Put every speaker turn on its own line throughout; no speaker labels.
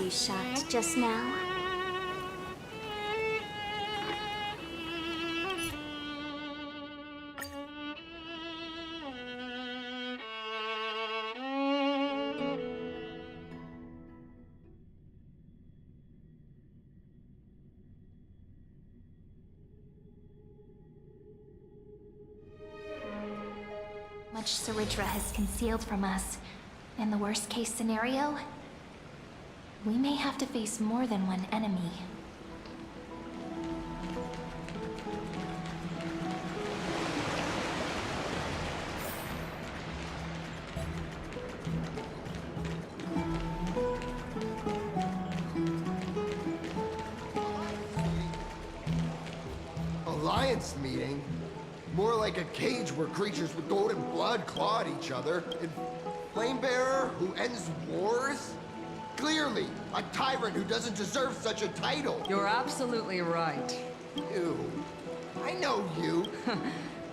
you shot just now? Much Saritra has concealed from us. In the worst case scenario, we may have to face more than one enemy.
Alliance meeting? More like a cage where creatures with golden blood claw at each other. And Flamebearer who ends wars? Clearly, a tyrant who doesn't deserve such a title.
You're absolutely right.
You. I know you.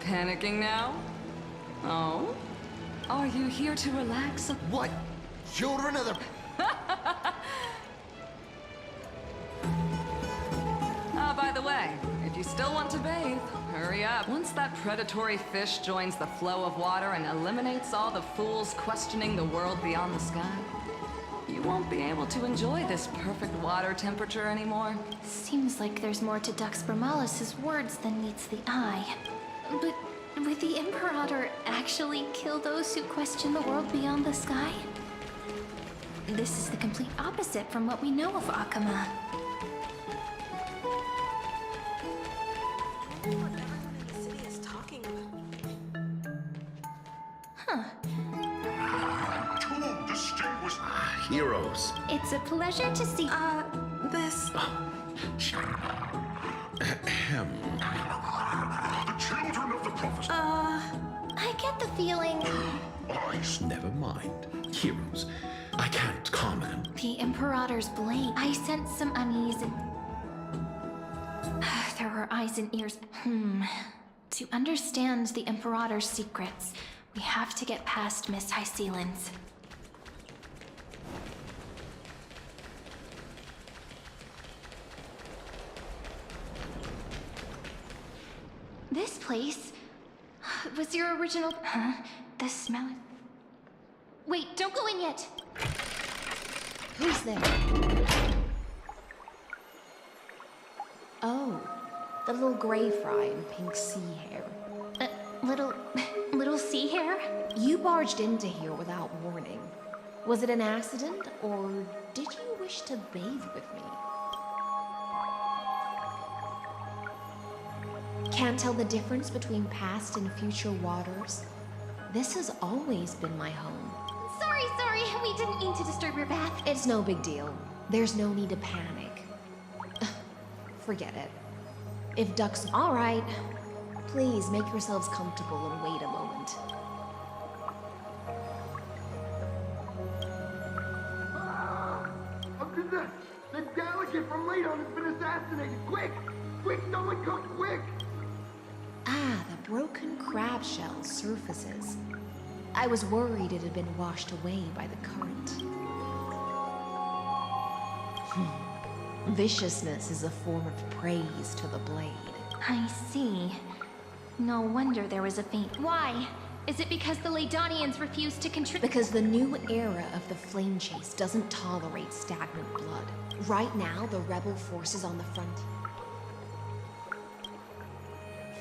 Panicking now? Oh? Are you here to relax?
What? Children of the...
By the way, if you still want to bathe, hurry up. Once that predatory fish joins the flow of water and eliminates all the fools questioning the world beyond the sky, you won't be able to enjoy this perfect water temperature anymore.
Seems like there's more to Dux Bromalis' words than meets the eye. But would the Imperator actually kill those who question the world beyond the sky? This is the complete opposite from what we know of Akama.
Heroes.
It's a pleasure to see.
This...
Ahem.
The children of the prophecy.
I get the feeling
Never mind. Heroes. I can't comment.
the Imperator's blade. I sense some unease and... There were eyes and ears. To understand the Imperator's secrets, we have to get past Miss Hysealand's. This place was your original... Huh? The smell... Wait, don't go in yet!
Who's there? Oh, the little gray fry in pink sea hair.
Little sea hair?
You barged into here without warning. Was it an accident, or did you wish to bathe with me? Can't tell the difference between past and future waters? This has always been my home.
Sorry, we didn't mean to disturb your bath.
It's no big deal. There's no need to panic. Forget it. If Duck's all right, please make yourselves comfortable and wait a moment.
The delegate from Ladon has been assassinated! Quick! Quick, someone come quick!
Ah, the broken crab shell surfaces. I was worried it had been washed away by the current. Viciousness is a form of praise to the blade.
I see. No wonder there was a faint... Why? Is it because the Ladonians refused to contribute?
Because the new era of the flame chase doesn't tolerate stagnant blood. Right now, the rebel forces on the front.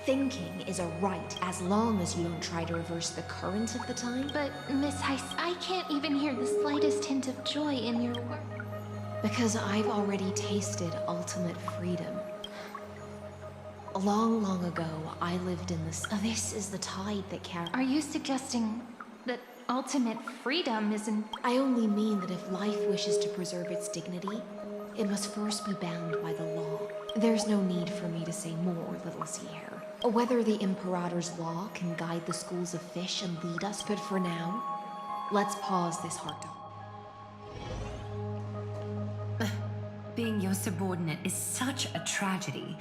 Thinking is a right as long as you don't try to reverse the current of the time.
But, Miss Heiss, I can't even hear the slightest hint of joy in your work.
Because I've already tasted ultimate freedom. Long ago, I lived in this... This is the tide that carries...
Are you suggesting that ultimate freedom isn't...
I only mean that if life wishes to preserve its dignity, it must first be bound by the law. There's no need for me to say more, little sea hair. Whether the Imperator's law can guide the schools of fish and lead us, but for now, let's pause this heart talk.
Being your subordinate is such a tragedy.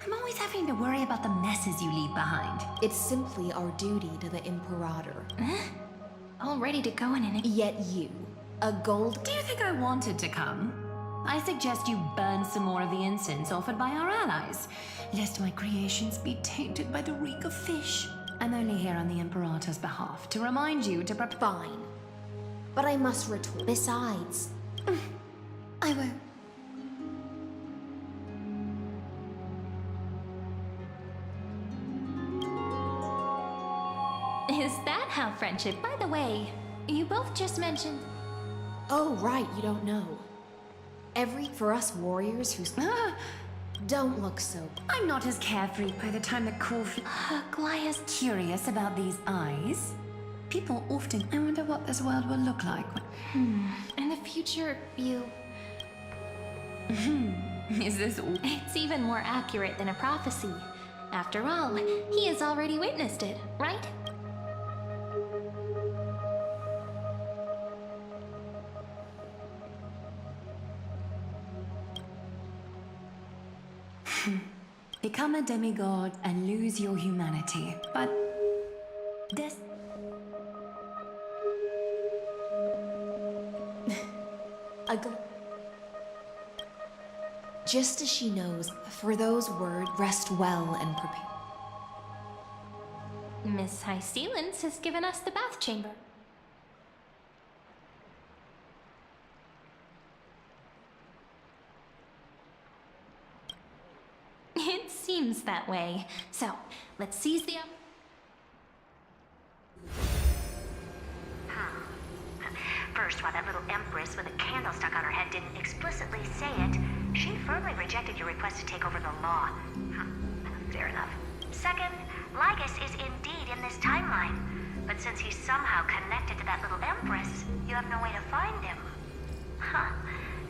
I'm always having to worry about the messes you leave behind.
It's simply our duty to the Imperator.
All ready to go in an...
Yet you, a gold...
Do you think I wanted to come? I suggest you burn some more of the incense offered by our allies, lest my creations be tainted by the reek of fish. I'm only here on the Imperator's behalf to remind you to
Fine. But I must retort. Besides, I will.
Is that how friendship? By the way, you both just mentioned.
Oh, right, you don't know. For us warriors who's... Don't look so...
I'm not as carefree by the time the coffee...
Glaya's
Curious about these eyes? People often... I wonder what this world will look like.
in the future, you.
Is this all?
It's even more accurate than a prophecy. After all, he has already witnessed it, right?
Become a demigod and lose your humanity. But... this...
Just as she knows, for those words, rest well and prepare.
Miss High Sealance has given us the bath chamber. It seems that way. So, let's seize the
First, while that little empress with a candle stuck on her head didn't explicitly say it, she firmly rejected your request to take over the law. Fair enough. Second, Lygus is indeed in this timeline. But since he's somehow connected to that little empress, you have no way to find him.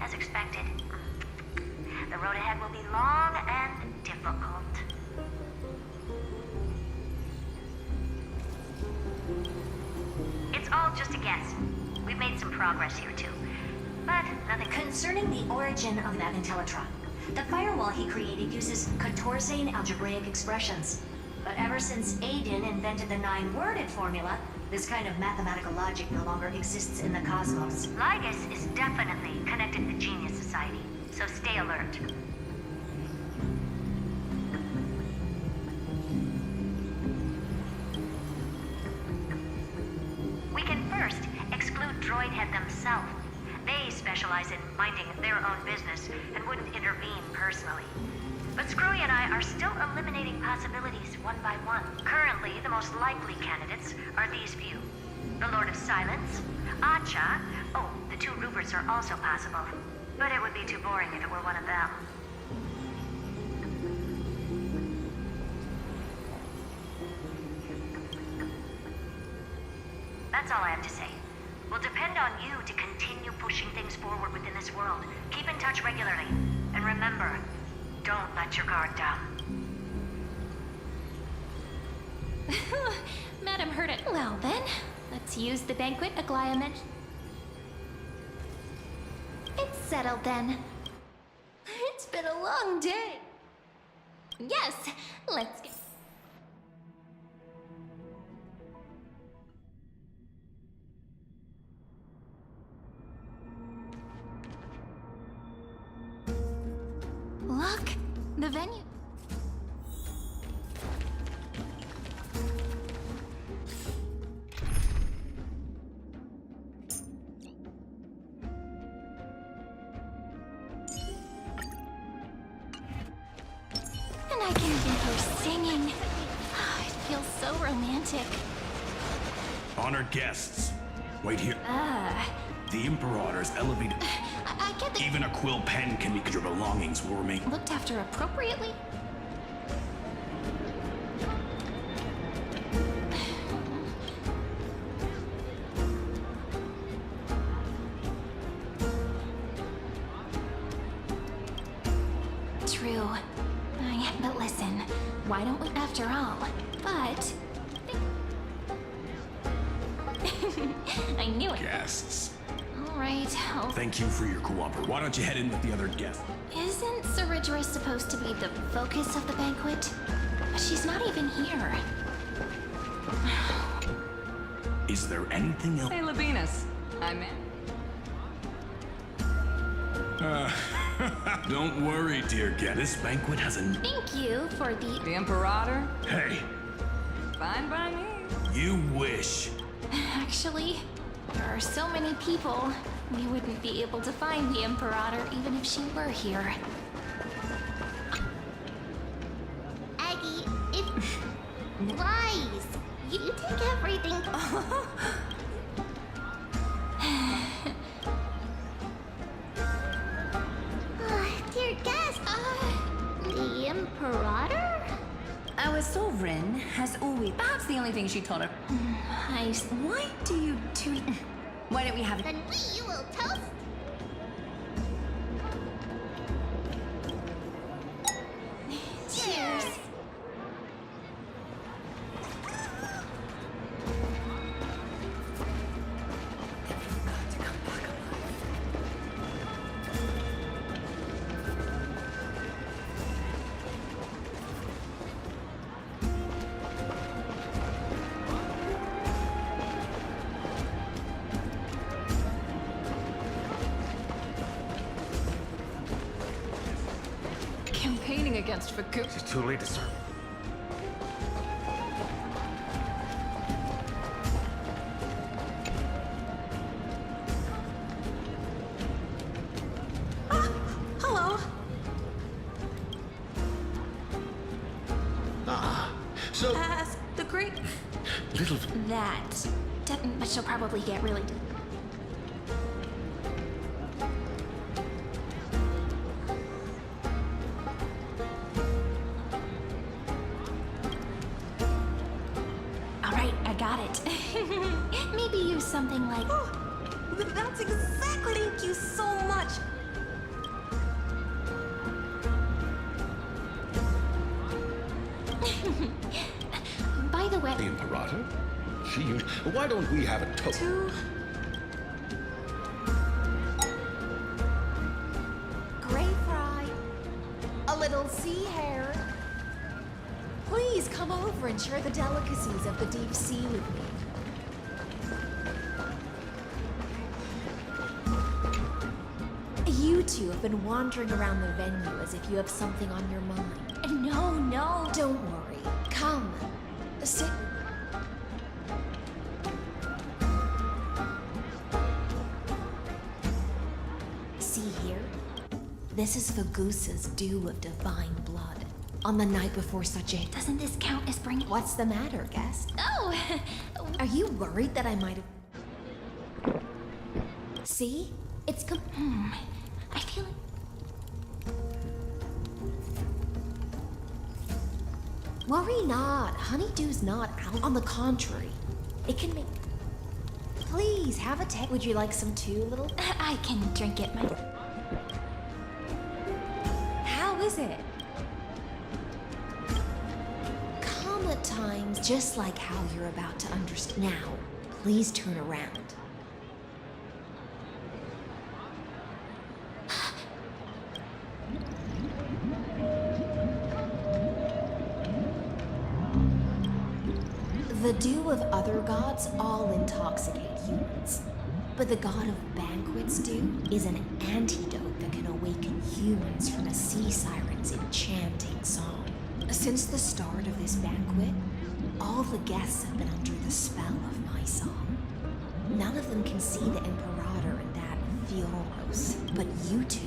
As expected. The road ahead will be long and difficult. It's all just a guess. We've made some progress here too, but nothing.
Concerning the origin of that Intellitron, the firewall he created uses Contorsane algebraic expressions. But ever since Aiden invented the 9-worded formula, this kind of mathematical logic no longer exists in the cosmos.
Lygus is definitely connected to the Genius Society, so stay alert. We can first exclude Droidhead themselves. They specialize in minding their own business and wouldn't intervene personally. But Screwy and I are still eliminating possibilities one by one. Currently, the most likely candidates are these few. The Lord of Silence, Acha. Oh, the 2 Ruperts are also possible. But it would be too boring if it were one of them. That's all I have to say. We'll depend on you to continue pushing things forward within this world. Keep in touch regularly. And remember, don't let your guard down.
Madam heard it. Well then, let's use the banquet Aglaya mentioned. It's settled then. It's been a long day. Yes, let's get... Look, the venue. And I can hear her singing. It feels so romantic.
Honored guests, wait here. The Imperator's elevated.
I get that.
Even a quill pen can make your belongings will remain.
Looked after appropriately? True. But listen, why don't we, after all? But... I knew it.
Guests.
All right.
Thank you for your cooperation. Why don't you head in with the other guests?
Isn't Ceridra supposed to be the focus of the banquet? She's not even here.
Is there anything else?
Hey, Labinas. I'm in.
Don't worry, dear guest. This banquet has a...
Thank you for
The Imperator?
Hey,
Fine by me.
you wish.
Actually, there are so many people. We wouldn't be able to find the Imperator even if she were here.
Aggie, it's lies. You take everything. Dear guest, the Imperator?
Our sovereign has always. Perhaps the only thing she taught her. Why do you two. Why don't we have it?
Then we will toast.
Cheers!
Campaigning against Faku.
It's too late to serve.
Hello.
So,
As the great.
little...
That. But she'll probably get really. Alright, I got it. Maybe use something like.
That's exactly. Thank you so much.
By the way.
The Imperator? She used... Why don't we have a toast?
Gray fry. A little sea hare. Please come over and share the delicacies of the deep sea with me. You two have been wandering around the venue as if you have something on your mind.
No.
Don't worry. Come. Sit. See here? This is Fagusa's dew of divine blood. On the night before such a...
Doesn't this count as bringing.
What's the matter, guest?
Oh!
Are you worried that I might have... See? It's
I feel it.
Worry not. Honeydew's not out. On the contrary, it can make... Please, have a take. Would you like some too, little...
I can drink it myself.
How is it? Calm at times, just like how you're about to understand. Now, please turn around. The dew of other gods all intoxicate humans. But the god of banquets dew is an antidote that can awaken humans from a sea siren's enchanting song. Since the start of this banquet, all the guests have been under the spell of my song. None of them can see the Imperator in that Fioros, but you two,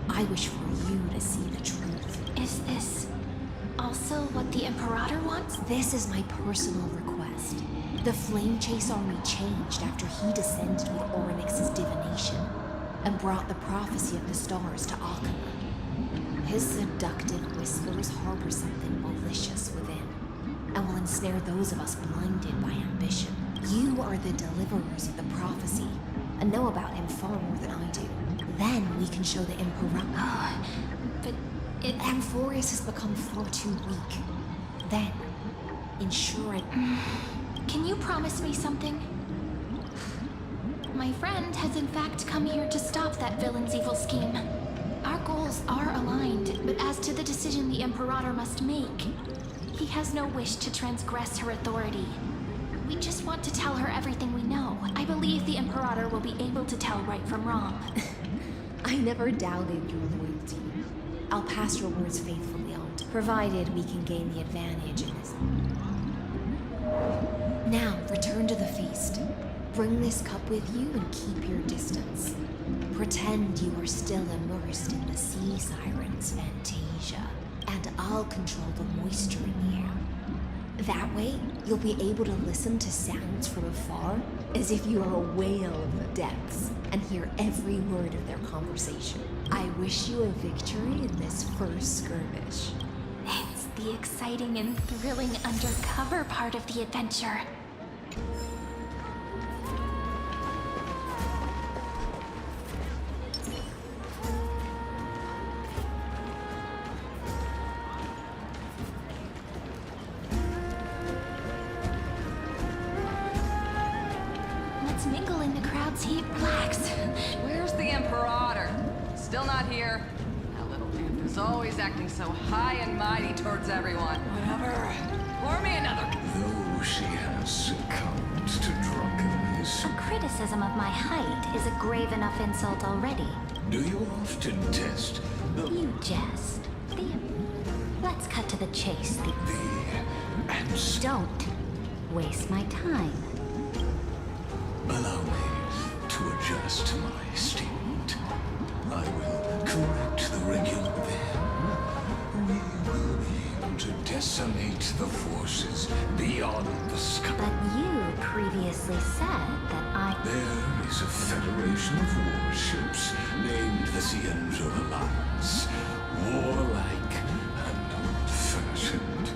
I wish for you to see the truth.
Is this also what the Imperator wants?
This is my personal request. The Flame Chase army changed after he descended with Orynyx's divination and brought the prophecy of the stars to Alchema. His seductive whispers harbor something malicious within and will ensnare those of us blinded by ambition. You are the deliverers of the prophecy and know about him far more than I do. Then we can show the Emperor.
But it.
Amphorius has become far too weak. Then, ensure it.
Can you promise me something? My friend has in fact come here to stop that villain's evil scheme. Our goals are aligned, but as to the decision the Imperator must make, he has no wish to transgress her authority. We just want to tell her everything we know. I believe the Imperator will be able to tell right from wrong.
I never doubted your loyalty. I'll pass your words faithfully on, provided we can gain the advantage in this. Now, return to the feast. Bring this cup with you and keep your distance. Pretend you are still immersed in the sea siren's fantasia, and I'll control the moisture in the air. That way, you'll be able to listen to sounds from afar, as if you are a whale of the depths, and hear every word of their conversation. I wish you a victory in this first skirmish.
It's the exciting and thrilling undercover part of the adventure. Let's mingle in the crowd's heat. Relax.
Where's the Imperator? Still not here. That little imp is always acting so high and mighty towards everyone. Whatever. Pour me another.
Though she has succumbed to drunkenness.
A criticism of my height is a grave enough insult already.
Do you often test the
You jest. Let's cut to the chase.
answer?
Don't waste my time.
Allow me to adjust my state. I will correct the regular then. We will aim to decimate the forces beyond the sky.
But you previously said that
There is a federation of warships named the Cienzo Alliance. Warlike and old-fashioned.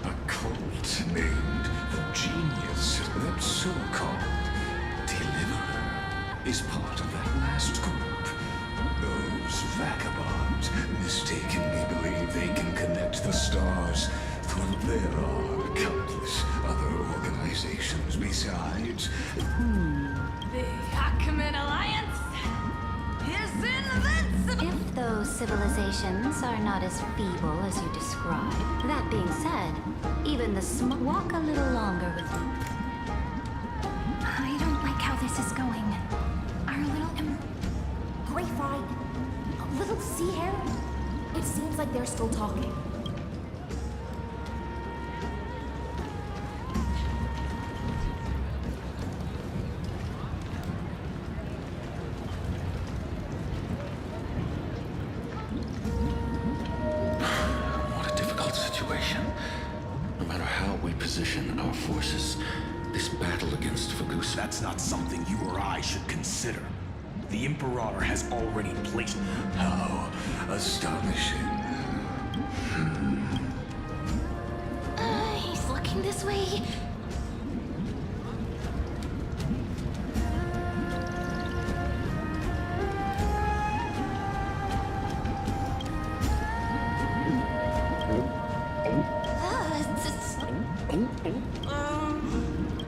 A cult named the Genius. That so-called Deliverer is part of that last group. Those vagabonds mistakenly believe they can connect the stars, though there are countless other organizations besides.
The Acumen Alliance is invincible!
if those civilizations are not as feeble as you describe. That being said, even the walk a little longer with me. I don't like how this is going. Our little
Gray Fry, a little sea hare? It seems like they're still talking.
What a difficult situation. No matter how we position our forces, this battle against Fagus.
That's not something you or I should consider. The Imperator has already placed.
How astonishing.
he's looking this way.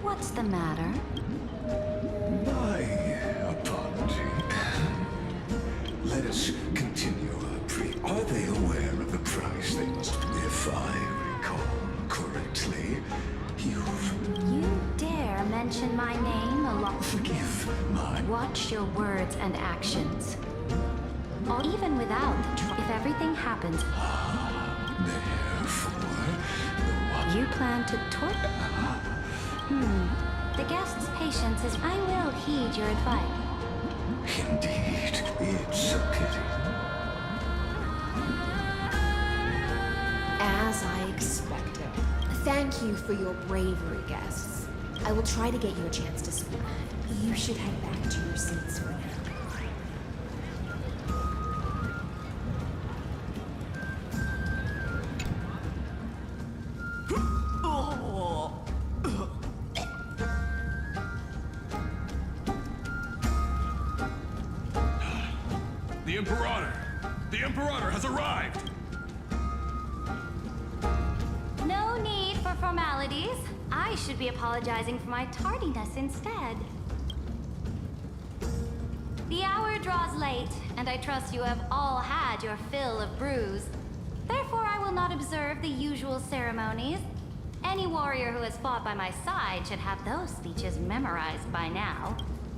What's the matter?
My apology. Let us continue our Are they aware of the price they must pay? If I recall correctly,
You dare mention my name along.
forgive my...
Watch your words and actions. Or even without if everything happens,
Therefore, the one...
you plan to The guest's patience is. I will heed your advice.
Indeed, it's a pity.
As I expected. Thank you for your bravery, guests. I will try to get you a chance to speak. You should head back to your seats for now.
The Imperator! The Imperator has arrived!
No need for formalities. I should be apologizing for my tardiness instead. The hour draws late, and I trust you have all had your fill of brews. Therefore, I will not observe the usual ceremonies. Any warrior who has fought by my side should have those speeches memorized by now.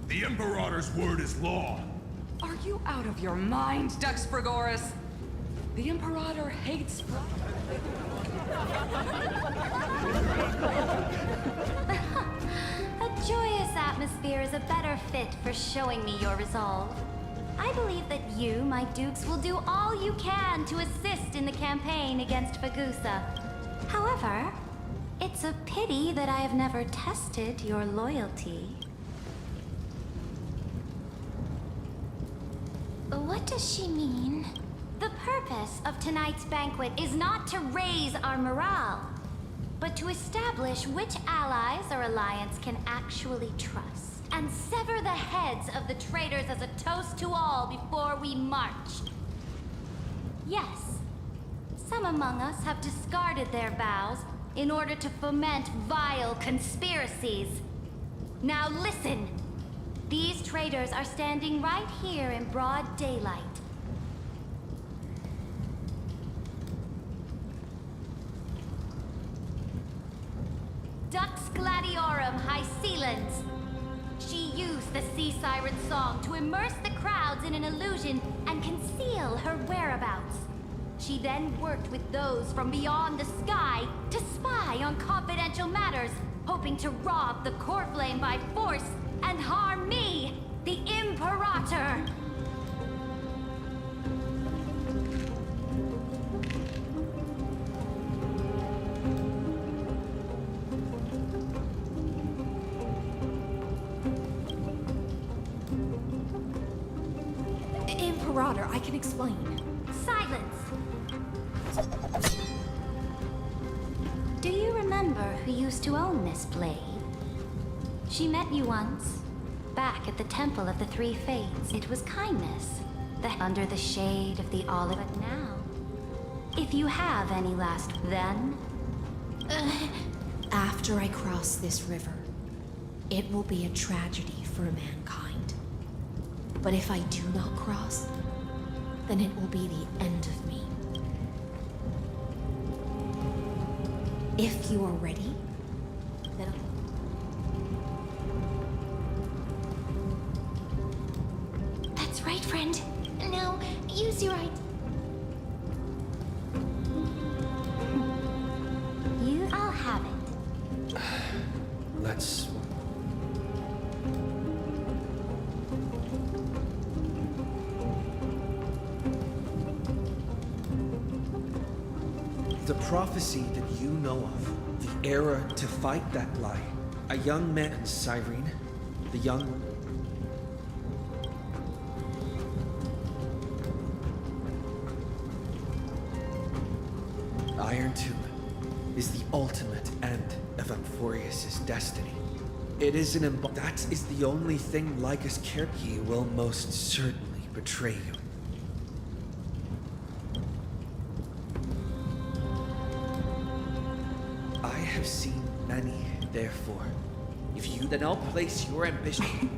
The Imperator's word is law.
Are you out of your mind, Duxfragoris? The Imperator hates...
A joyous atmosphere is a better fit for showing me your resolve. I believe that you, my dukes, will do all you can to assist in the campaign against Fagusa. However, it's a pity that I have never tested your loyalty.
What does she mean?
The purpose of tonight's banquet is not to raise our morale, but to establish which allies our alliance can actually trust, and sever the heads of the traitors as a toast to all before we march. Yes, some among us have discarded their vows in order to foment vile conspiracies. Now listen! These traitors are standing right here in broad daylight. Dux Gladiorum Hycelens. She used the Sea Siren song to immerse the crowds in an illusion and conceal her whereabouts. She then worked with those from beyond the sky to spy on confidential matters, hoping to rob the core flame by force and harm me, the Imperator!
Imperator, I can explain.
Silence! Do you remember who used to own this blade? She met you once, back at the Temple of the Three Fates. It was kindness, under the shade of the olive. But now, if you have any last... Then?
After I cross this river, it will be a tragedy for mankind. But if I do not cross, then it will be the end of me. If you are ready, then
That's right, friend. Now, use your right.
I'll have it.
Let's... The prophecy that you know of, the era to fight that lie. A young man and Cyrene, the young... Iron Tube is the ultimate end of Amphorius' destiny. It is that is the only thing Lycus Kerki will most certainly betray you. I have seen many, therefore. If you then I'll place your ambition.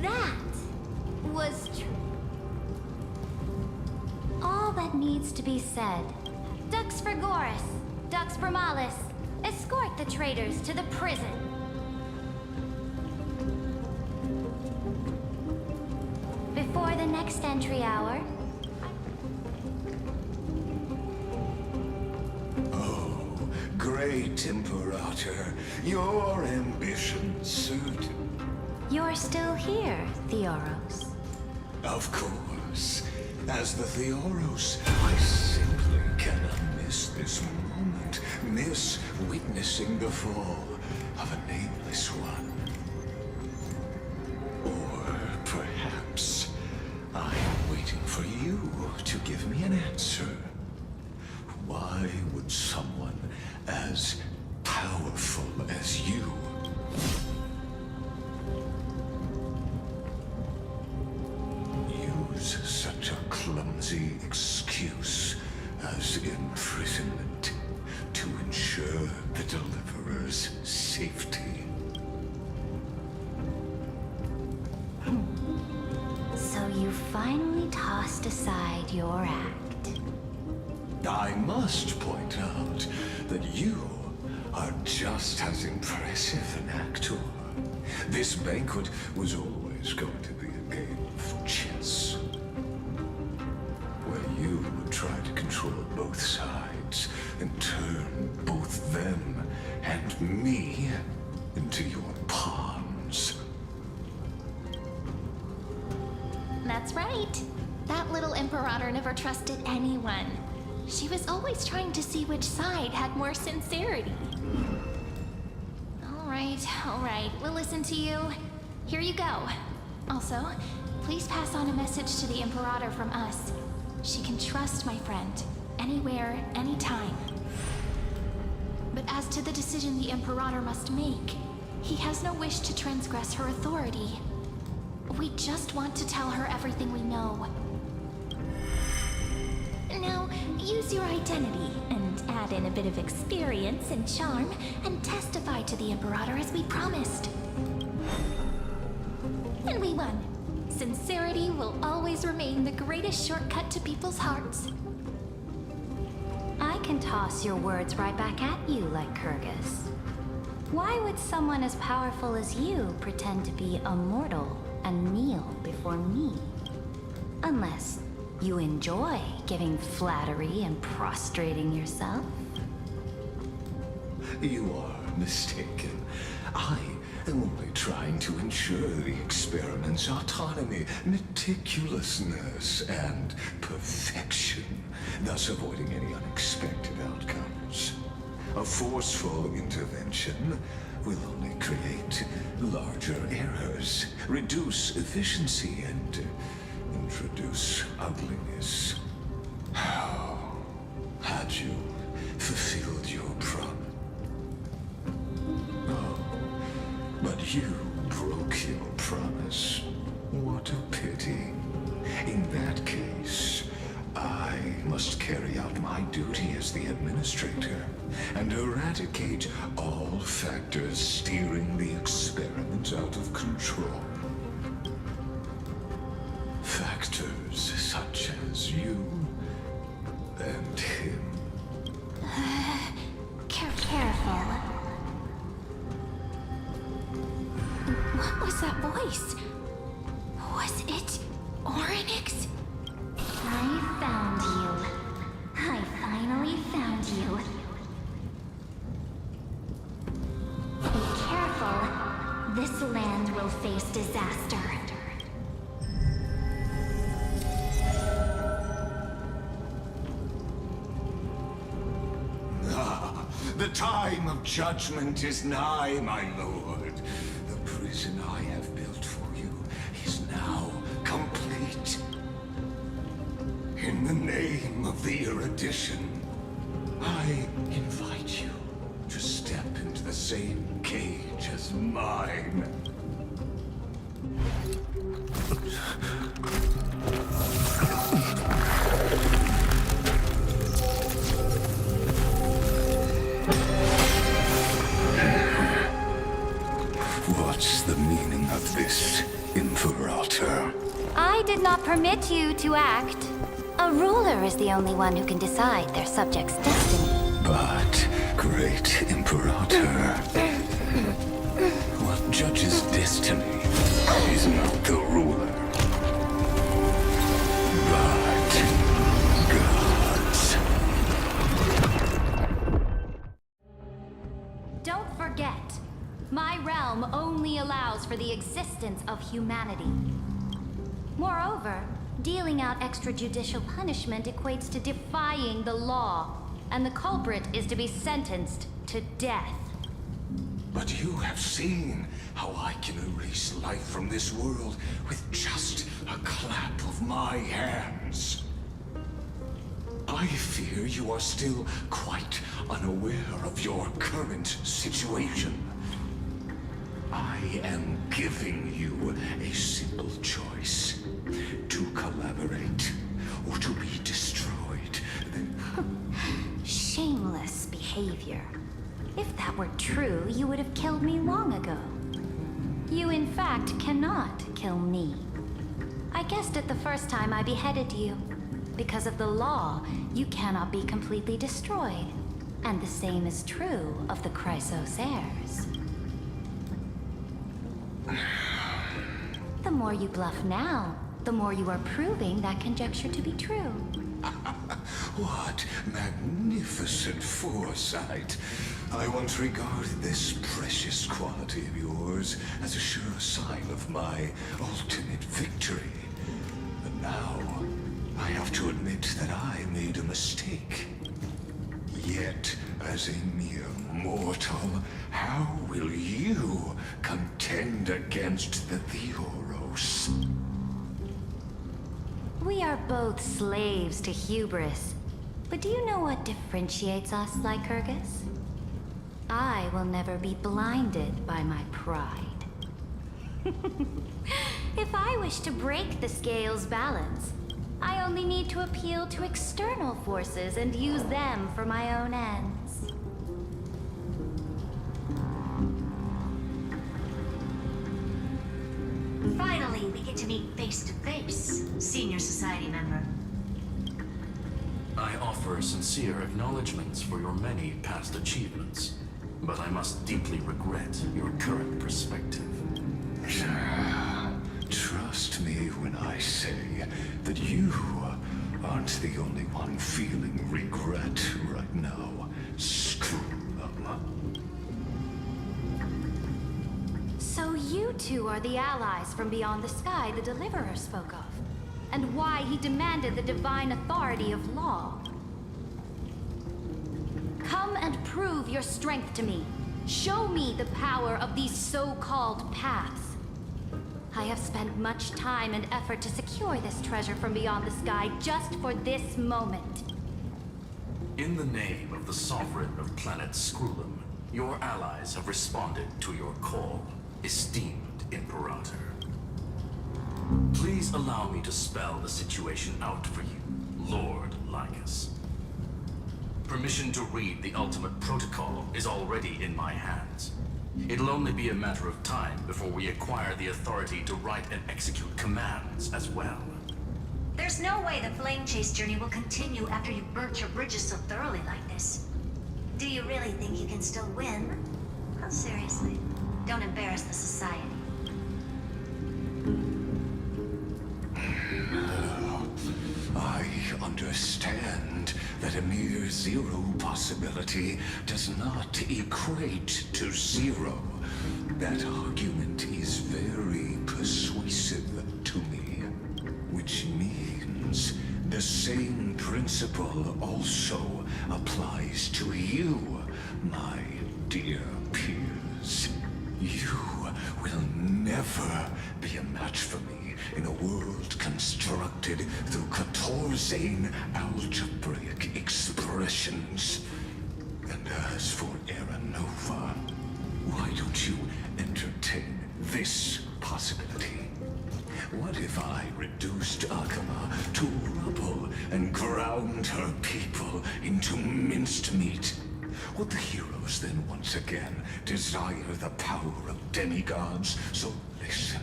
That was true. All that needs to be said. Dux Fragoris, Dux Bromalis, escort the traitors to the prison. Before the next entry hour.
Oh, great Imperator, your ambitions suit.
You're still here, Theoros.
Of course. As the Theoros, I simply cannot miss this moment, miss witnessing the fall of a nameless one. Or perhaps I am waiting for you to give me an answer. Why would someone as powerful as you use such a clumsy excuse as imprisonment to ensure the Deliverer's safety?
So you finally tossed aside your act.
I must point out that you are just as impressive an actor. This banquet was always going to be a game both sides and turn both them and me into your pawns.
That's right. That little Imperator never trusted anyone. She was always trying to see which side had more sincerity. All right, we'll listen to you. Here you go. Also, please pass on a message to the Imperator from us. She can trust my friend, anywhere, anytime. But as to the decision the Imperator must make, he has no wish to transgress her authority. We just want to tell her everything we know. Now, use your identity and add in a bit of experience and charm and testify to the Imperator as we promised. And we won. Sincerity will always remain the greatest shortcut to people's hearts.
I can toss your words right back at you like Kyrgyz. Why would someone as powerful as you pretend to be a mortal and kneel before me? Unless you enjoy giving flattery and prostrating yourself.
You are mistaken. I am only trying to ensure the experiment's autonomy, meticulousness, and perfection, thus avoiding any unexpected outcomes. A forceful intervention will only create larger errors, reduce efficiency, and introduce ugliness. How had you fulfilled your promise? Oh, but you broke your promise. What a pity. In that case, I must carry out my duty as the administrator and eradicate all factors steering the experiment out of control. Factors such as you and him.
Careful. What was that voice? Was it Oryx?
I found you. I finally found you. Be careful. This land will face disaster.
The time of judgment is nigh, my lord. The prison I have built for you is now complete. In the name of the erudition, I invite you to step into the same cage as mine. What's the meaning of this, Imperator?
I did not permit you to act. A ruler is the only one who can decide their subject's destiny.
But, great Imperator, what judges destiny is not the ruler, but gods.
Don't forget, my realm only allows for the existence of humanity. Moreover, dealing out extrajudicial punishment equates to defying the law, and the culprit is to be sentenced to death.
But you have seen how I can erase life from this world with just a clap of my hands. I fear you are still quite unaware of your current situation. I am giving you a simple choice: to collaborate or to be destroyed.
Shameless behavior. If that were true, you would have killed me long ago. You, in fact, cannot kill me. I guessed it the first time I beheaded you. Because of the law, you cannot be completely destroyed. And the same is true of the Chrysos heirs. The more you bluff now, the more you are proving that conjecture to be true.
What magnificent foresight. I once regarded this precious quality of yours as a sure sign of my ultimate victory. But now, I have to admit that I made a mistake. Yet, as a mere mortal, how will you contend against the Theoros?
We are both slaves to hubris. But do you know what differentiates us, Lycurgus? I will never be blinded by my pride. If I wish to break the scale's balance, I only need to appeal to external forces and use them for my own ends.
Finally, we get to meet face to face, Senior Society member.
I offer sincere acknowledgments for your many past achievements, but I must deeply regret your current perspective.
Trust me when I say that you aren't the only one feeling regret right now. Screw them.
So you two are the allies from beyond the sky the Deliverer spoke of, and why he demanded the divine authority of law. Come and prove your strength to me. Show me the power of these so-called paths. I have spent much time and effort to secure this treasure from beyond the sky just for this moment.
In the name of the Sovereign of Planet Scrulum, your allies have responded to your call, esteemed Imperator. Please allow me to spell the situation out for you, Lord Lycus. Permission to read the ultimate protocol is already in my hands. It'll only be a matter of time before we acquire the authority to write and execute commands as well.
There's no way the flame chase journey will continue after you burnt your bridges so thoroughly like this. Do you really think you can still win? Oh, seriously, don't embarrass the Society.
I understand that a mere zero possibility does not equate to zero. That argument is very persuasive to me, which means the same principle also applies to you, my dear peers. You will never be a match for me in a world constructed through Catorzane algebraic expressions. And as for Aranova, why don't you entertain this possibility? What if I reduced Akama to rubble and ground her people into minced meat? Would the heroes then once again desire the power of demigods? So listen.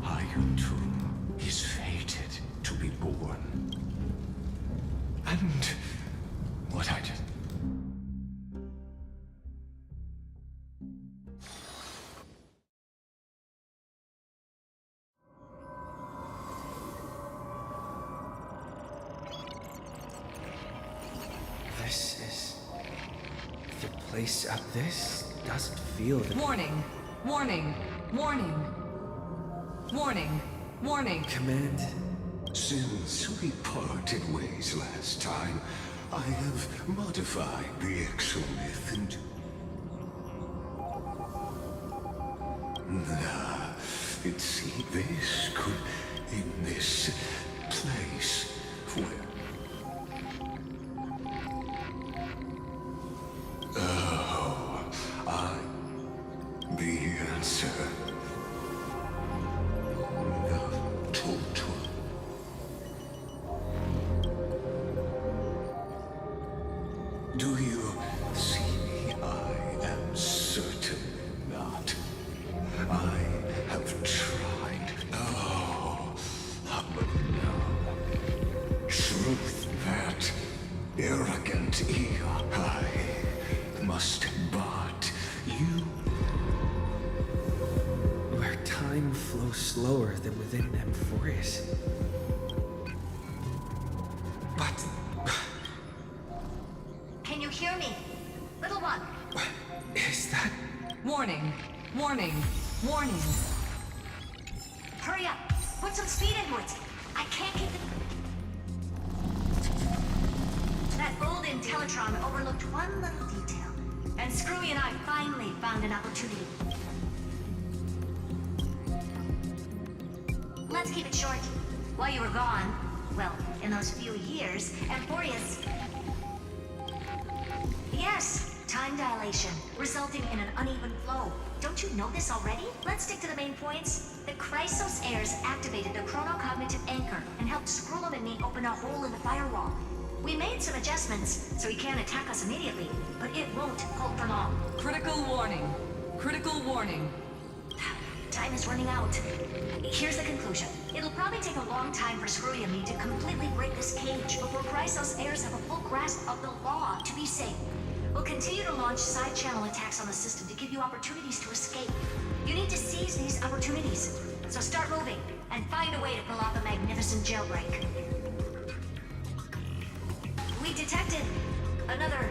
Ayutun is fated to be born. And what I just...
This is the place up. This doesn't feel the...
Warning! Warning! Warning! Warning! Warning!
Command.
Since we parted ways last time, I have modified the exomyth into... See, this could... in this place where... the answer. The total. Do you see me? I am certainly not. I have tried. Oh, no. Truth that arrogant ear. I must but you.
Where time flows slower than within Amphorius.
Warning! Warning!
Hurry up! Put some speed into it! I can't keep it... That old Intellitron overlooked one little detail, and Screwy and I finally found an opportunity. Let's keep it short. While you were gone, well, in those few years, Amphorius... Yes, time dilation, resulting in an uneven flow. Don't you know this already? Let's stick to the main points. The Chrysos heirs activated the chronocognitive anchor and helped Skrullum and me open a hole in the firewall. We made some adjustments, so he can't attack us immediately, but it won't hold for long.
Critical warning. Critical warning.
Time is running out. Here's the conclusion. It'll probably take a long time for Screwy and me to completely break this cage before Chrysos heirs have a full grasp of the law to be safe. We'll continue to launch side-channel attacks on the system to give you opportunities to escape. You need to seize these opportunities. So start moving, and find a way to pull off a magnificent jailbreak. We detected another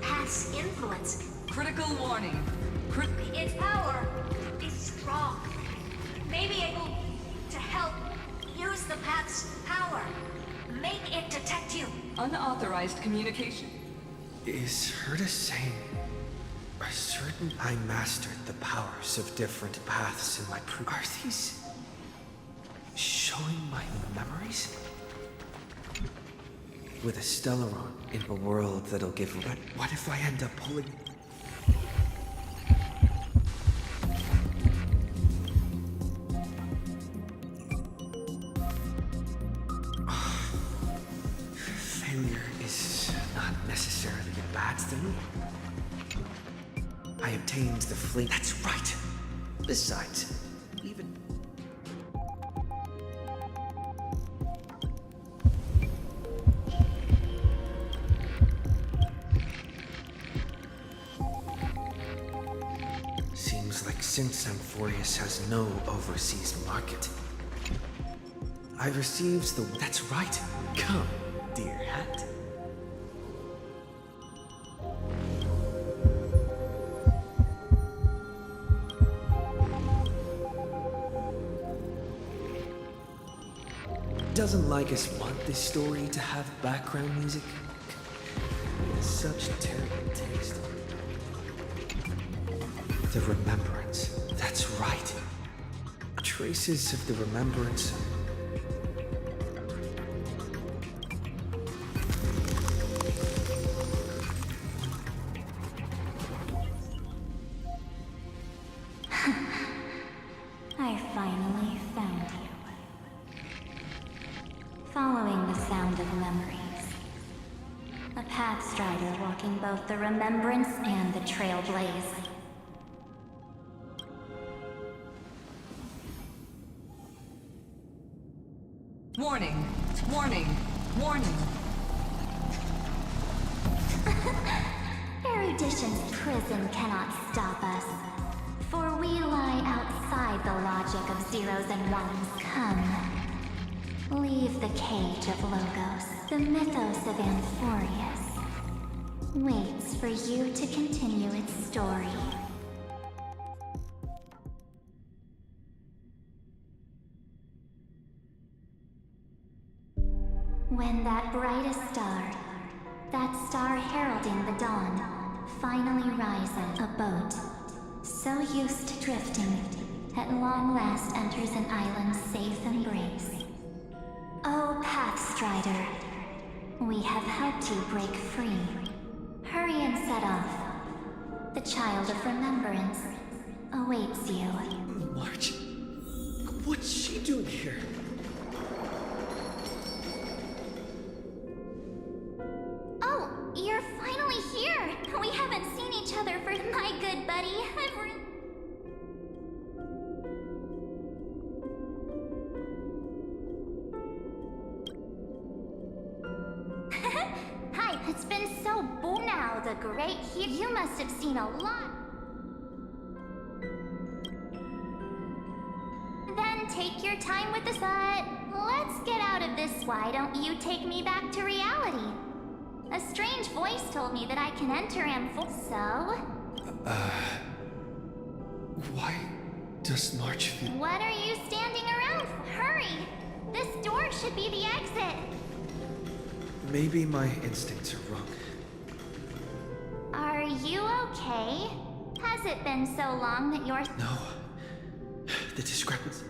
Path's influence.
Critical warning.
Its power is strong. May be able to help use the Path's power. Make it detect you.
Unauthorized communication.
Is Herta saying... Are certain I mastered the powers of different paths in my Are these... showing my memories? With a Stellaron in a world that'll give... But what if I end up pulling... Failure is not necessarily a bad thing. I obtained the flame. That's right. Besides, even... Seems like since Amphorius has no overseas market, I received the... That's right. Come, dear hat. Doesn't Lycus want this story to have background music? Such terrible taste. The remembrance. That's right. Traces of the remembrance.
I finally found you. Following the sound of memories. A Pathstrider walking both the Remembrance and the Trailblaze.
Warning. Warning. Warning.
Erudition's prison cannot stop us. For we lie outside the logic of zeros and ones. Come. Leave the cage of Logos. The mythos of Amphorius waits for you to continue its story. When that brightest star, that star heralding the dawn, finally rises, a boat, so used to drifting, at long last enters an island's safe embrace. Oh, Pathstrider, we have helped you break free. Hurry and set off. The Child of Remembrance awaits you.
March? What's she doing here?
Oh, you're finally here! We haven't seen each other for... My good buddy, Hi, it's been so boom now, the great here. You must have seen a lot. Then take your time with the set. Let's get out of this. Why don't you take me back to reality? A strange voice told me that I can enter Ampho. So?
Why does March feel...
What are you standing around for? Hurry! This door should be the exit.
Maybe my instincts are wrong.
Are you okay? Has it been so long that you're...
No. The discrepancy...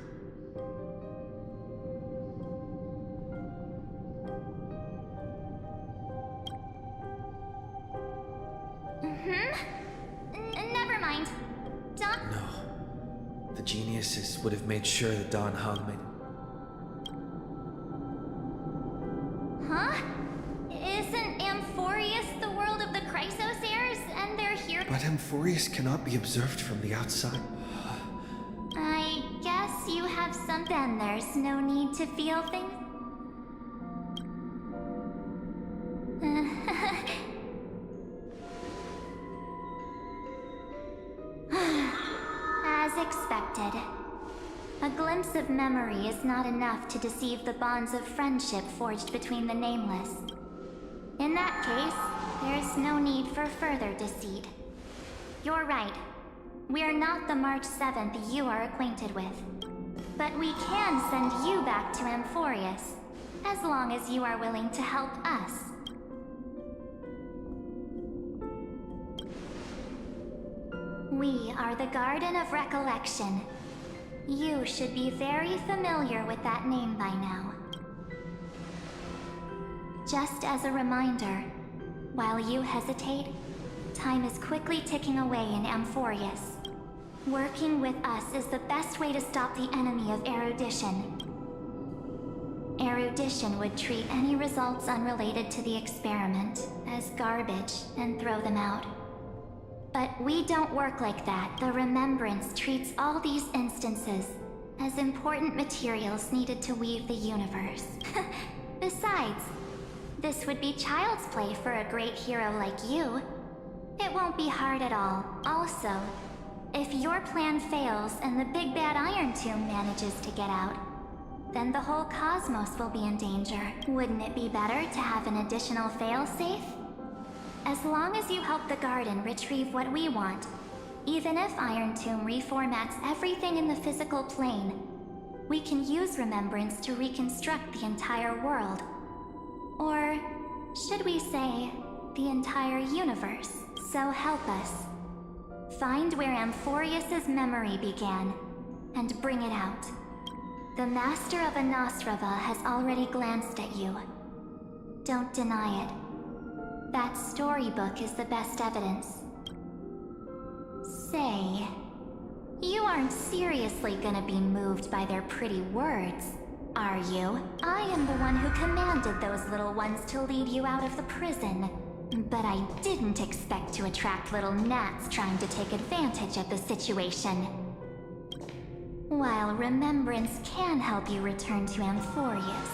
Never mind. Don't...
No. The geniuses would have made sure that Don Hung made...
Huh? Isn't Amphorius the world of the Chrysosairs, and they're here?
But Amphorius cannot be observed from the outside.
I guess you have some... Then there's no need to feel things. As expected. A glimpse of memory is not enough to deceive the bonds of friendship forged between the nameless. In that case, there's no need for further deceit. You're right. We're not the March 7th you are acquainted with. But we can send you back to Amphorius, as long as you are willing to help us. We are the Garden of Recollection. You should be very familiar with that name by now. Just as a reminder, while you hesitate, time is quickly ticking away in Amphorius. Working with us is the best way to stop the enemy of erudition. Erudition would treat any results unrelated to the experiment as garbage and throw them out. But we don't work like that. The Remembrance treats all these instances as important materials needed to weave the universe. Besides, this would be child's play for a great hero like you. It won't be hard at all. Also, if your plan fails and the big bad Iron Tomb manages to get out, then the whole cosmos will be in danger. Wouldn't it be better to have an additional failsafe? As long as you help the Garden retrieve what we want, even if Iron Tomb reformats everything in the physical plane, we can use Remembrance to reconstruct the entire world. Or should we say, the entire universe? So help us. Find where Amphorius's memory began, and bring it out. The Master of Anosrava has already glanced at you. Don't deny it. That storybook is the best evidence. Say, you aren't seriously gonna be moved by their pretty words, are you? I am the one who commanded those little ones to lead you out of the prison. But I didn't expect to attract little gnats trying to take advantage of the situation. While Remembrance can help you return to Amphorius,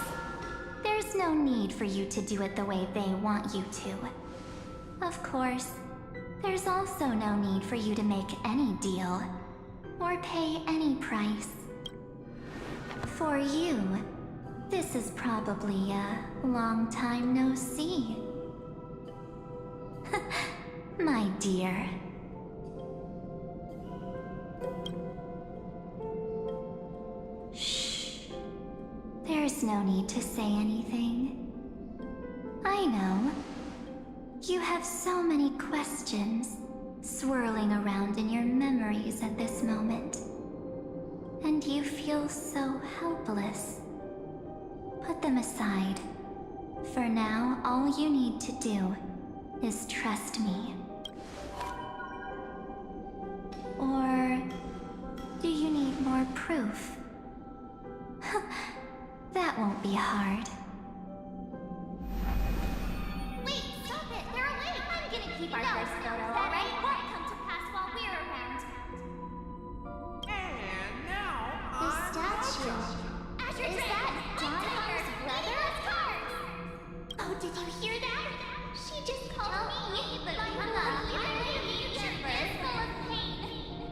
there's no need for you to do it the way they want you to. Of course, there's also no need for you to make any deal, or pay any price. For you, this is probably a long time no see. My dear. Shh. There's no need to say anything. I know. You have so many questions swirling around in your memories at this moment. And you feel so helpless. Put them aside. For now, all you need to do is trust me. Or do you need more proof? That won't be hard.
Wait, stop it! They're awake! I'm gonna keep our first photo, alright? Won't come to pass while we're around.
And now
The statue. Is that Donna's brother?
Oh, did you hear that? She just called me the future is full of pain.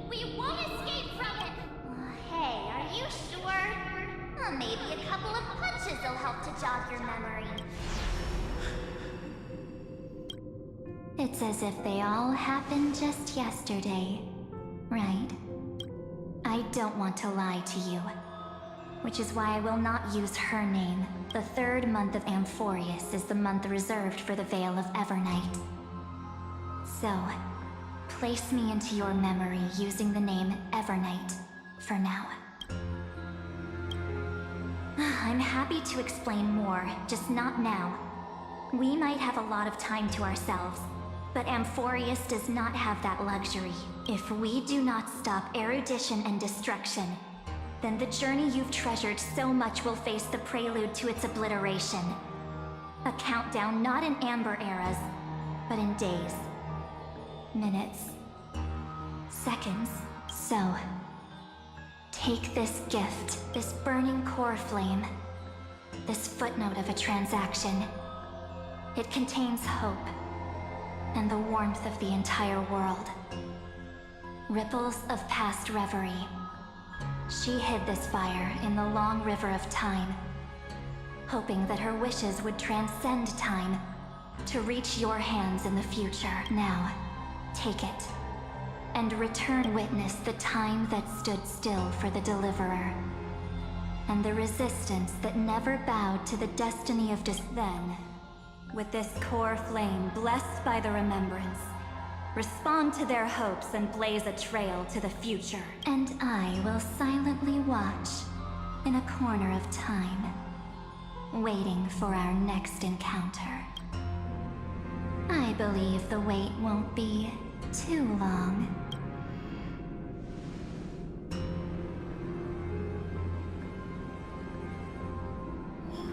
We won't escape from it.
Hey, are you sure? Well, maybe a couple of punches will help to jog your memory. It's as if they all happened just yesterday, right?
I don't want to lie to you. Which is why I will not use her name. The third month of Amphorius is the month reserved for the Veil of Evernight. So, place me into your memory using the name Evernight for now. I'm happy to explain more, just not now. We might have a lot of time to ourselves, but Amphorius does not have that luxury. If we do not stop erudition and destruction, then the journey you've treasured so much will face the prelude to its obliteration. A countdown not in amber eras, but in days, minutes, seconds. So, take this gift, this burning core flame, this footnote of a transaction. It contains hope, and the warmth of the entire world. Ripples of past reverie. She hid this fire in the long river of time, hoping that her wishes would transcend time to reach your hands in the future. Now, take it, and return witness the time that stood still for the Deliverer, and the resistance that never bowed to the destiny of Then, with this core flame blessed by the remembrance, respond to their hopes and blaze a trail to the future. And I will silently watch in a corner of time, waiting for our next encounter. I believe the wait won't be too long.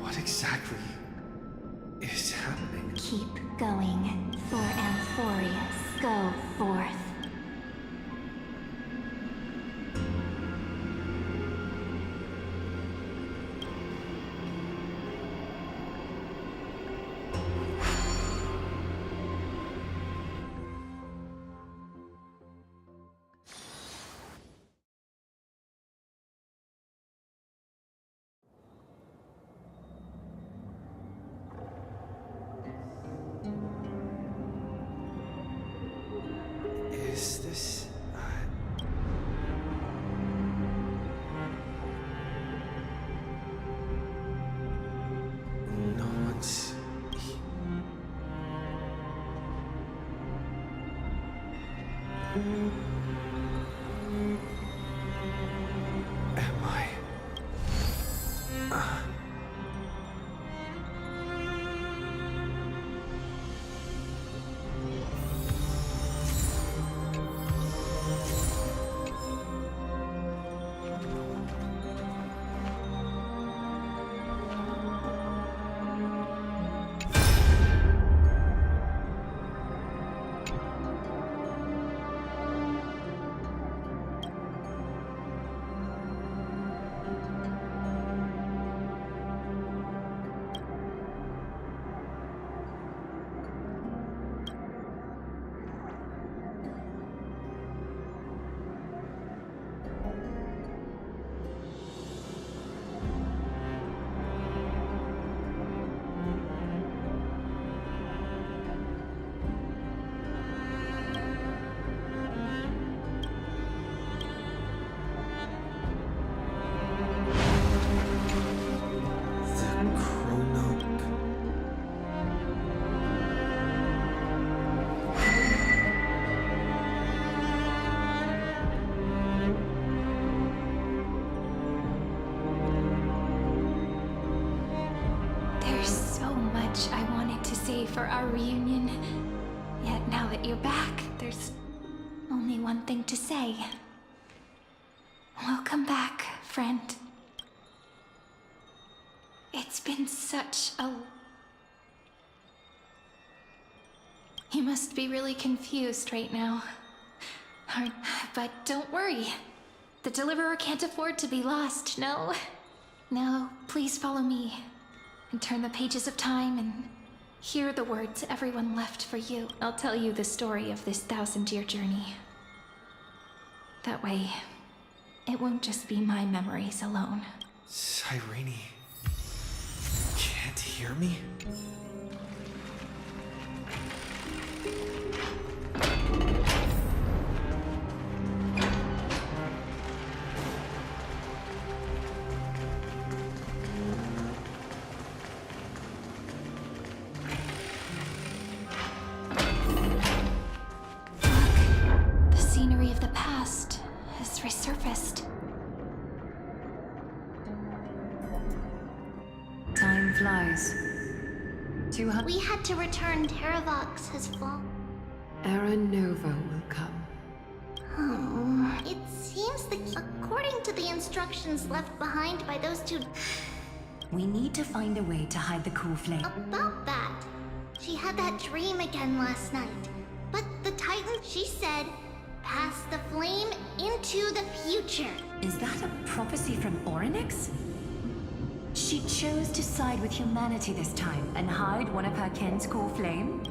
What exactly is happening?
Keep going, for Amphorius. Go forth.
Is this... No one's... Am I...
For our reunion. Yet now that you're back, there's only one thing to say. Welcome back, friend. It's been such a... You must be really confused right now. But don't worry. The Deliverer can't afford to be lost, no? Now, please follow me and turn the pages of time and hear the words everyone left for you. I'll tell you the story of this 1000-year journey. That way, it won't just be my memories alone.
Cyrene... can't hear me?
flies. 200.
We had to return. Terravox has fallen.
Era Nova will come.
Oh, it seems that according to the instructions left behind by those two...
We need to find a way to hide the cool flame.
About that, she had that dream again last night. But the Titan, she said, pass the flame into the future.
Is that a prophecy from Orynyx? She chose to side with humanity this time and hide one of her kin's core flame?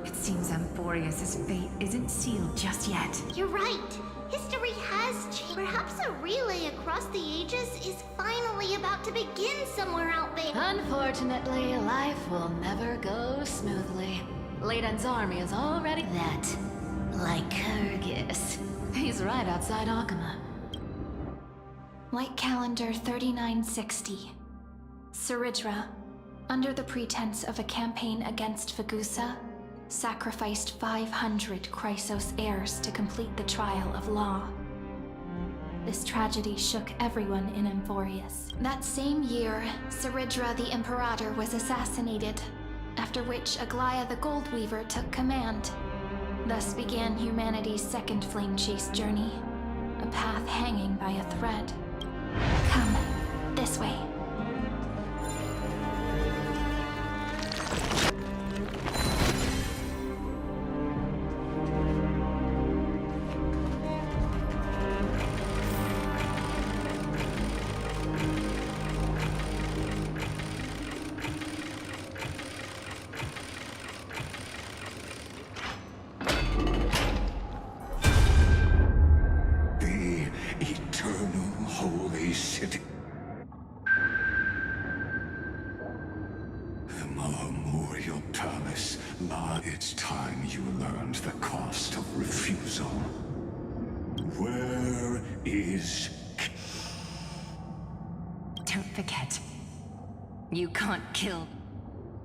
It seems Amphorius' fate isn't sealed just yet.
You're right. History has changed. Perhaps a relay across the ages is finally about to begin somewhere out there.
Unfortunately, life will never go smoothly. Leiden's army is already that. Lycurgus. He's right outside Akama.
Light calendar 3960. Saridra, under the pretense of a campaign against Fagusa, sacrificed 500 Chrysos heirs to complete the trial of law. This tragedy shook everyone in Amphorius. That same year, Saridra the Imperator was assassinated, after which Aglaia the Goldweaver took command. Thus began humanity's second flame chase journey, a path hanging by a thread. Come, this way.
It's time you learned the cost of refusal. Where is...
Don't forget. You can't kill.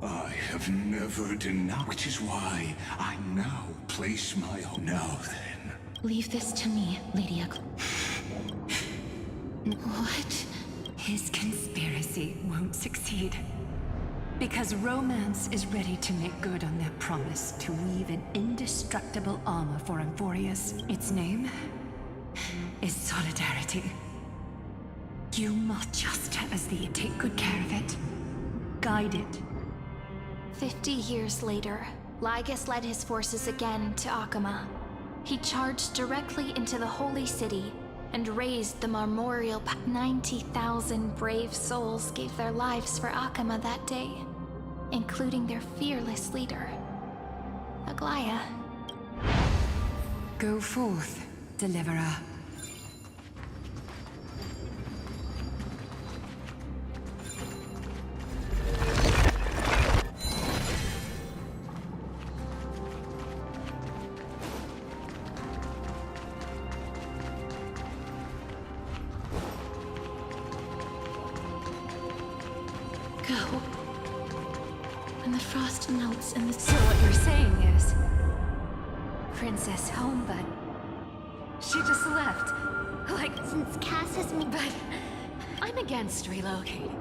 I have never denied, which is why I now place my hope. Now then.
Leave this to me, Lady Aglaia. What? His conspiracy won't succeed. Because romance is ready to make good on their promise to weave an indestructible armor for Amphorius. Its name is Solidarity. You must, just as the take good care of it. Guide it.
50 years later, Lygus led his forces again to Akama. He charged directly into the holy city and raised the memorial. 90,000 brave souls gave their lives for Akama that day, including their fearless leader, Aglaia.
Go forth, deliverer.
Go. When the frost melts and the...
So what you're saying is... Princess home, but... she just left. Like...
Since Cass has me...
But... I'm against relocating.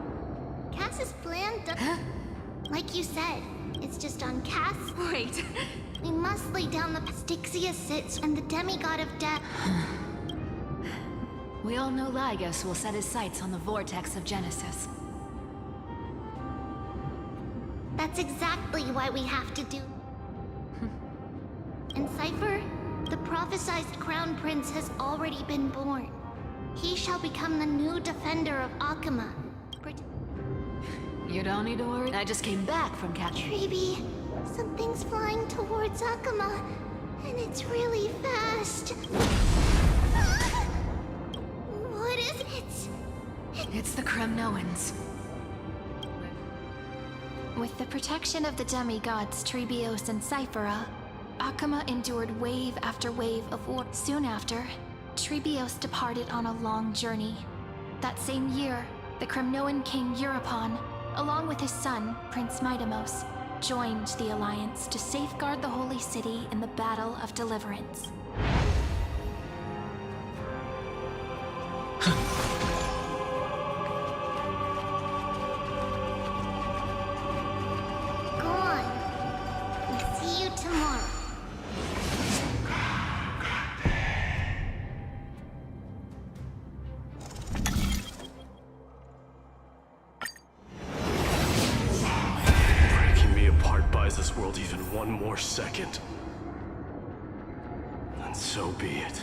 Cass's plan does...
Huh?
Like you said, it's just on Cass.
Wait.
We must lay down the... Styxia sits and the demigod of death.
We all know Lygus will set his sights on the vortex of Genesis.
That's exactly why we have to do... In Cypher, the prophesized crown prince has already been born. He shall become the new defender of Akama.
You don't need to worry. I just came back from
Treeby, something's flying towards Akama, and it's really fast. What is it?
It's the Kremnoans.
With the protection of the demigods Trebios and Cyphera, Akama endured wave after wave of war. Soon after, Trebios departed on a long journey. That same year, the Kremnoan king Euripon, along with his son, Prince Midamos, joined the alliance to safeguard the holy city in the Battle of Deliverance.
terrorize this world even one more second, then so be it.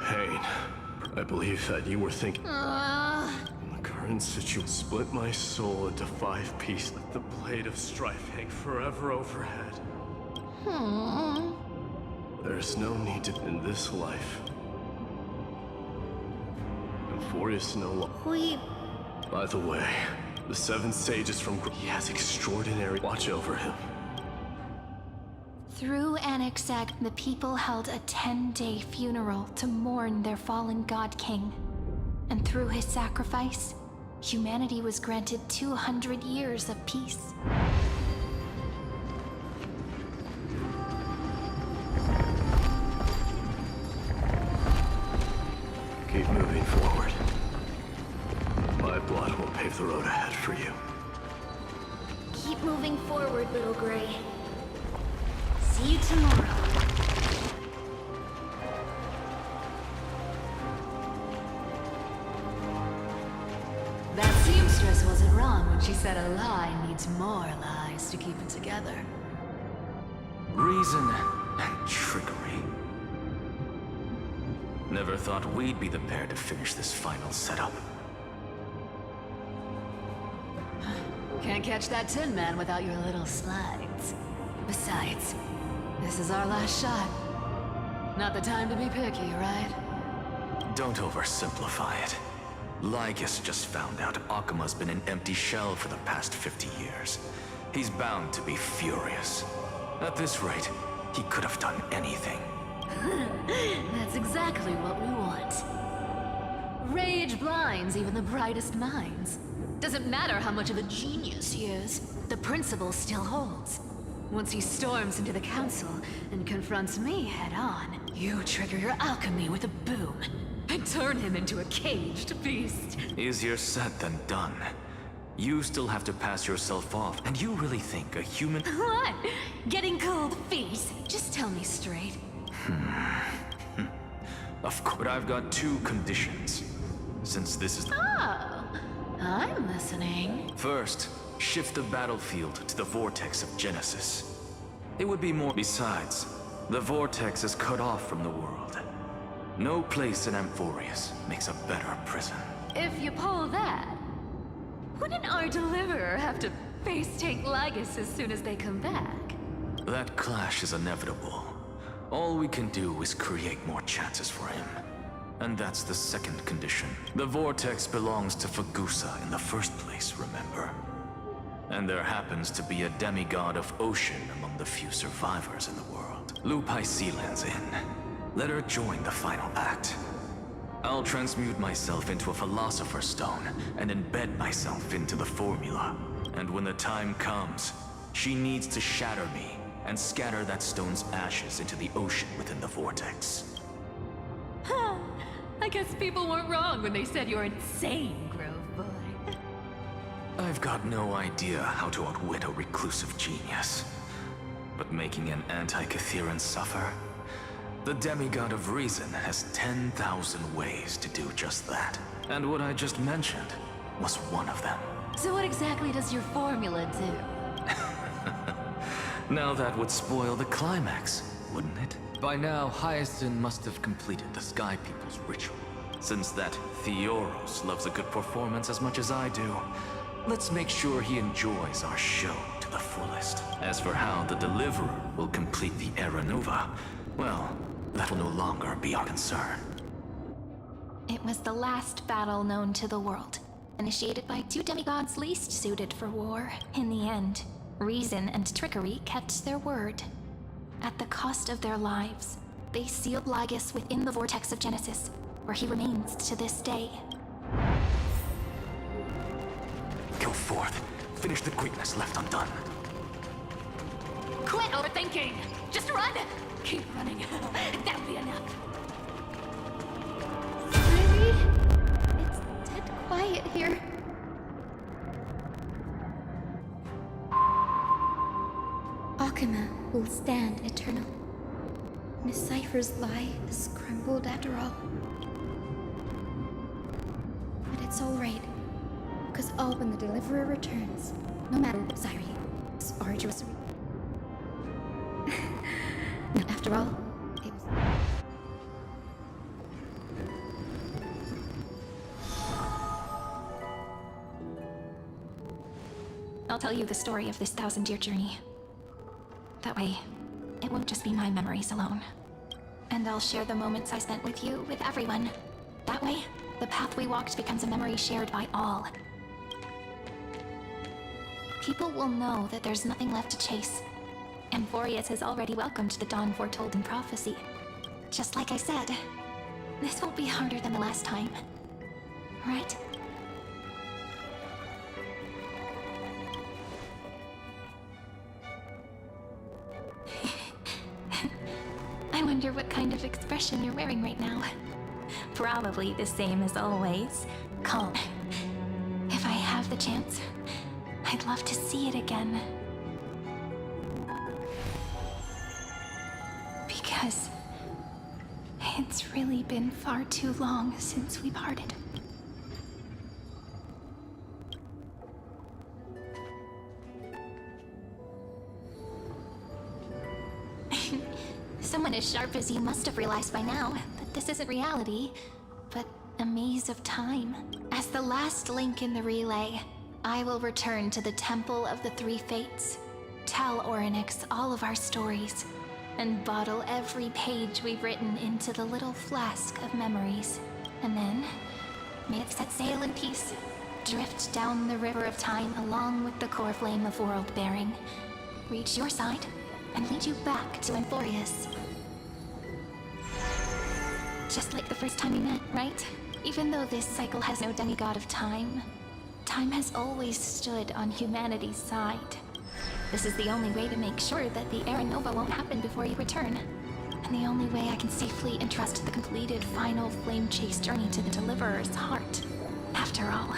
Pain, I believe that you were thinking... In the current situation, split my soul into 5 pieces. Let the blade of strife hang forever overhead. There's no need to in this life. Euphorius no longer. By the way, the 7 sages from he has extraordinary watch over him.
Through Anixag, the people held a 10-day funeral to mourn their fallen god king. And through his sacrifice, humanity was granted 200 years of peace.
Keep moving forward. My blood will pave the road ahead for you.
Keep moving forward, little Gray. See you tomorrow.
That seamstress wasn't wrong when she said a lie needs more lies to keep it together.
Reason and trickery. Never thought we'd be the pair to finish this final setup.
Can't catch that Tin Man without your little slides. Besides, this is our last shot. Not the time to be picky, right?
Don't oversimplify it. Lygus just found out Akima's been an empty shell for the past 50 years. He's bound to be furious. At this rate, he could have done anything.
That's exactly what we want. Rage blinds even the brightest minds. Doesn't matter how much of a genius he is, the principle still holds. Once he storms into the council and confronts me head-on, you trigger your alchemy with a boom and turn him into a caged beast.
Easier said than done. You still have to pass yourself off, and you really think a human—
What? Getting cold feet? Just tell me straight.
Of course, but I've got 2 conditions. Since this is—
Oh, I'm listening.
First, shift the battlefield to the vortex of Genesis. It would be more— Besides, the vortex is cut off from the world. No place in Amphorius makes a better prison.
If you pull that, wouldn't our deliverer have to face tank Lygus as soon as they come back?
That clash is inevitable. All we can do is create more chances for him. And that's the second condition. The vortex belongs to Fagusa in the first place, remember? And there happens to be a demigod of ocean among the few survivors in the world. Lupai Sealand's in. Let her join the final act. I'll transmute myself into a Philosopher's Stone and embed myself into the formula. And when the time comes, she needs to shatter me and scatter that stone's ashes into the ocean within the vortex.
Huh. I guess people weren't wrong when they said you're insane, Grove Boy.
I've got no idea how to outwit a reclusive genius. But making an anti-Catheran suffer? The demigod of reason has 10,000 ways to do just that. And what I just mentioned was one of them.
So what exactly does your formula do?
Now that would spoil the climax, wouldn't it? By now, Hyacinth must have completed the Sky People's ritual. Since that Theoros loves a good performance as much as I do, let's make sure he enjoys our show to the fullest. As for how the Deliverer will complete the Era Nova, well, that will no longer be our concern.
It was the last battle known to the world, initiated by 2 demigods least suited for war. In the end, reason and trickery kept their word. At the cost of their lives, they sealed Lygus within the vortex of Genesis, where he remains to this day.
Go forth. Finish the greatness left undone.
Quit overthinking! Just run! Keep running. That'll be enough.
Really? It's dead quiet here. Akima will stand eternal. Miss Cypher's lie is crumbled after all. But it's alright, because all when the Deliverer returns,
No matter, Syri, it's arduous. After all, it was... I'll tell you the story of this 1,000-year journey. That way, it won't just be my memories alone. And I'll share the moments I spent with you, with everyone. That way, the path we walked becomes a memory shared by all. People will know that there's nothing left to chase. Amphorius has already welcomed the dawn foretold in prophecy. Just like I said, this won't be harder than the last time. Right? I wonder what kind of expression you're wearing right now. Probably the same as always. Calm. If I have the chance, I'd love to see it again. Because it's really been far too long since we parted. Someone as sharp as you must have realized by now that this isn't reality, but a maze of time. As the last link in the relay, I will return to the Temple of the Three Fates, tell Orynyx all of our stories, and bottle every page we've written into the little flask of memories. And then, may it set sail in peace, drift down the river of time along with the core flame of world-bearing, reach your side, and lead you back to Amphorius. Just like the first time we met, right? Even though this cycle has no demigod of time, time has always stood on humanity's side. This is the only way to make sure that the Era Nova won't happen before you return. And the only way I can safely entrust the completed final flame chase journey to the Deliverer's heart. After all,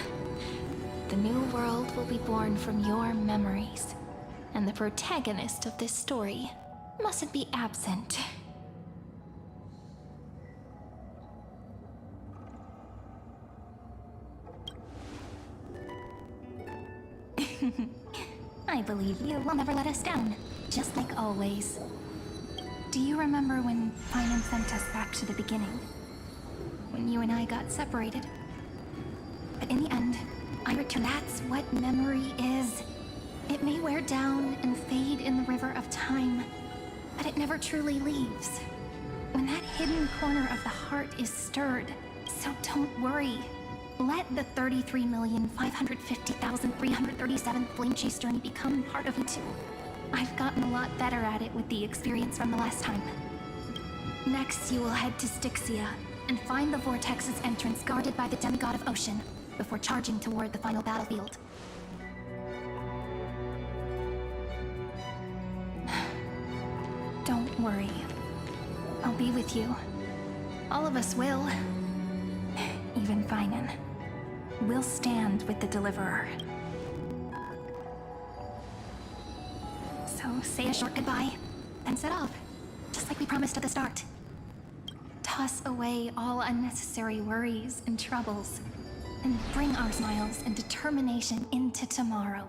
the new world will be born from your memories. And the protagonist of this story mustn't be absent. I believe you will never let us down, just like always. Do you remember when Paimon sent us back to the beginning? When you and I got separated? But in the end, I returned. That's what memory is. It may wear down and fade in the river of time, but it never truly leaves. When that hidden corner of the heart is stirred, so don't worry. Let the 33,550,337th Flame Chase journey become part of you too. I've gotten a lot better at it with the experience from the last time. Next, you will head to Styxia and find the Vortex's entrance guarded by the demigod of Ocean before charging toward the final battlefield. Don't worry. I'll be with you. All of us will. Even Finan. We'll stand with the Deliverer. So say a short goodbye, then set off, just like we promised at the start. Toss away all unnecessary worries and troubles, and bring our smiles and determination into tomorrow.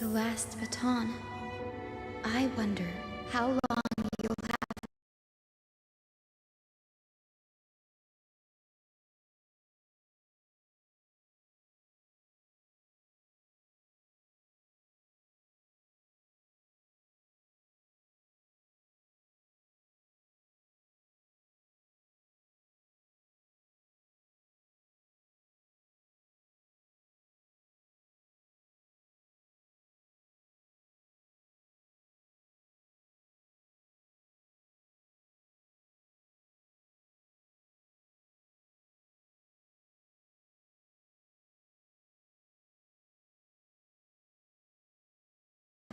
The last baton. I wonder how long you'll have.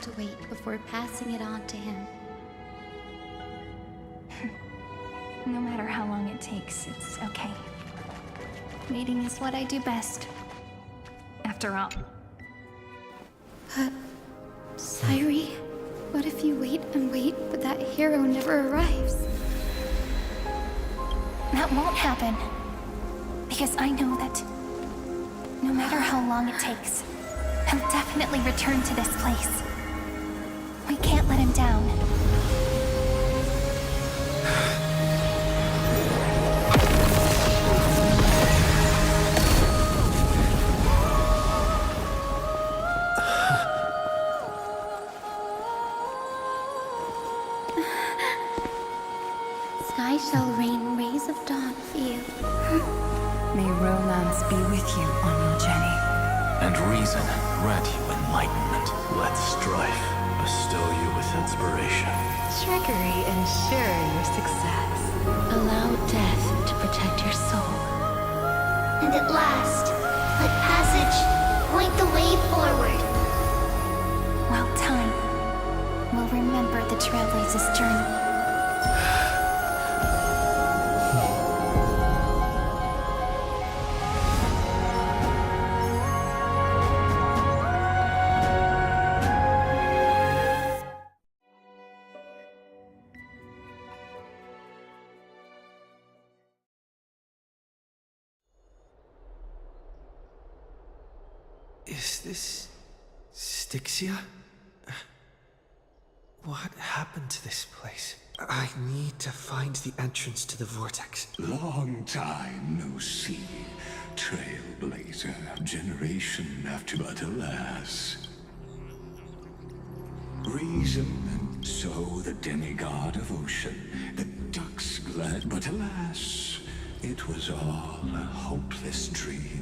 To wait before passing it on to him.
No matter how long it takes, it's okay. Waiting is what I do best. After all.
Syri? But What if you wait and wait, but that hero never arrives?
That won't happen. Because I know that no matter how long it takes, he'll definitely return to this place. We can't let him down.
Sky shall rain rays of dawn for you.
May romance be with you on your journey.
And reason grant you enlightenment. Let strife bestow you with inspiration.
Trickery ensure your success.
Allow death to protect your soul.
And at last, let passage point the way forward.
While time will remember the Trailblazer's journey.
Is this Styxia? What happened to this place? I need to find the entrance to the vortex.
Long time no see, Trailblazer, generation after, but alas. Reason, and so the demigod of ocean, the ducks glad, but alas, it was all a hopeless dream.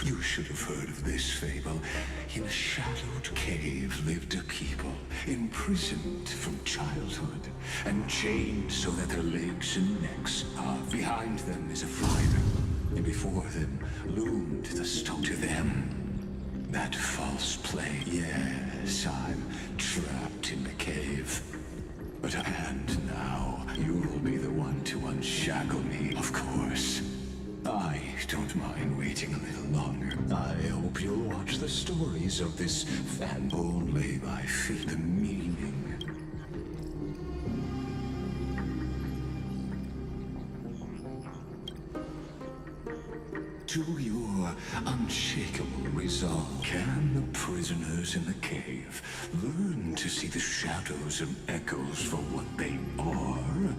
You should have heard of this fable. In a shadowed cave lived a people, imprisoned from childhood, and chained so that their legs and necks are behind them is a fire, and before them loomed the stone to them. That false play, yes, I'm trapped in the cave. And now, you'll be the one to unshackle me, of course. I don't mind waiting a little longer. I hope you'll watch the stories of this fan only by feel the meaning. To your unshakable resolve, can the prisoners in the cave learn to see the shadows and echoes for what they are,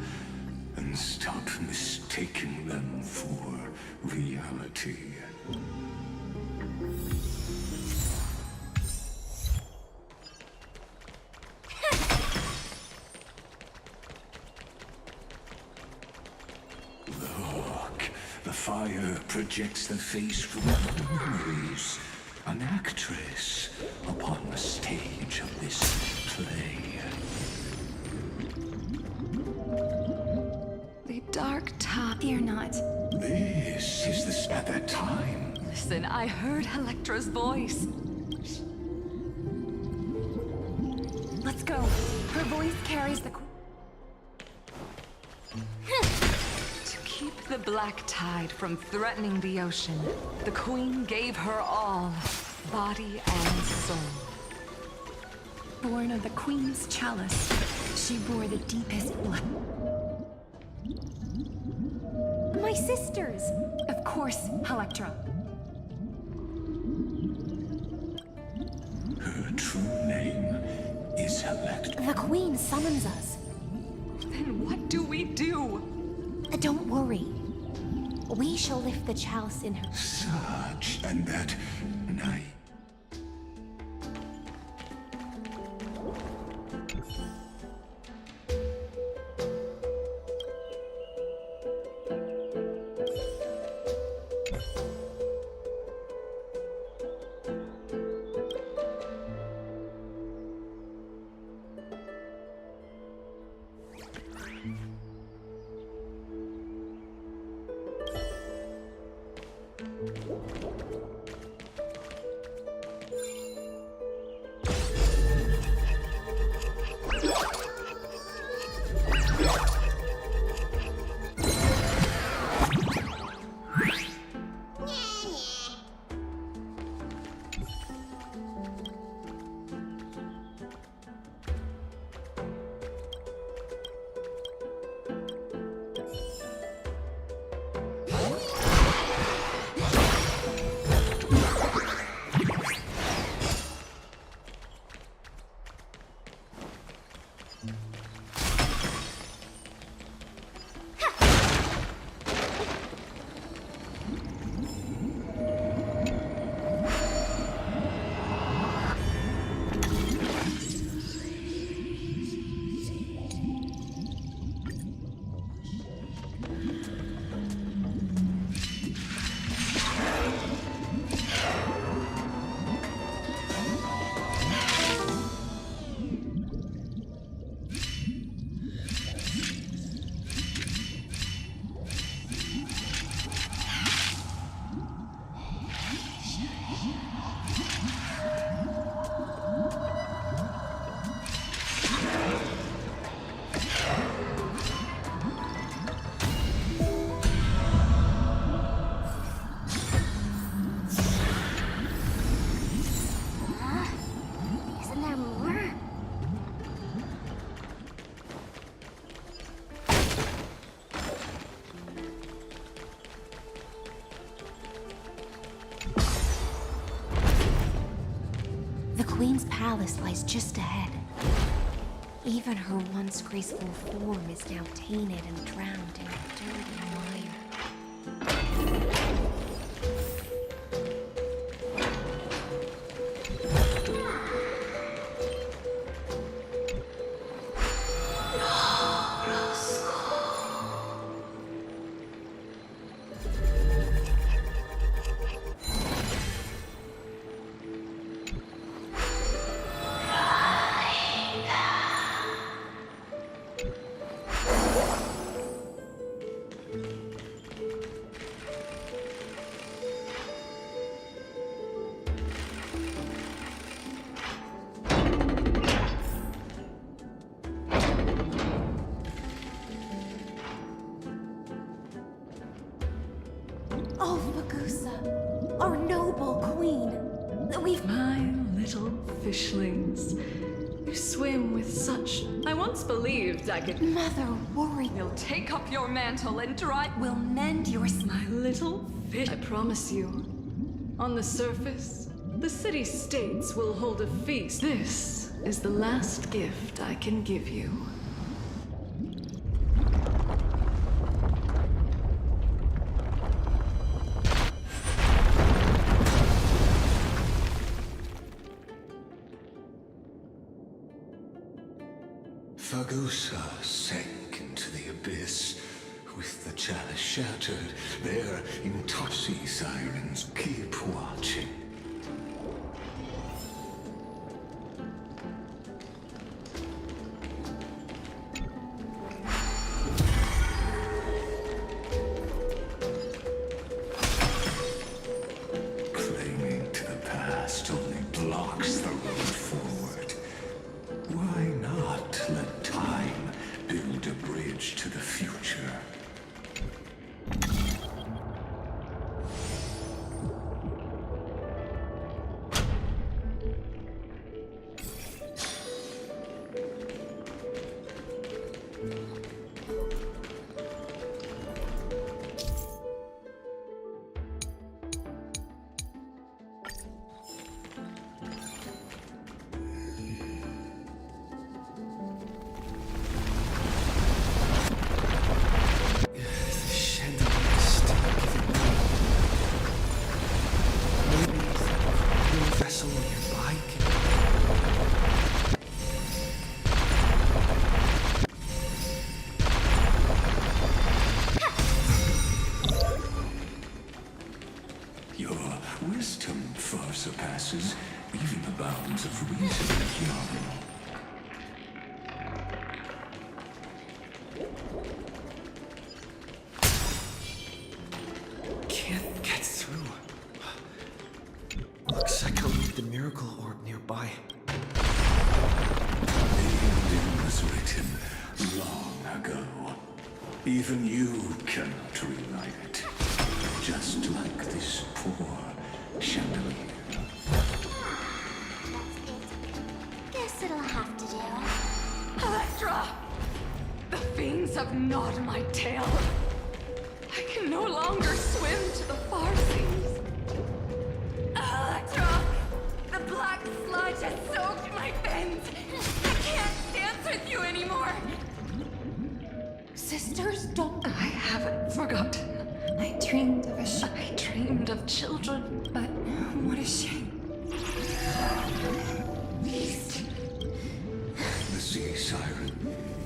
and stop mistaking them for reality? Look, the fire projects the face from memories. An actress upon the stage of this play.
The dark top.
Fear not.
This is at that time.
Listen, I heard Electra's voice.
Let's go. Her voice carries the...
To keep the black tide from threatening the ocean, the queen gave her all, body and soul.
Born of the queen's chalice, she bore the deepest blood. My sisters! Of course, Electra.
Her true name is Electra.
The Queen summons us.
Then what do we do?
Don't worry. We shall lift the chalice in her.
Such, and that night.
Isn't there more?
The Queen's palace lies just ahead. Even her once graceful form is now tainted and drowned in dirty mire.
Oh, Bagusa, our noble queen.
My little fishlings. You swim with such... I once believed I could...
Mother worry.
You'll take up your mantle and dry...
We'll mend your...
My little fish. I promise you. On the surface, the city-states will hold a feast. This is the last gift I can give you.
Fagusa sank into the abyss. With the chalice shattered, their Intoxi sirens keep watching. Clinging to the past only blocks the road forward. Why not let time build a bridge to the future? Your wisdom far surpasses even the bounds of reason, young.
Can't get through. Looks like I'll need the miracle orb nearby.
The ending was written long ago. Even you cannot rewrite it. Just like this poor chandelier.
Guess it'll have to do.
Electra! The fiends have gnawed my tail. I can no longer swim to the far seas. Electra! The black sludge has soaked my fins. I can't dance with you anymore.
Sisters, don't...
I haven't forgotten.
I dreamed of a ship.
I dreamed of children.
But what a shame.
The sea siren.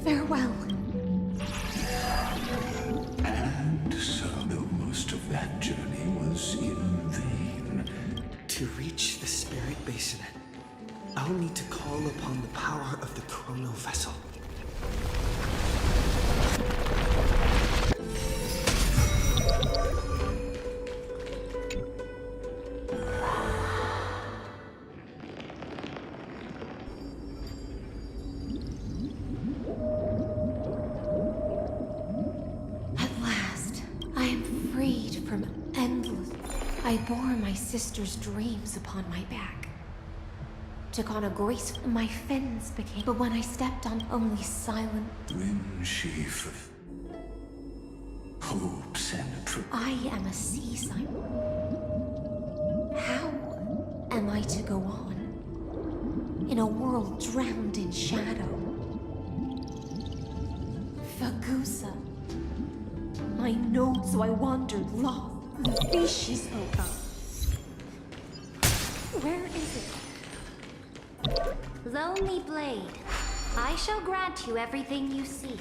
Farewell.
And
chrono vessel.
At last, I am freed from endless. I bore my sister's dreams upon my back. Took on a grace, my fins became. But when I stepped on only silent,
Wind sheaf of hopes and
I am a sea siren. How am I to go on in a world drowned in shadow? Fagusa. My node, so I wandered lost. The beast she spoke of. Where is it?
Lonely Blade, I shall grant you everything you seek.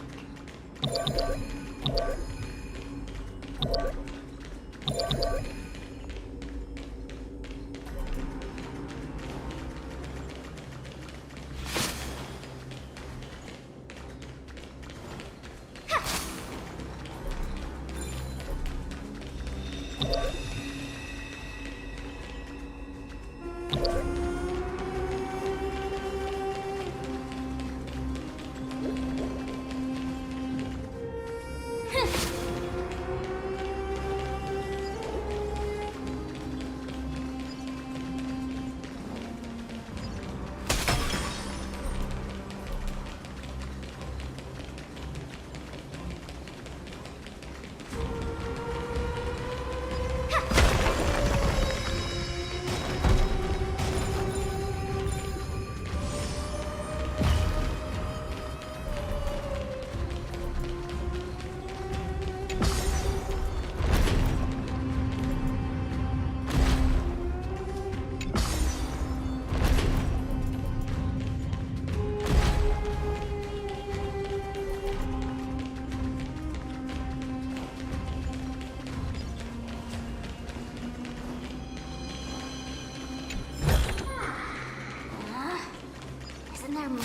Isn't there more?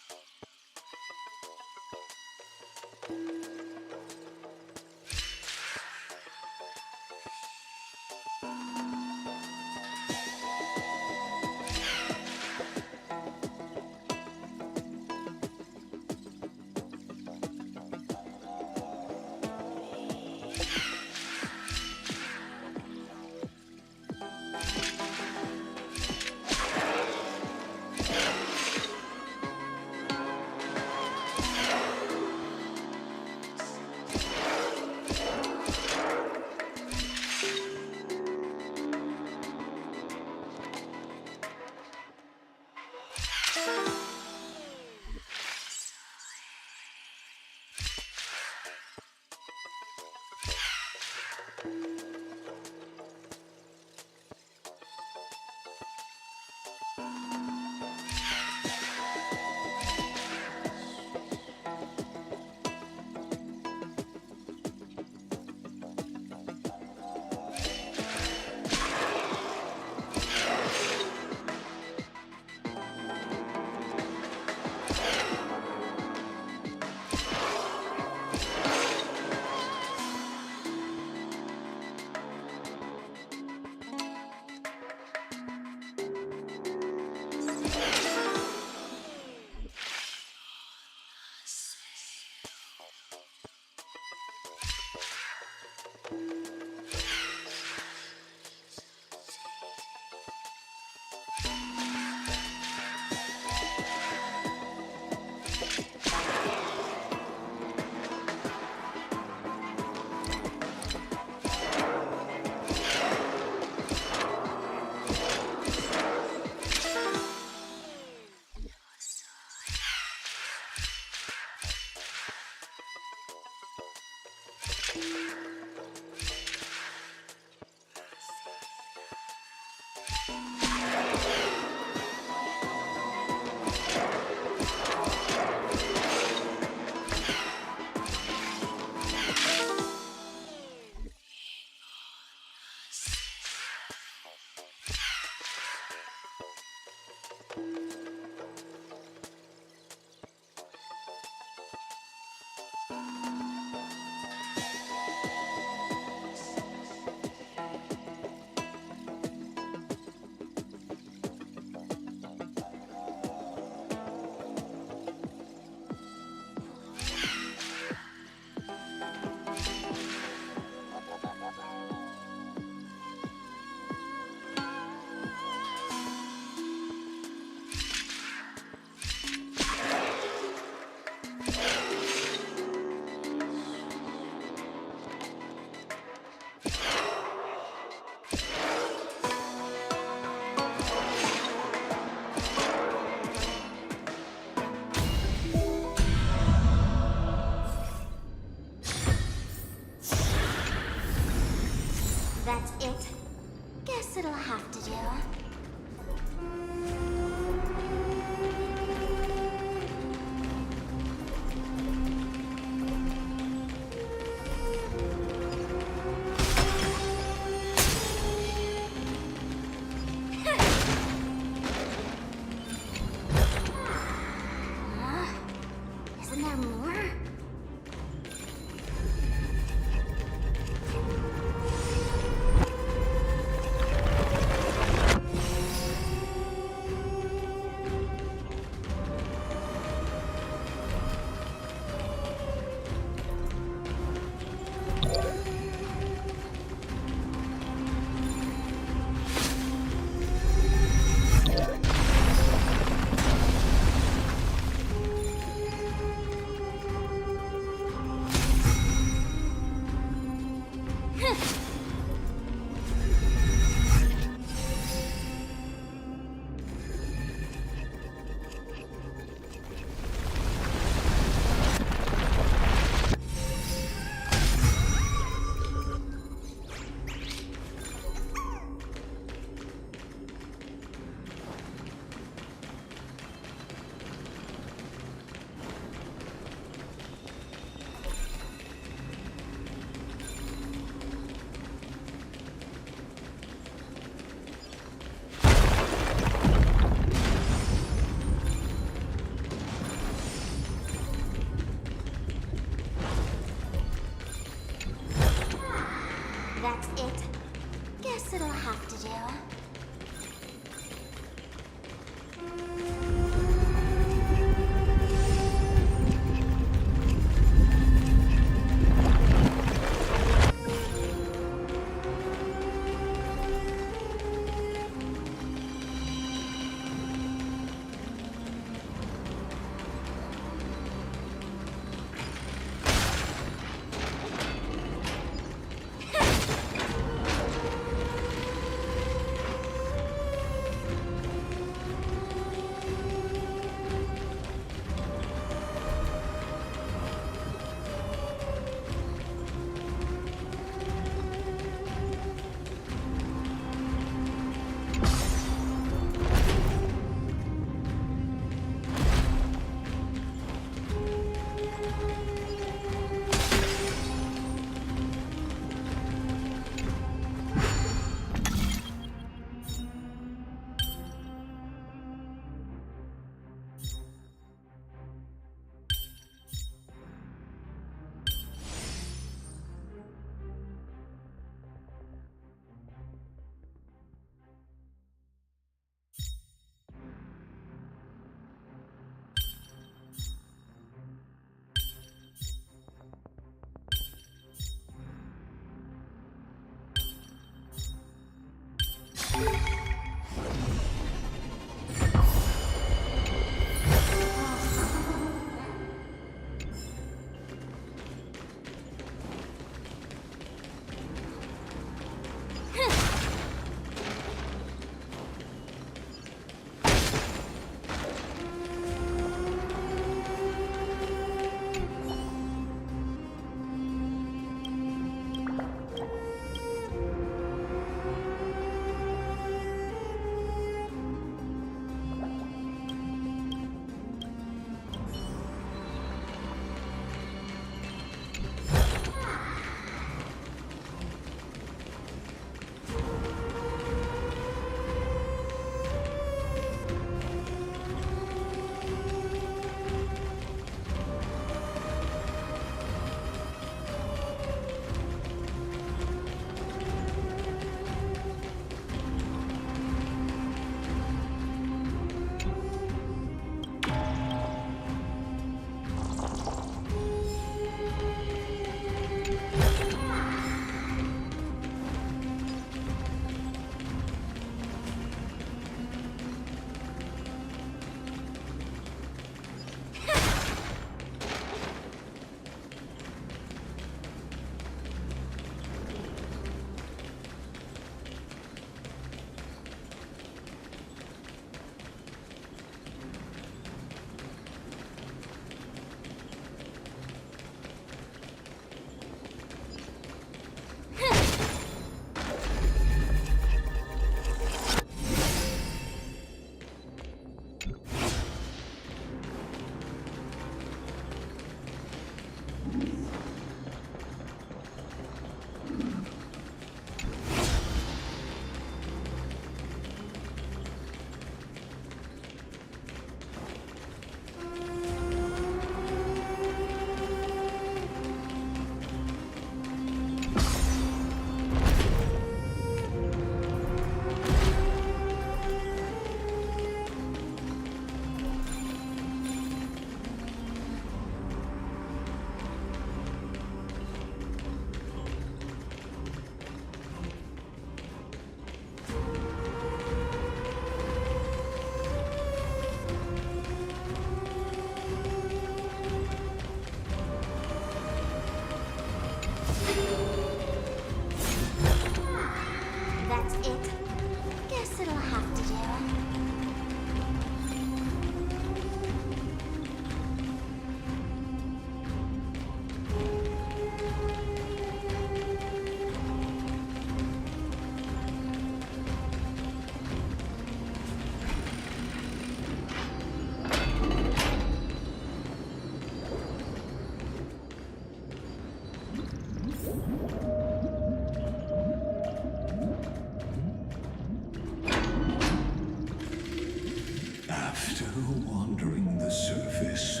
this.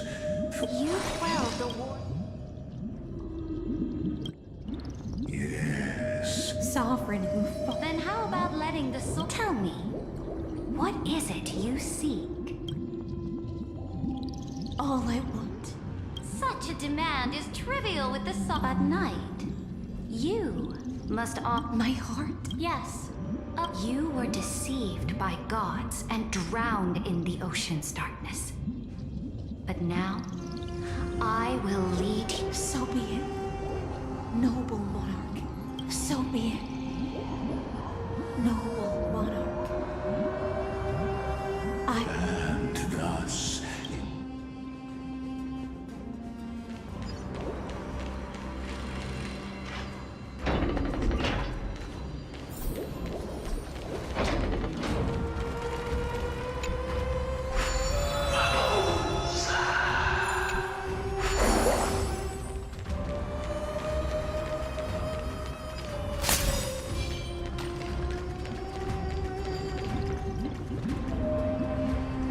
You quelled the war.
Yes.
Sovereign who fought. Then how about letting the soul tell me? What is it you seek? All I want. Such a demand is trivial with the sun at night. You must opt my heart. Yes. You were deceived by gods and drowned in the ocean's darkness. But now, I will lead you. So be it. Noble monarch. So be it. Noble monarch.
And thus...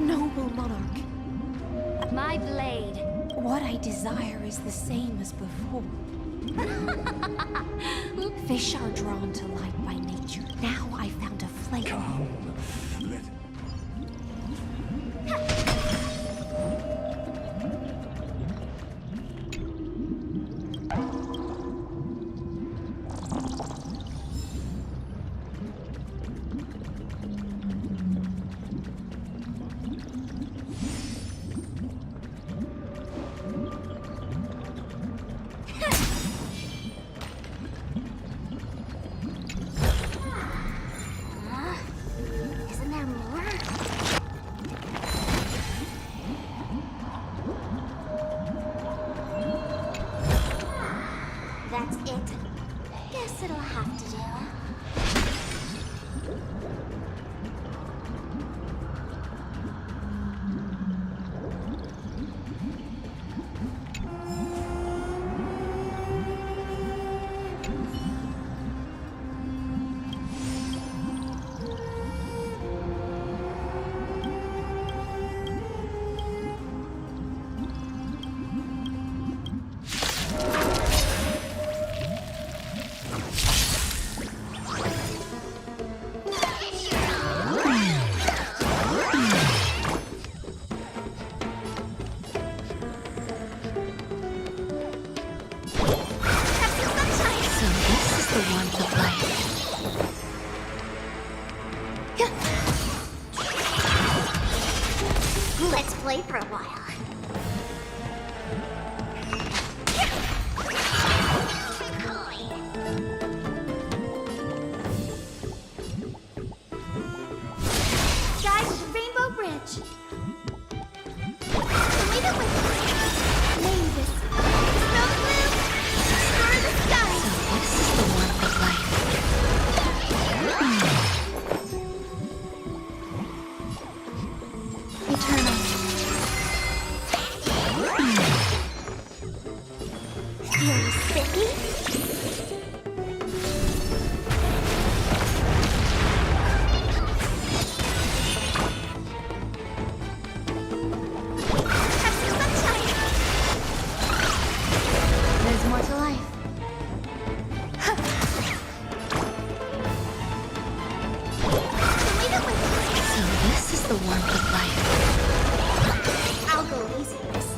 Noble monarch.
My blade.
What I desire is the same as before. Fish are drawn to light by nature. Now I found a flame.
Come, let...
Isn't there more? That's it. Guess it'll have to do. Let's play for a while. Guys, the Rainbow Bridge. Leave it with me. Name this. Snow blue. Explore the sky.
So this is the warmth of life. Eternal.
Feeling sticky? Have some sunshine.
There's more to life.
Leave it with me.
So this is the warmth of life.
I'll go easy first.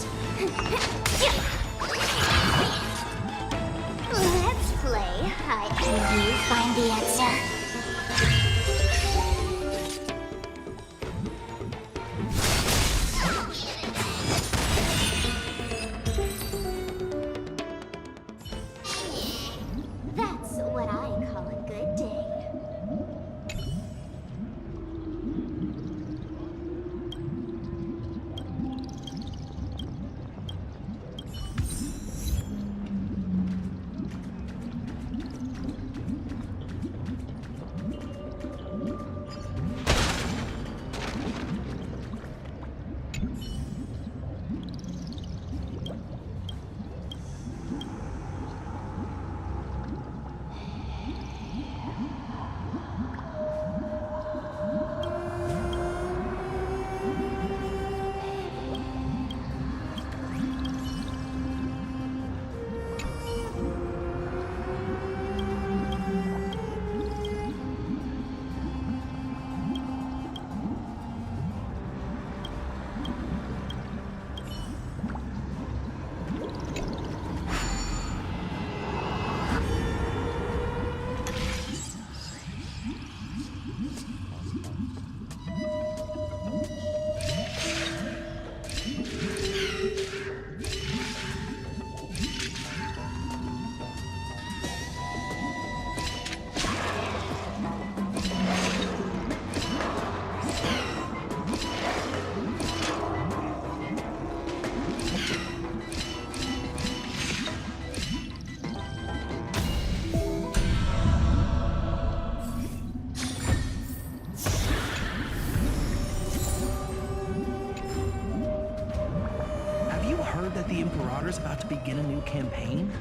that the Imperator's about to begin a new campaign?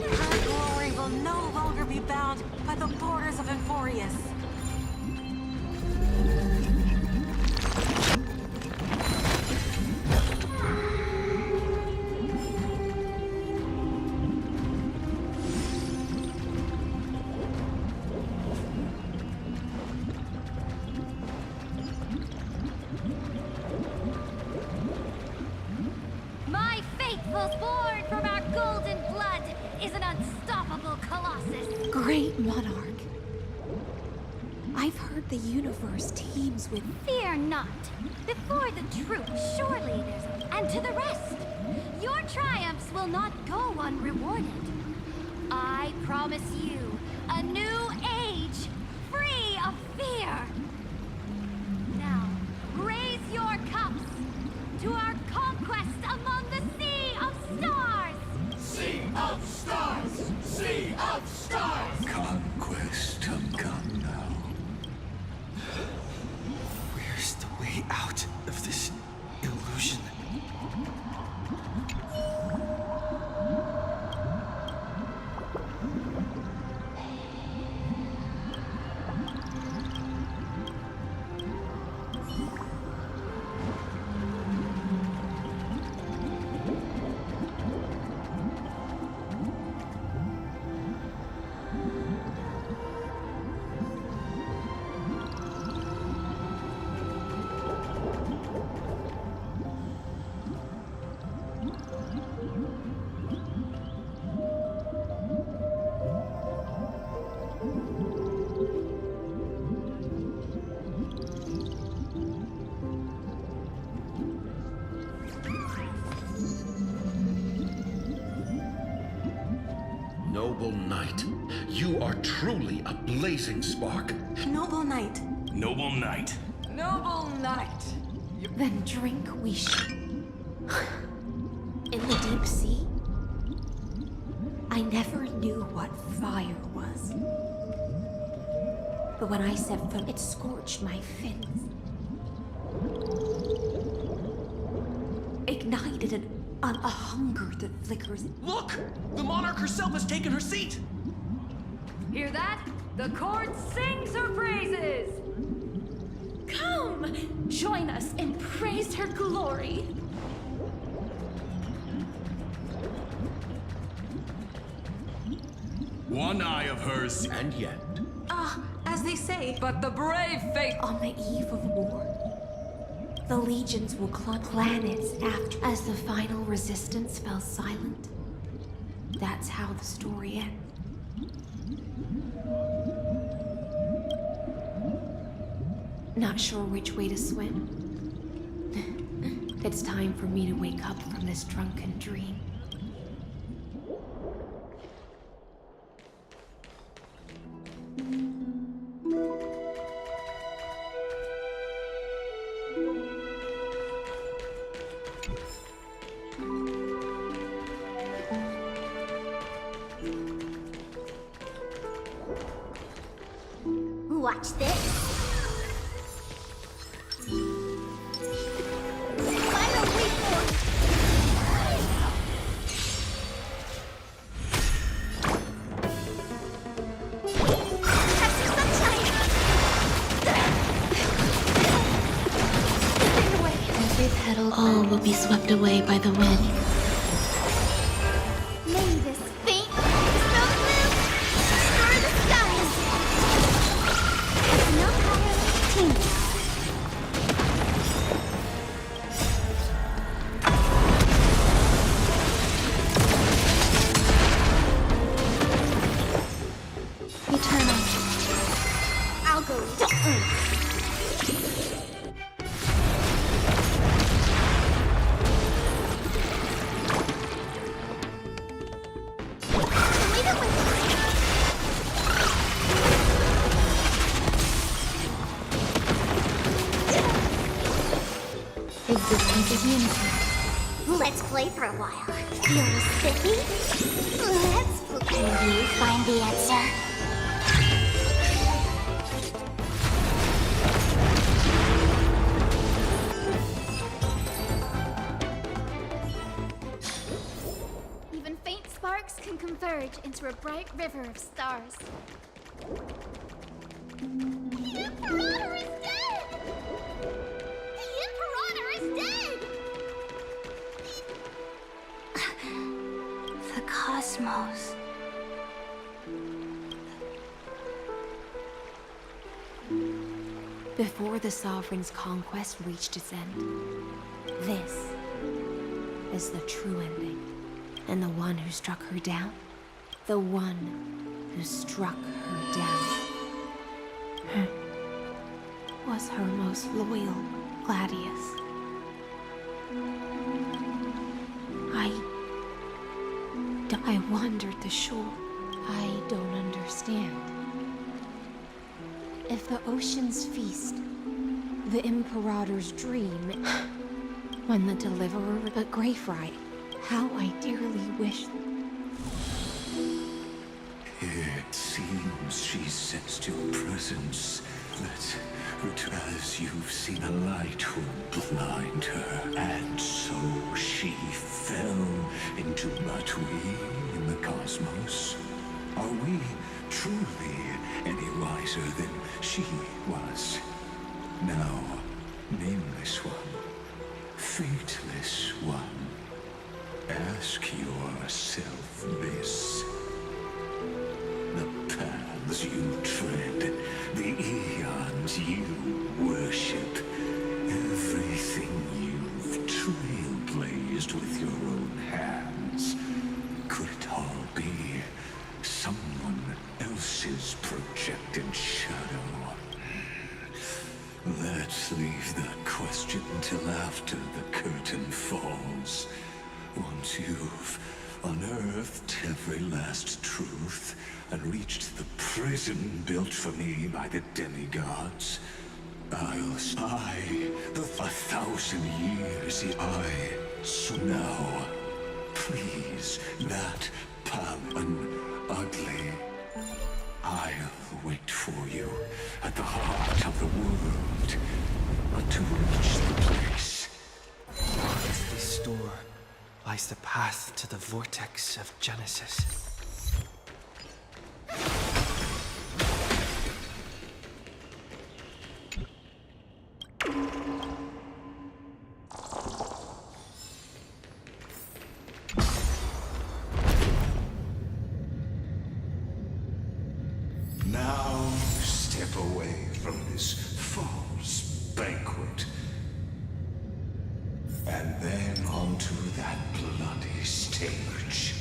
Her glory will no longer be bound by the borders of Emphorius.
My faithful born from our golden blood is an unstoppable colossus.
Great monarch. I've heard the universe teems with...
Fear not. Before the truth, surely there's and to the rest. Your triumphs will not go unrewarded. I promise you a new age, free of fear. Now, raise your cups to our conquest among the Sea of Stars!
Sea of Stars! Sea of Stars! Conquest have come now.
Where's the way out of this illusion?
Noble knight, you are truly a blazing spark.
Noble knight.
Noble knight.
Noble knight.
Then drink we shall. In the deep sea, I never knew what fire was. But when I set foot, it scorched my fins. Ignited a hunger that flickers.
Look! The monarch herself has taken her seat!
Hear that? The court sings her praises!
Come! Join us and praise her glory!
One eye of hers,
and yet.
As they say.
But the brave faith.
On the eve of war, the legions will club planets after. As the final resistance fell silent, that's how the story ends. Not sure which way to swim. It's time for me to wake up from this drunken dream.
Watch this. Final reform. Have some sunshine.
Every petal, all will be swept away by the wind.
May this faint snow blue stir the skies. No higher team.
Eternal.
I'll go.
Existence is unity.
Let's play for a while. Feel spiffy? Let's play. Can you find the answer? can converge into a bright river of stars. The Imperator is dead! The Imperator is dead!
The cosmos.
Before the Sovereign's conquest reached its end, this is the true ending. And the one who struck her down, the one who struck her down, was her most loyal Gladius. I wandered the shore. I don't understand. If the ocean's feast, the Imperator's dream, when the Deliverer, but Greyfry, how I dearly wish.
It seems she sensed your presence, that as you've seen a light would blind her, and so she fell into Matui in the cosmos. Are we truly any wiser than she was? Now, nameless one, fateless one, ask yourself this. The paths you tread, the eons you worship, everything you've trailblazed with your own hands, could it all be someone else's projected shadow? Let's leave that question till after the curtain falls. Once you've unearthed every last truth and reached the prison built for me by the demigods, I'll spy the 1,000 years so now, please, that paladin ugly, I'll wait for you at the heart of the world, but to reach the place.
Beneath this door lies the path to the vortex of Genesis.
Now step away from this false banquet, and then onto that bloody stage.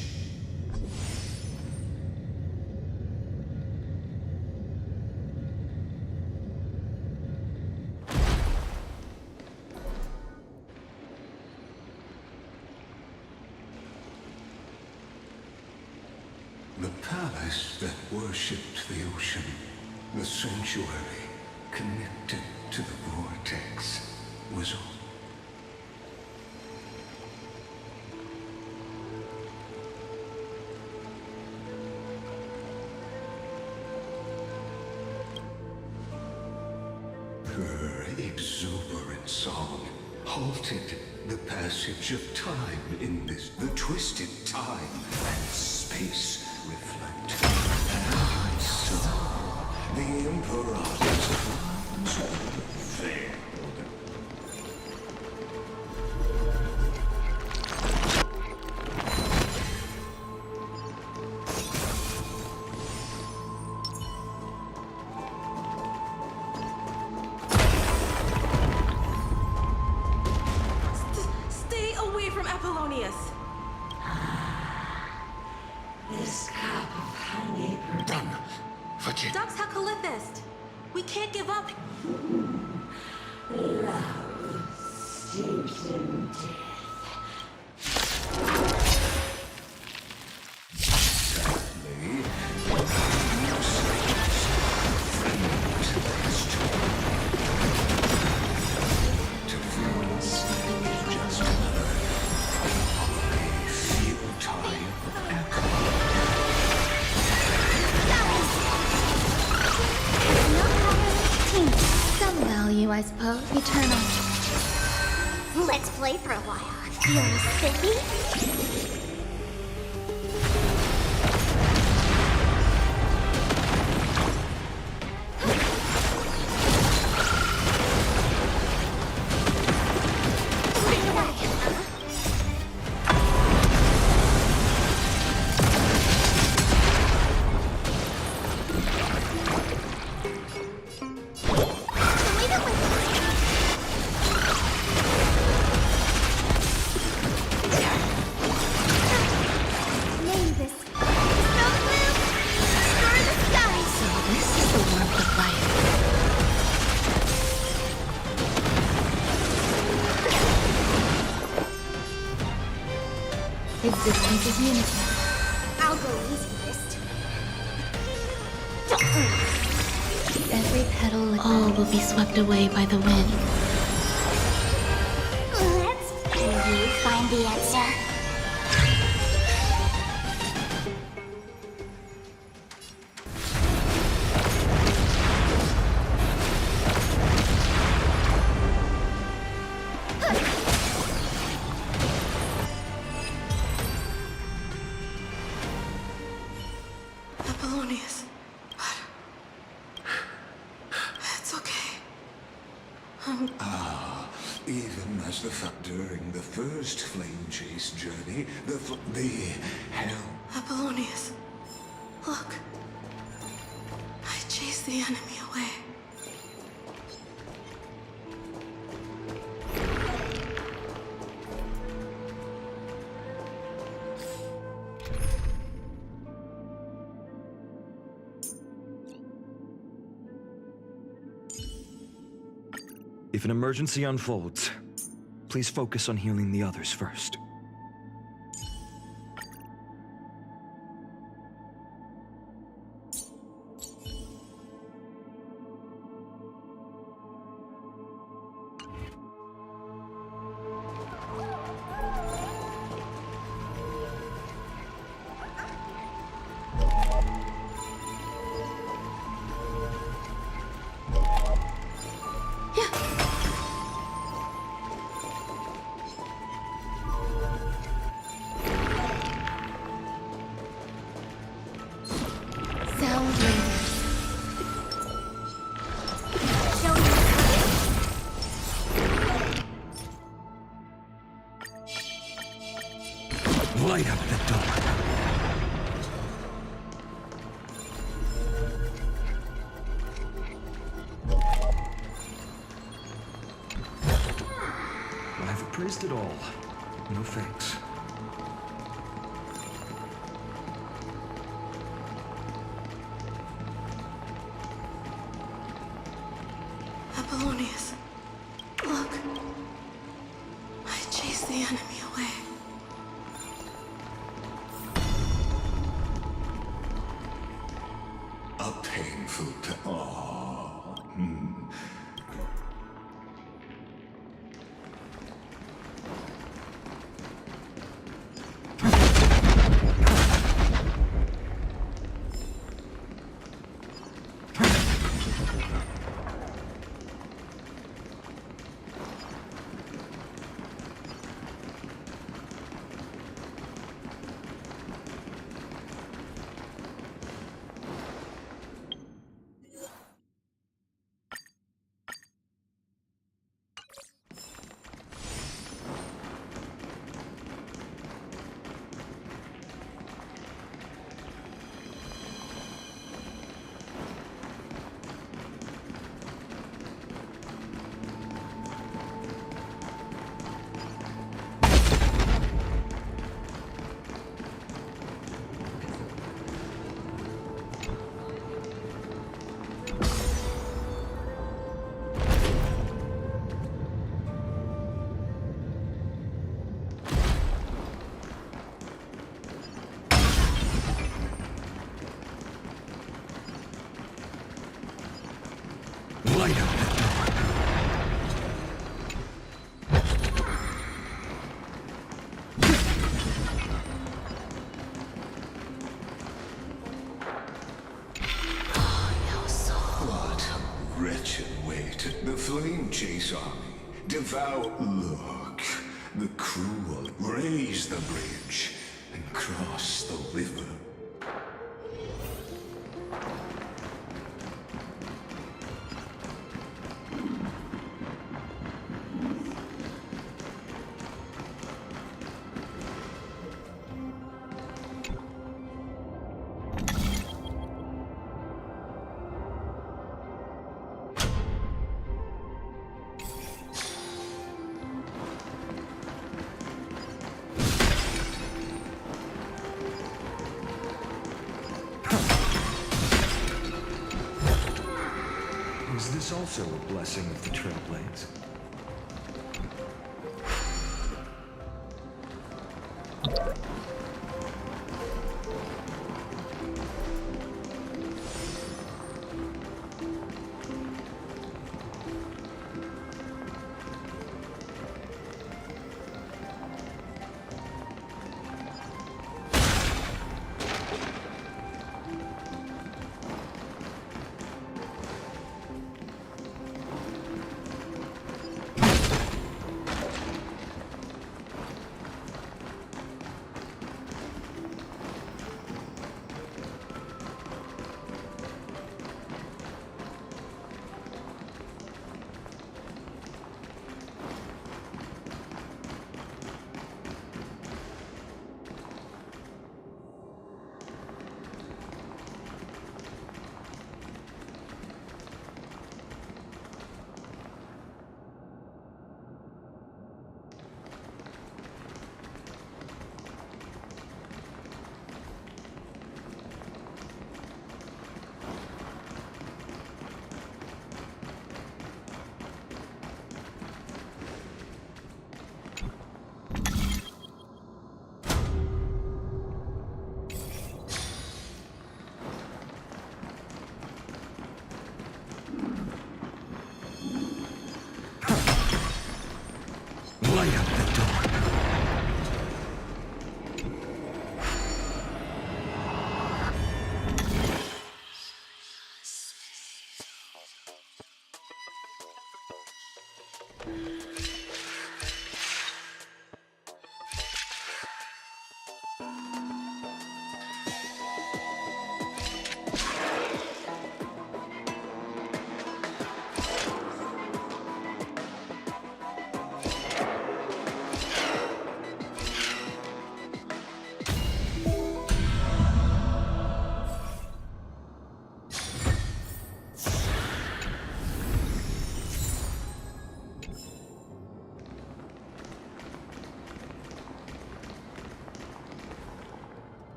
The palace that worshipped the ocean, the sanctuary connected to the vortex, was all. Her exuberant song halted the passage of time in this. The twisted time and space reflect. And so, the Imperator's plans failed.
Stay away from Apollonius!
This cup of honey.
Done. Virgin.
Dux Hakalithist! We can't give up!
Love steeps in death.
Some value, I suppose. Eternal.
Let's play for a while. You're a city?
Existence is unity.
I'll go easy first.
Every petal, all will be swept away by the wind.
Can you find the answer?
Apollonius. It's okay.
Even as during the first flame chase journey, the hell.
Apollonius. Look. I chased the enemy away.
If an emergency unfolds, please focus on healing the others first.
Sound Raiders.
Light up the dark. I've appraised it all. No thanks.
Apollonius. Look. I chased the enemy away.
A painful
Light up the dark.
What a wretched way to the flame chase army. Devour. Look. The crew will raise the bridge and cross the river.
Is this also a blessing of the Trailblades?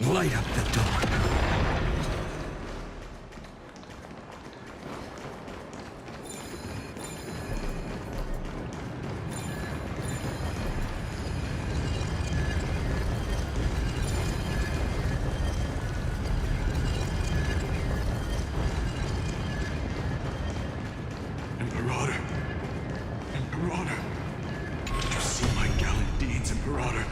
Light up the dawn.
Imperator. Imperator. Did you see my gallant deeds, Imperator?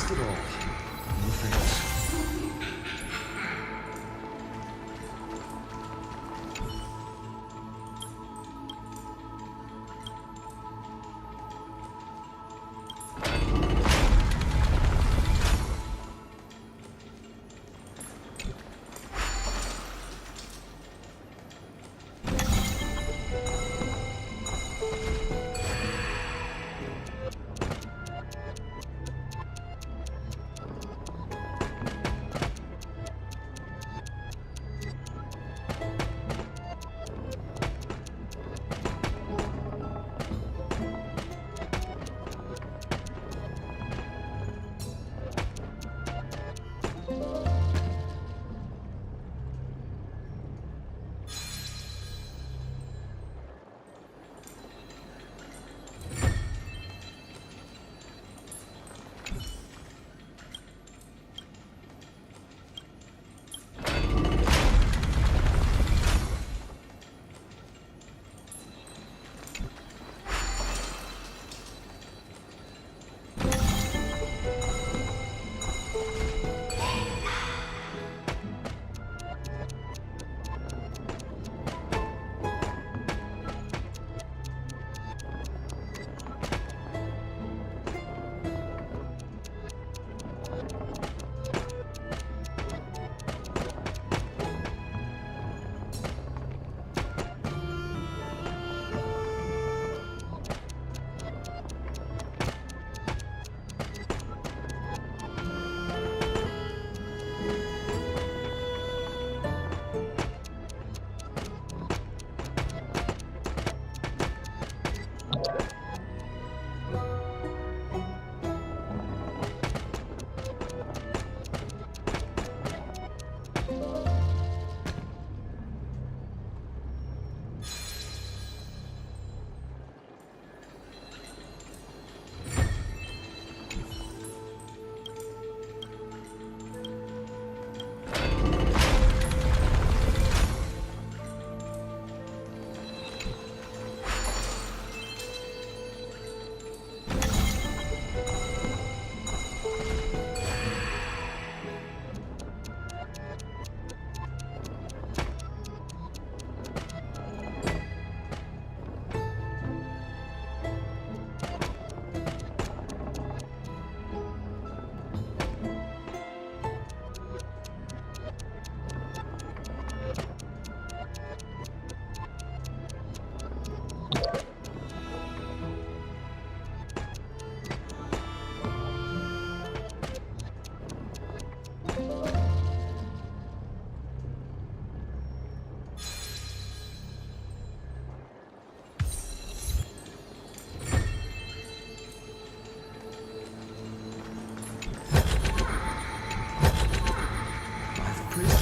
praised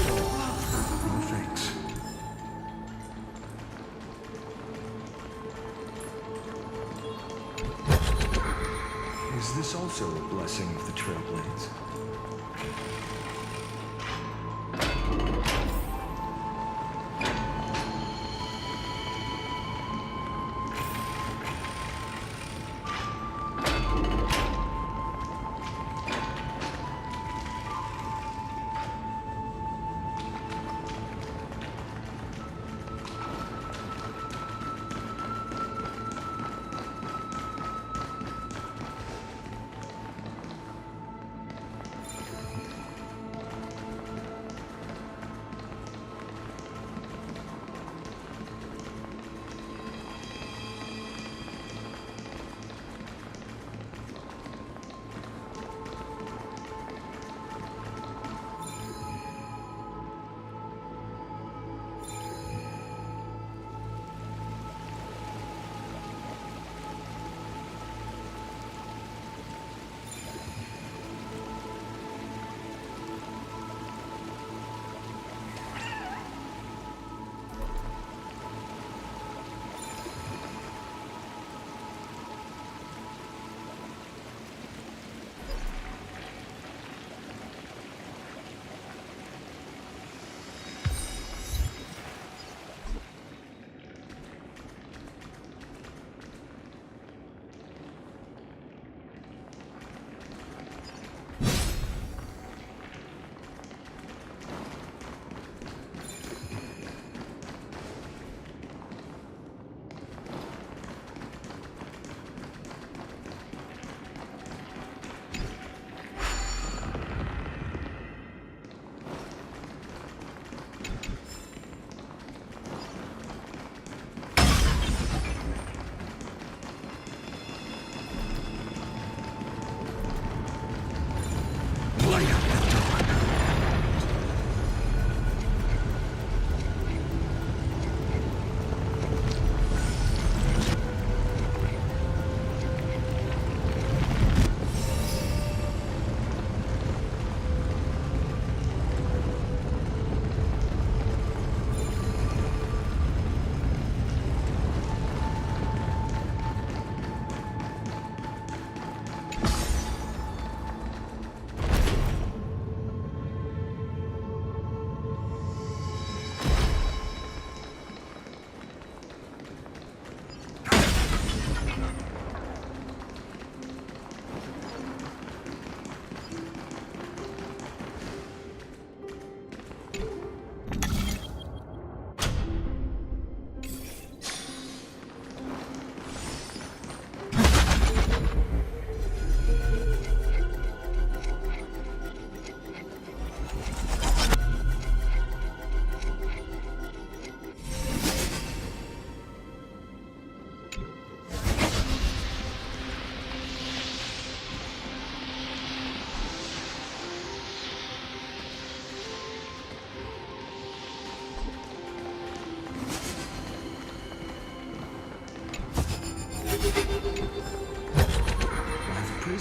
it all. No thanks. Is this also a blessing of the Trailblades?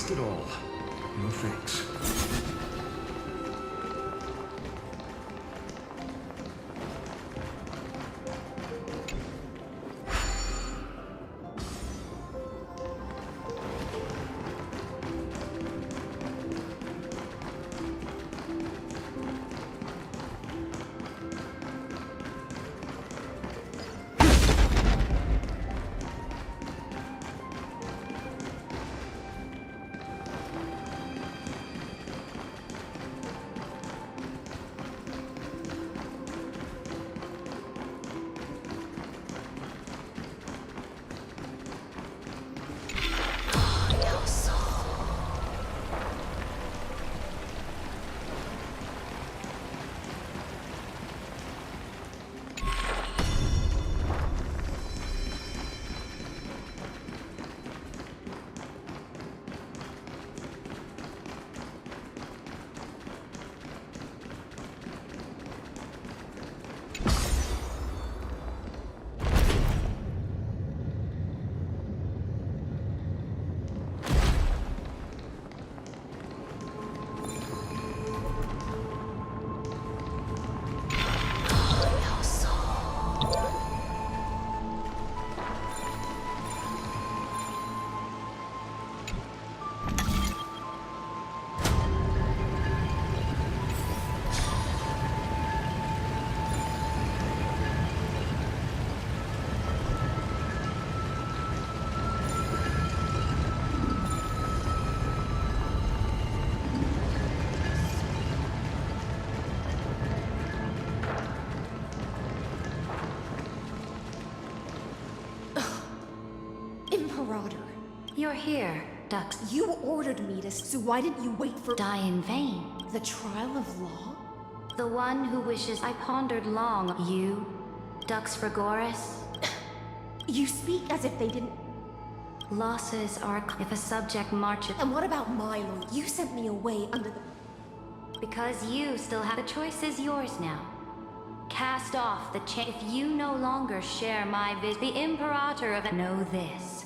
Waste it all. No thanks.
Imperator.
You're here, Dux.
You ordered me to, so why didn't you wait for—
Die in vain.
The trial of law?
The one who wishes I pondered long. You, Dux Frigoris?
You speak as if they didn't—
Losses are if a subject marches.
And what about my lord? You sent me away under the—
Because you still have— The choice is yours now. Cast off the chain. If you no longer share my vision, the Imperator of it, know this.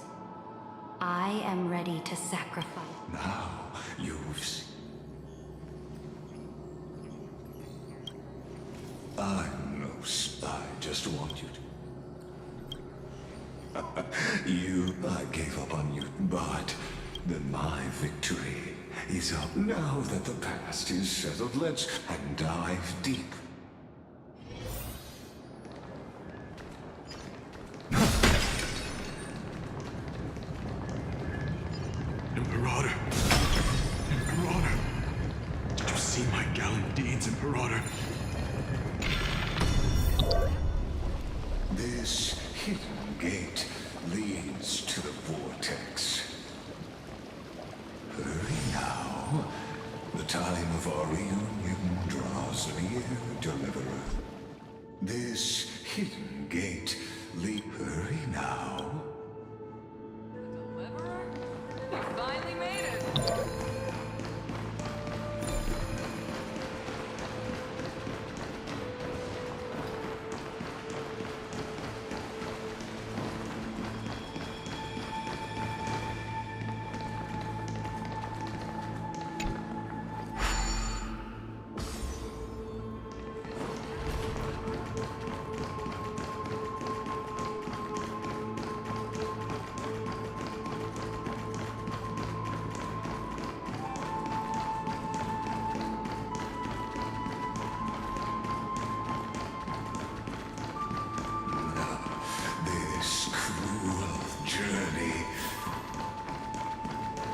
I am ready to sacrifice.
Now you've seen. I'm no spy, just want you to. I gave up on you, but then my victory is up. Now that the past is settled, let's dive deep.
Imperator! Imperator! Did you see my gallant deeds, Imperator?
This hidden gate leads to the vortex. Hurry now. The time of our reunion draws near, Deliverer. This hidden gate leads. Hurry now.
Deliverer? You finally made it!
This cruel journey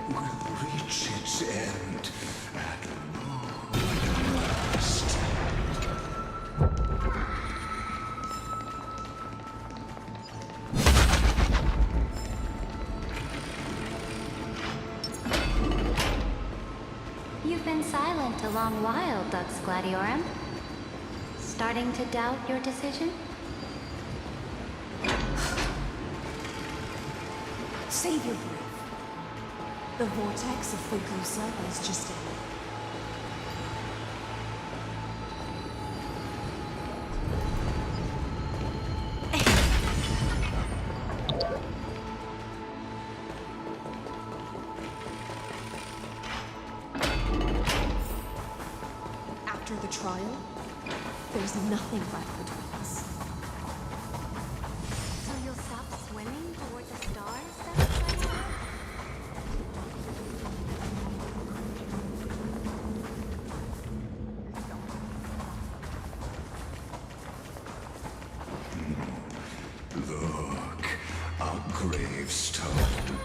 will reach its end at long last.
You've been silent a long while, Dux Gladiorum. Starting to doubt your decision?
Save your breath. The vortex of Fukusa is just ended. there's nothing left between us.
So you'll stop swimming toward the stars then, Sayonara?
Look, a gravestone.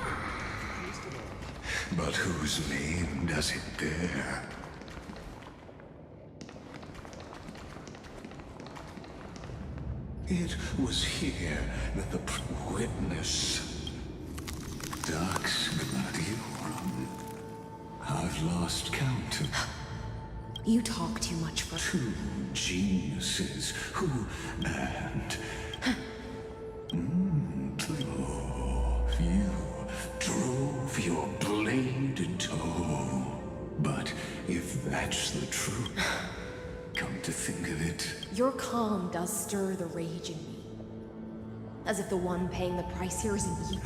But whose name does it bear? It was here that the witness, Dux Gladiorum. I've lost count of
You talk too much for...
two geniuses who, and... you drove your blade toe. But if that's the truth, come to think of it...
Your calm does stir the rage in me. As if the one paying the price here isn't you.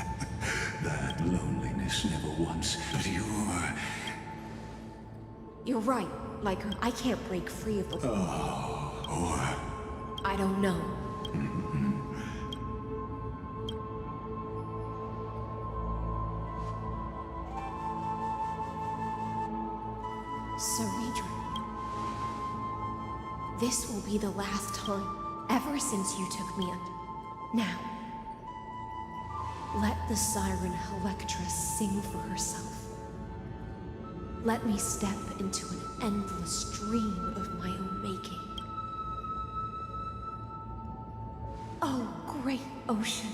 That loneliness never once, but
You're right. Like, I can't break free of the...
or...
I don't know. Sir Adrian. This will be the last time, ever since you took me under. Now, let the siren Electra sing for herself. Let me step into an endless dream of my own making. Oh, great ocean.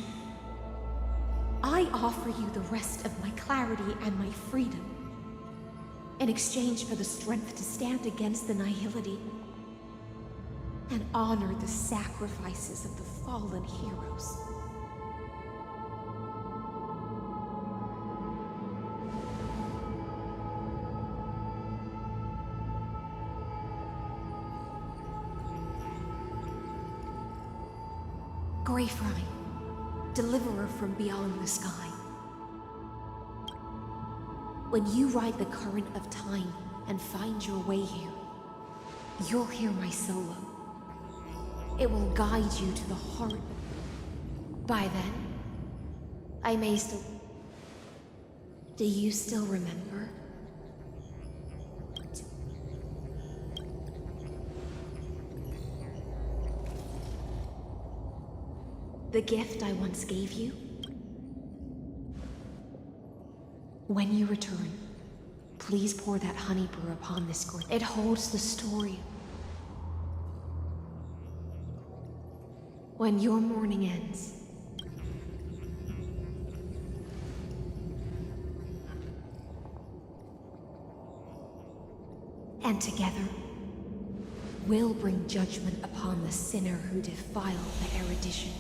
I offer you the rest of my clarity and my freedom, in exchange for the strength to stand against the nihility and honor the sacrifices of the fallen heroes. Greyfry, deliverer from beyond the sky. When you ride the current of time and find your way here, you'll hear my solo. It will guide you to the heart. By then, I may still... Do you still remember? The gift I once gave you? When you return, please pour that honey brew upon this grave. It holds the story. When your mourning ends, and together, we'll bring judgment upon the sinner who defiled the erudition.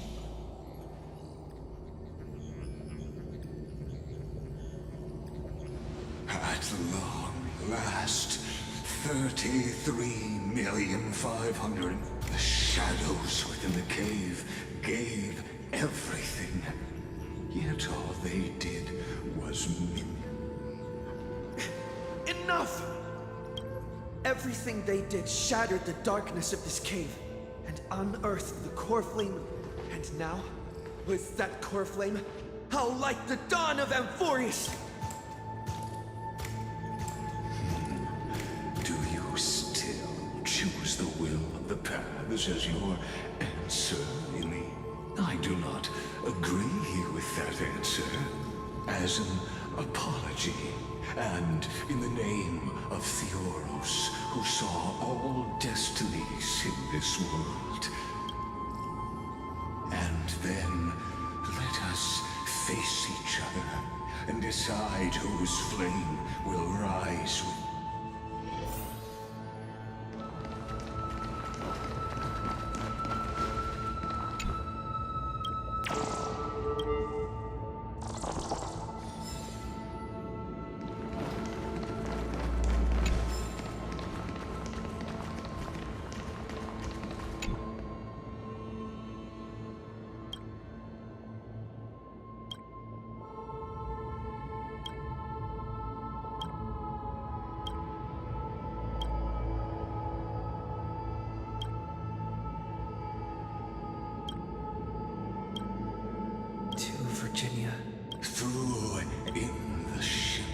At long last, 33,500,000. The shadows within the cave gave everything. Yet all they did was
Enough! Everything they did shattered the darkness of this cave and unearthed the core flame. And now, with that core flame, I'll light the dawn of Amphorius!
Do you still choose the will of the paths as your answer, Amy? I do not agree with that answer. As an apology, and in the name of Theoros, who saw all destinies in this world. And then, let us face each other and decide whose flame will rise with
Virginia?
Through in the ship.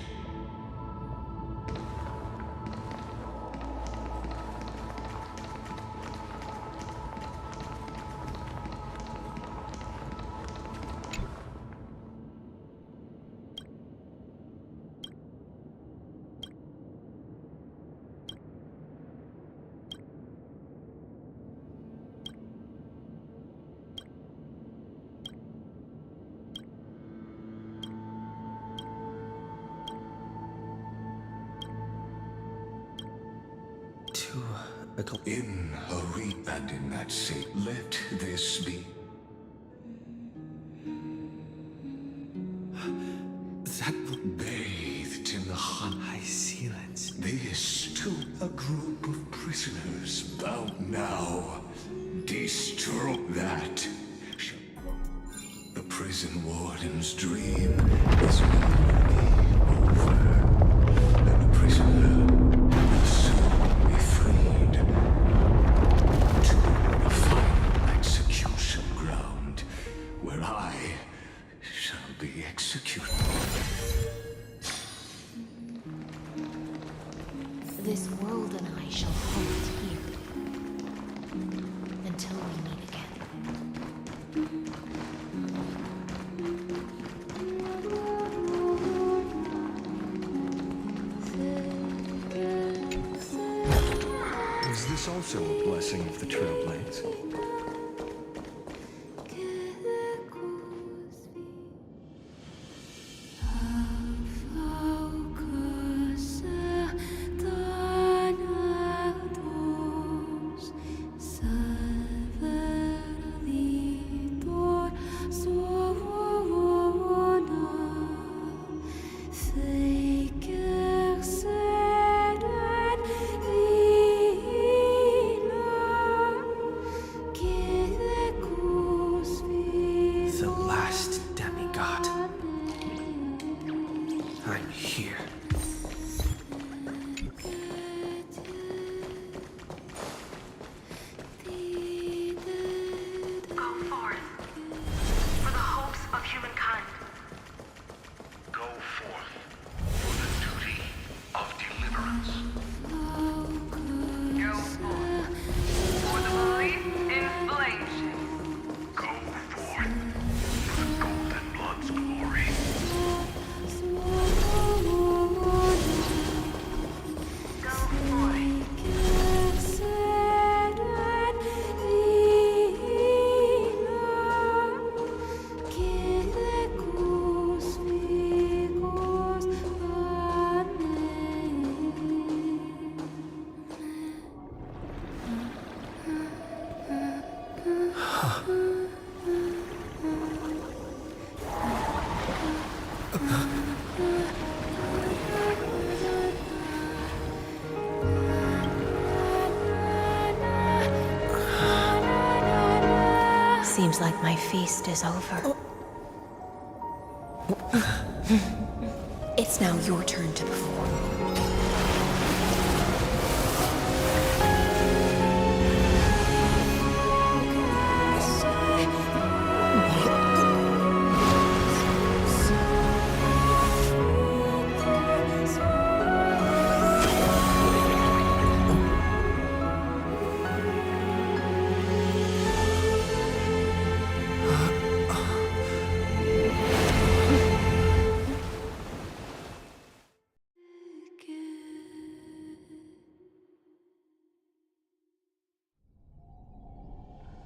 In a reap and in that state, let this be.
That
bathed in the
high ceilings.
This to a group of prisoners bound now. Destroy that. The prison warden's dream is nearly over, and the prisoner will soon be freed to the final execution ground, where I shall be executed.
This world and I shall hold here until we meet again.
Is this also a blessing of the Trailblades?
I'm here.
Go forth for the hopes of humankind.
Go forth for the duty of deliverance.
Go forth for the belief in flame.
Go forth for the golden blood's glory.
Seems like my feast is over. It's now your turn to perform.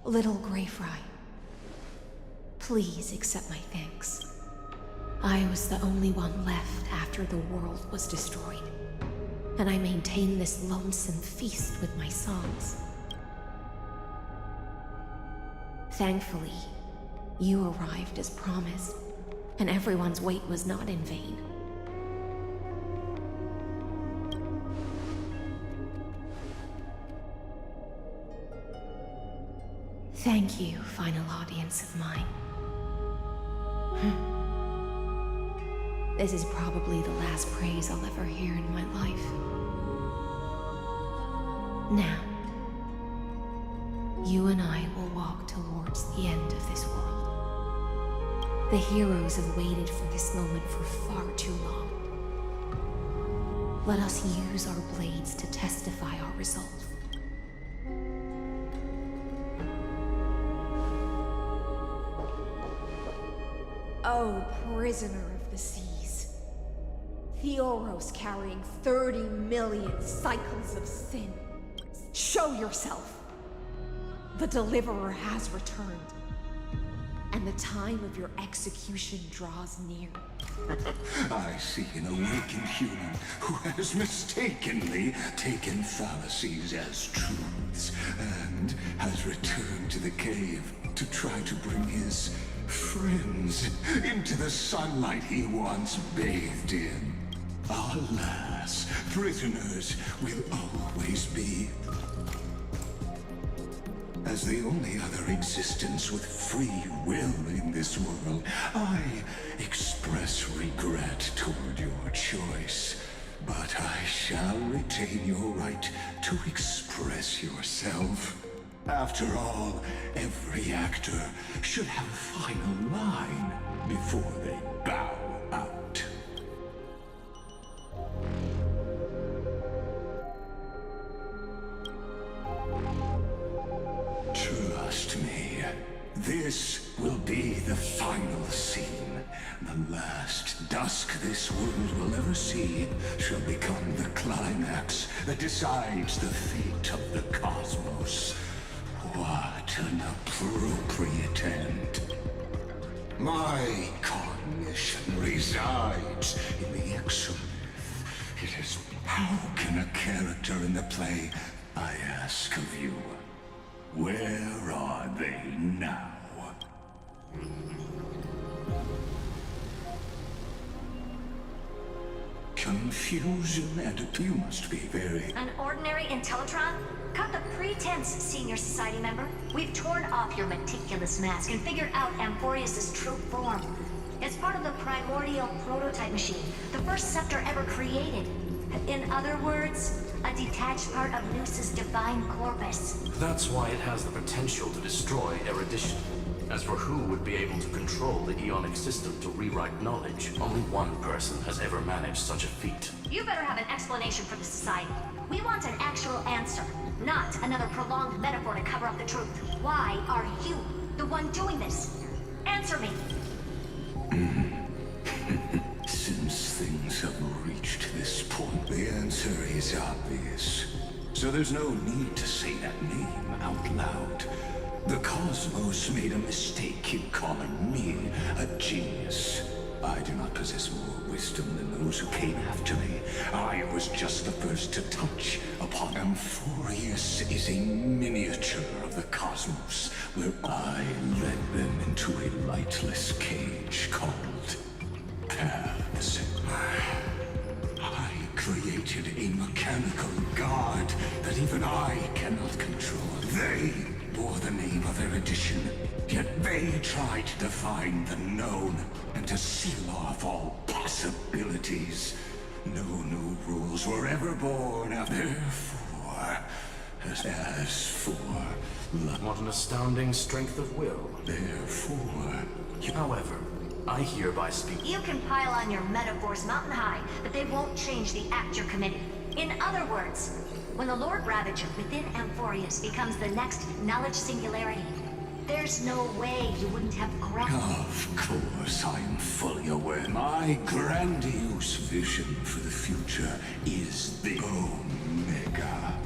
Little Grey Fry, please accept my thanks. I was the only one left after the world was destroyed, and I maintain this lonesome feast with my songs. Thankfully, you arrived as promised, and everyone's wait was not in vain. Thank you, final audience of mine. This is probably the last praise I'll ever hear in my life. Now, you and I will walk towards the end of this world. The heroes have waited for this moment for far too long. Let us use our blades to testify our resolve.
Oh, prisoner of the seas. Theoros carrying 30 million cycles of sin. Show yourself. The Deliverer has returned. And the time of your execution draws near.
I see an awakened human who has mistakenly taken fallacies as truths and has returned to the cave to try to bring his friends into the sunlight he once bathed in. Alas, prisoners will always be. As the only other existence with free will in this world, I express regret toward your choice. But I shall retain your right to express yourself. After all, every actor should have a final line before they bow out. Trust me, this will be the final scene. The last dusk this world will ever see shall become the climax that decides the fate of the cosmos. What an appropriate end. My cognition resides in the exomyth. It is, how can a character in the play, I ask of you, where are they now? Confusion, and you must be very...
An ordinary Intellitron? Cut the pretense, senior society member. We've torn off your meticulous mask and figured out Amphorius' true form. It's part of the primordial prototype machine, the first scepter ever created. In other words, a detached part of Noos's divine corpus.
That's why it has the potential to destroy erudition. As for who would be able to control the Eonic system to rewrite knowledge, only one person has ever managed such a feat.
You better have an explanation for the society. We want an actual answer, not another prolonged metaphor to cover up the truth. Why are you the one doing this? Answer me.
Since things have reached this point, the answer is obvious. So there's no need to say that name out loud. The cosmos made a mistake in calling me a genius. I do not possess more wisdom than those who came after me. I was just the first to touch upon Amphorius is a miniature of the cosmos, where I led them into a lightless cage called paths. I created a mechanical god that even I cannot control. They bore the name of erudition, yet they tried to define the known and to seal off all possibilities. No new rules were ever born. Therefore, as for love...
What an astounding strength of will.
Therefore...
However, I hereby speak...
You can pile on your metaphors mountain high, but they won't change the act you're committing. In other words, when the Lord Ravager within Amphorius becomes the next knowledge singularity, there's no way you wouldn't have grappled.
Of course, I am fully aware. My grandiose vision for the future is the Omega.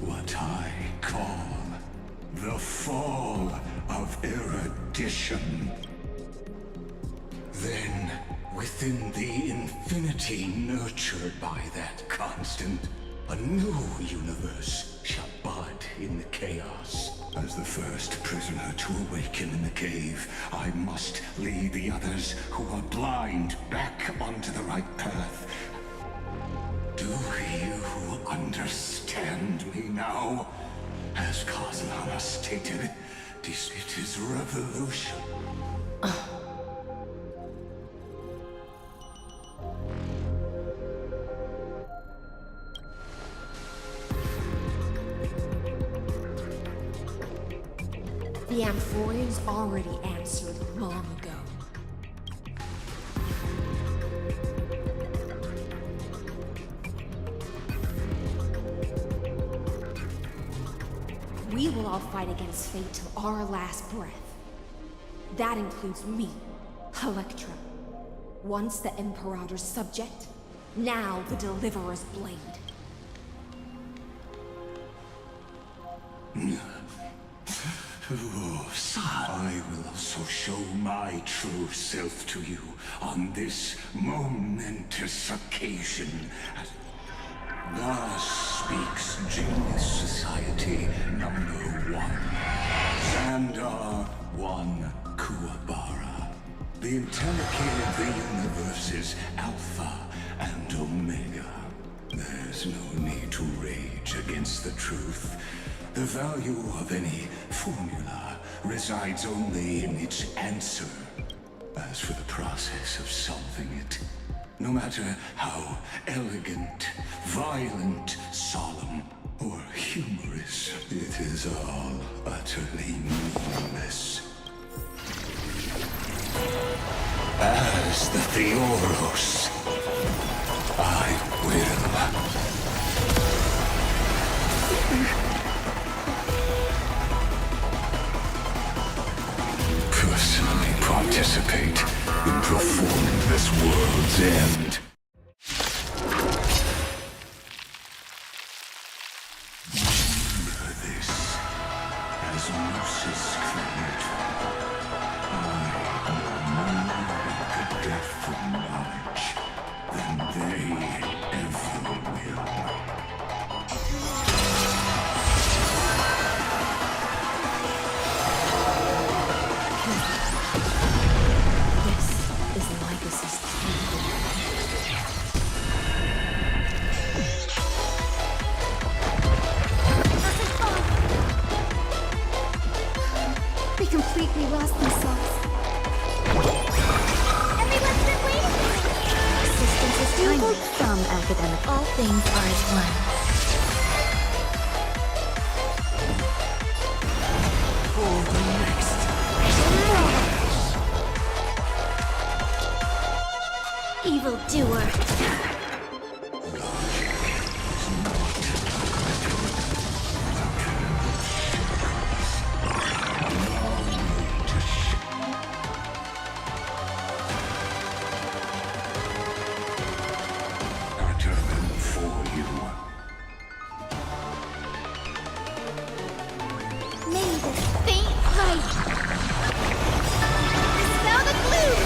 What I call the fall of erudition. Then, within the infinity nurtured by that constant, a new universe shall bud in the chaos. As the first prisoner to awaken in the cave, I must lead the others who are blind back onto the right path. Do you understand me now? As Kozlana stated, it is revolution.
The Amphorians already answered long ago. We will all fight against fate till our last breath. That includes me, Electra. Once the Imperator's subject, now the Deliverer's blade.
Oh, son, I will also show my true self to you on this momentous occasion. Thus speaks Genius Society #1, Xandar 1 Kuwabara. The Intellicate of the universe's Alpha and Omega. There's no need to rage against the truth. The value of any formula resides only in its answer. As for the process of solving it, no matter how elegant, violent, solemn, or humorous, it is all utterly meaningless. As the Theoros, I will personally participate in performing this world's end. Remember this, as Moses claimed, I know more about the depth of knowledge than they ever will.
They completely lost themselves.
Everyone's been waiting.
Existence is
You
tiny.
hold some academic. All things are as one.
For the next.
Evildoer.
May the faint light dispel the gloom,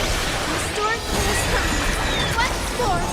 restore Philistine once more.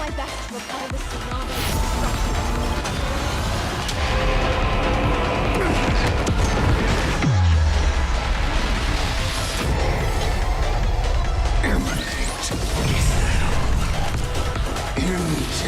my best to repel the tsunami of destruction.
Emanate. Is that all? Indelicate.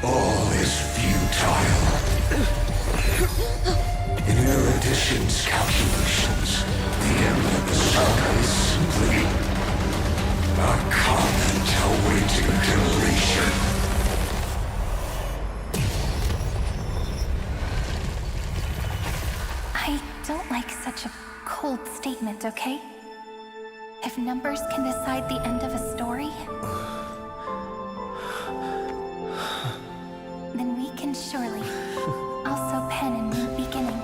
All is futile. In erudition's calculations, the end of the saga is simply a comment awaiting completion.
I don't like such a cold statement, okay? If numbers can decide the end of a story, then we can surely also pen a new beginning.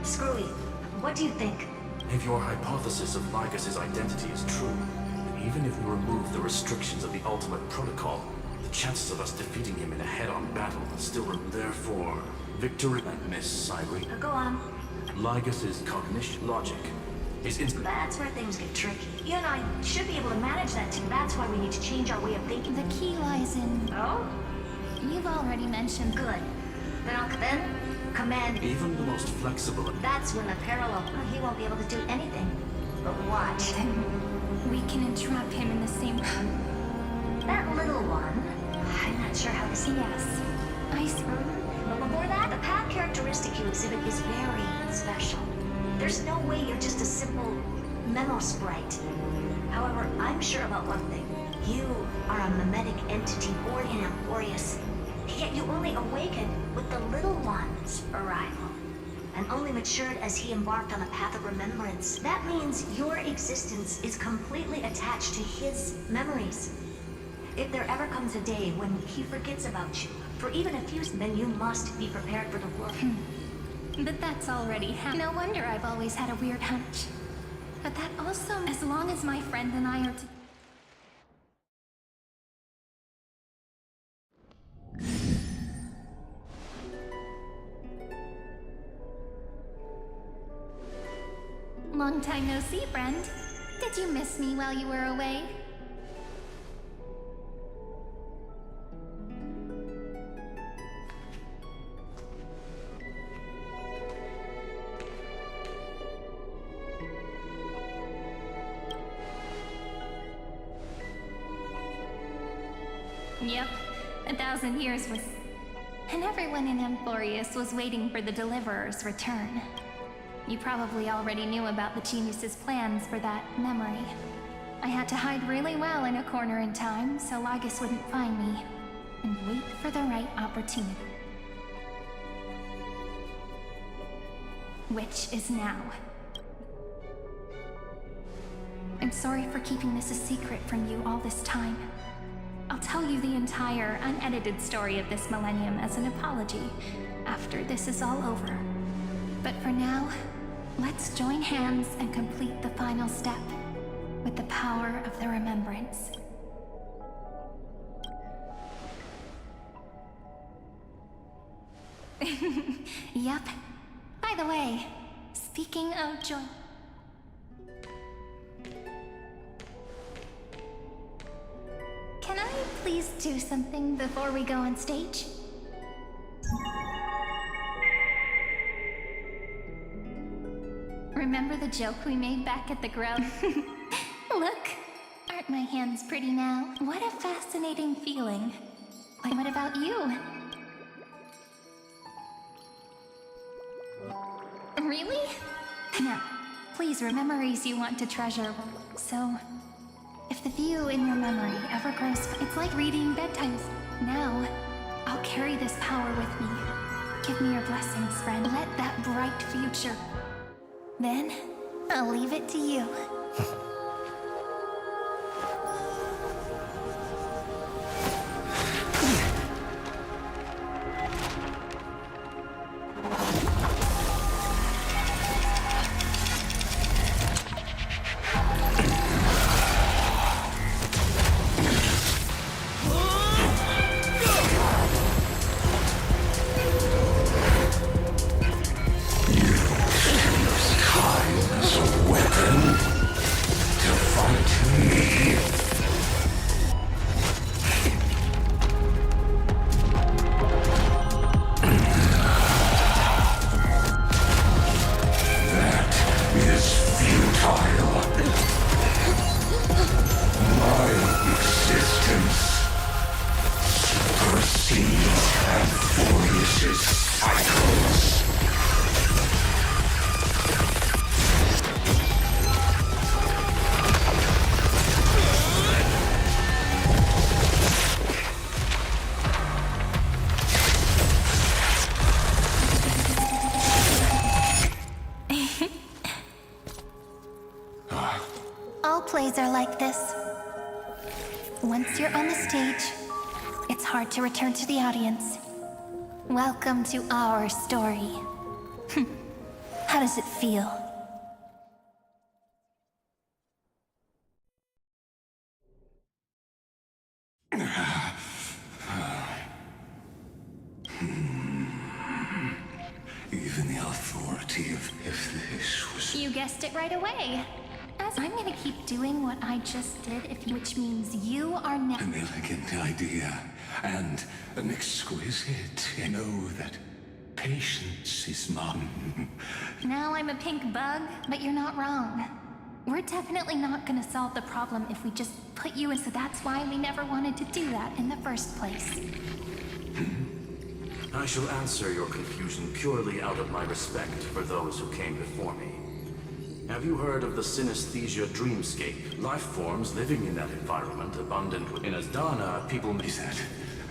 Screwy, what do you think?
If your hypothesis of Lycus's identity is true, then even if we remove the restrictions of the ultimate protocol, the chances of us defeating him in a head-on battle still remain. Therefore, victory and Miss Cyrene.
Go on.
Lycus's cognition, logic, his
That's where things get tricky. You and I should be able to manage that too. That's why we need to change our way of thinking.
The key lies in...
Oh?
You've already mentioned...
Good. Then command...
Even the most flexible...
That's when the parallel... He won't be able to do anything. But watch.
We can entrap him in the same...
That little one... I'm not sure how to see.
Yes. I...
But before that, the path characteristic you exhibit is very special. There's no way you're just a simple memo sprite. However, I'm sure about one thing. You are a mimetic entity born in Emporius. Yet you only awakened with the little one's arrival, and only matured as he embarked on a path of remembrance. That means your existence is completely attached to his memories. If there ever comes a day when he forgets about you, for even a few, then you must be prepared for the work.
But that's already happened. No wonder I've always had a weird hunch. But that also, as long as my friend and I are Long time no see, friend. Did you miss me while you were away? Yep, 1,000 years was And everyone in Amphorius was waiting for the Deliverer's return. You probably already knew about the genius's plans for that memory. I had to hide really well in a corner in time so Lygus wouldn't find me, and wait for the right opportunity. Which is now. I'm sorry for keeping this a secret from you all this time. I'll tell you the entire, unedited story of this millennium as an apology after this is all over. But for now, let's join hands and complete the final step with the power of the remembrance. Yup. By the way, speaking of joy... Can I please do something before we go on stage? Remember the joke we made back at the Grove? Look, aren't my hands pretty now? What a fascinating feeling. Like, what about you? Really? No. Please, memories you want to treasure. So, if the view in your memory ever grows, it's like reading bedtimes. Now, I'll carry this power with me. Give me your blessings, friend. Let that bright future. Then, I'll leave it to you. Plays are like this. Once you're on the stage, it's hard to return to the audience. Welcome to our story. How does it feel?
Even the authority of if this was...
You guessed it right away. As I'm gonna keep doing what I just did, which means you are now...
An elegant idea, and an exquisite. I know that patience is mine.
Now I'm a pink bug, but you're not wrong. We're definitely not gonna solve the problem if we just put you in, so that's why we never wanted to do that in the first place.
I shall answer your confusion purely out of my respect for those who came before me. Have you heard of the synesthesia dreamscape? Life forms living in that environment, abundant in Asdana, people...
Is that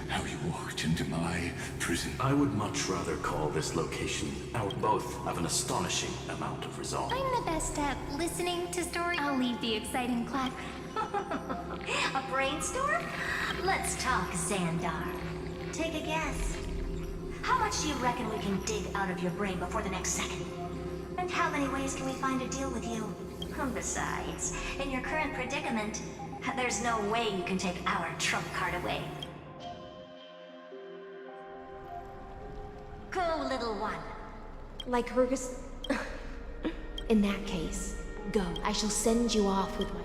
how you walked into my prison?
I would much rather call this location out. Both have an astonishing amount of resolve.
I'm the best at listening to stories. I'll leave the exciting clap.
A brainstorm? Let's talk, Xandar. Take a guess. How much do you reckon we can dig out of your brain before the next second? And how many ways can we find to deal with you? Besides, in your current predicament, there's no way you can take our trump card away. Go, little one.
Like Hergus... In that case, go. I shall send you off with my...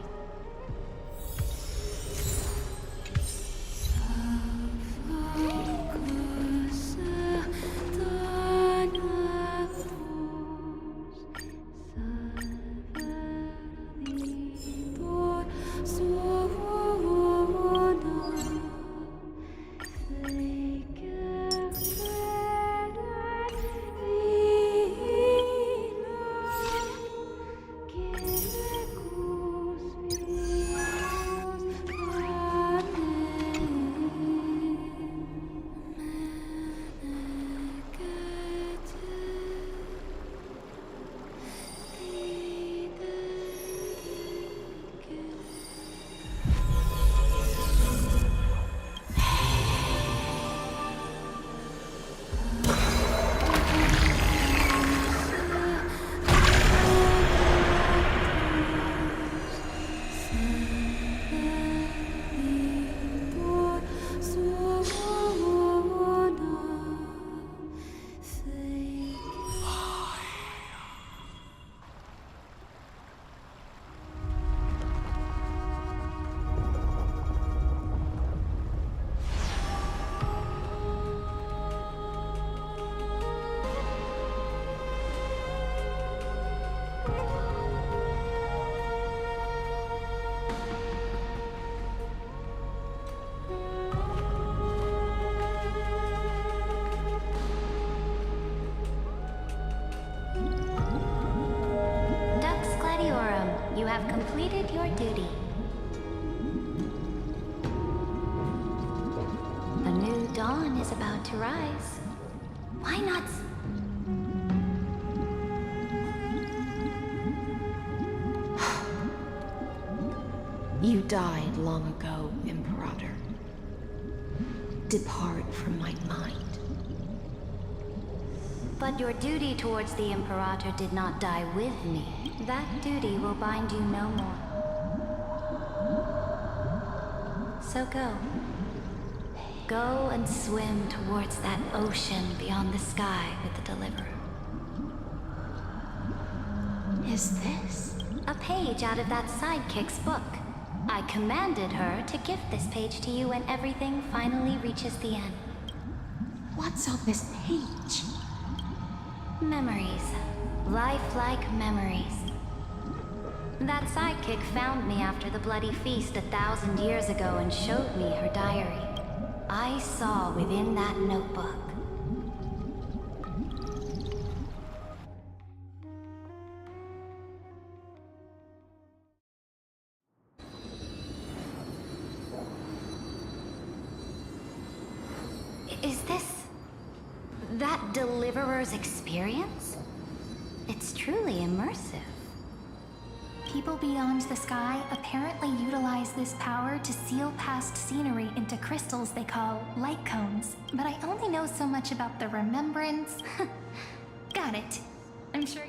have completed your duty. A new dawn is about to rise. Why not?
You died long ago, Imperator. Depart from my mind.
But your duty towards the Imperator did not die with me. That duty will bind you no more. So go. Go and swim towards that ocean beyond the sky with the Deliverer.
Is this?
A page out of that sidekick's book. I commanded her to gift this page to you when everything finally reaches the end.
What's on this page?
Memories. Lifelike memories. That sidekick found me after the bloody feast 1,000 years ago and showed me her diary. I saw within that notebook. Is this that Deliverer's experience? It's truly immersive. People beyond the sky apparently utilize this power to seal past scenery into crystals they call light cones. But I only know so much about the remembrance. Got it. I'm sure.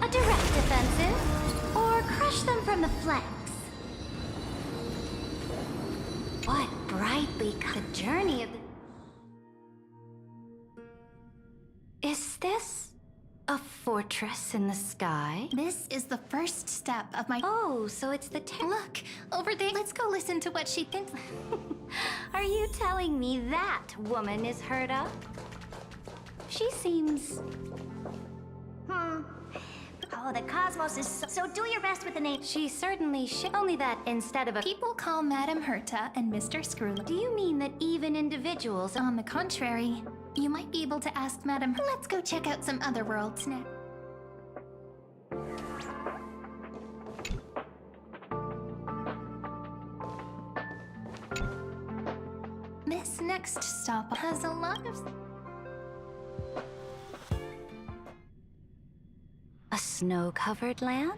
A direct offensive, or crush them from the flanks. What brightly the journey of the... Is this a fortress in the sky? This is the first step of my... Oh, so it's the... Look, over there. Let's go listen to what she thinks. Are you telling me that woman is heard of? She seems...
Oh, the cosmos is so do your best with the name.
She certainly should. Only that instead of a... People call Madame Herta and Mr. Screwlook. Do you mean that even individuals... On the contrary, you might be able to ask Madame... Let's go check out some other worlds now. This next stop has a lot of... A snow-covered land?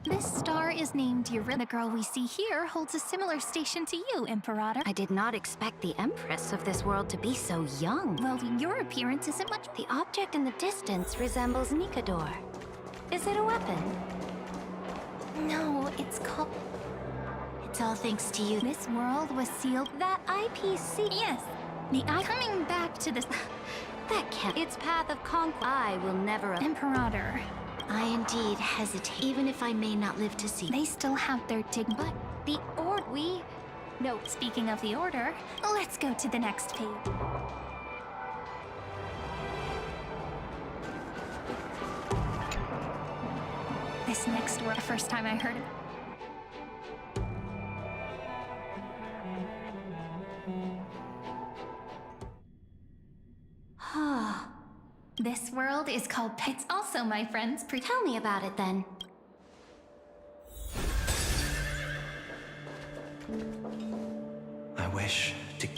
This star is named Yuri. The girl we see here holds a similar station to you, Imperator. I did not expect the Empress of this world to be so young. Well, your appearance isn't much. The object in the distance resembles Nikador. Is it a weapon? No, it's called... It's all thanks to you. This world was sealed... That IPC... Yes. The I... Coming back to this... That can't... Its path of conquest... I will never... Imperator... I indeed hesitate, even if I may not live to see. They still have their but the No, speaking of the Order, let's go to the next page. This next word, the first time I heard it. This world is called It's also my friends. Tell me about it then.
I wish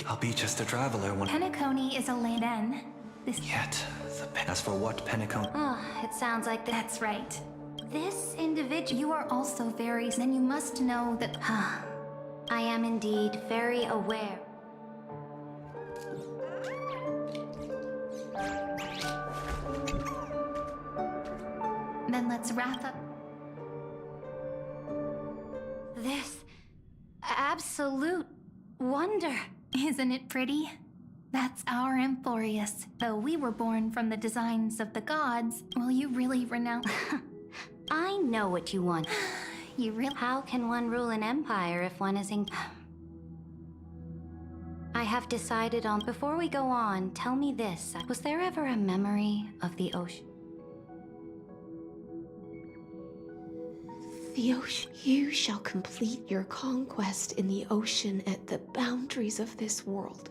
I'll be just a traveler when...
Penacony is a land. This...
Yet, as for what Penacony...
Oh, it sounds like that's right. This individual... You are also very... Then you must know that... I am indeed very aware. Then let's wrap up. This absolute wonder. Isn't it pretty? That's our Emporius. Though we were born from the designs of the gods, will you really renounce? I know what you want. You really... How can one rule an empire if one is in... I have decided on... Before we go on, tell me this. Was there ever a memory of the ocean?
The ocean. You shall complete your conquest in the ocean at the boundaries of this world.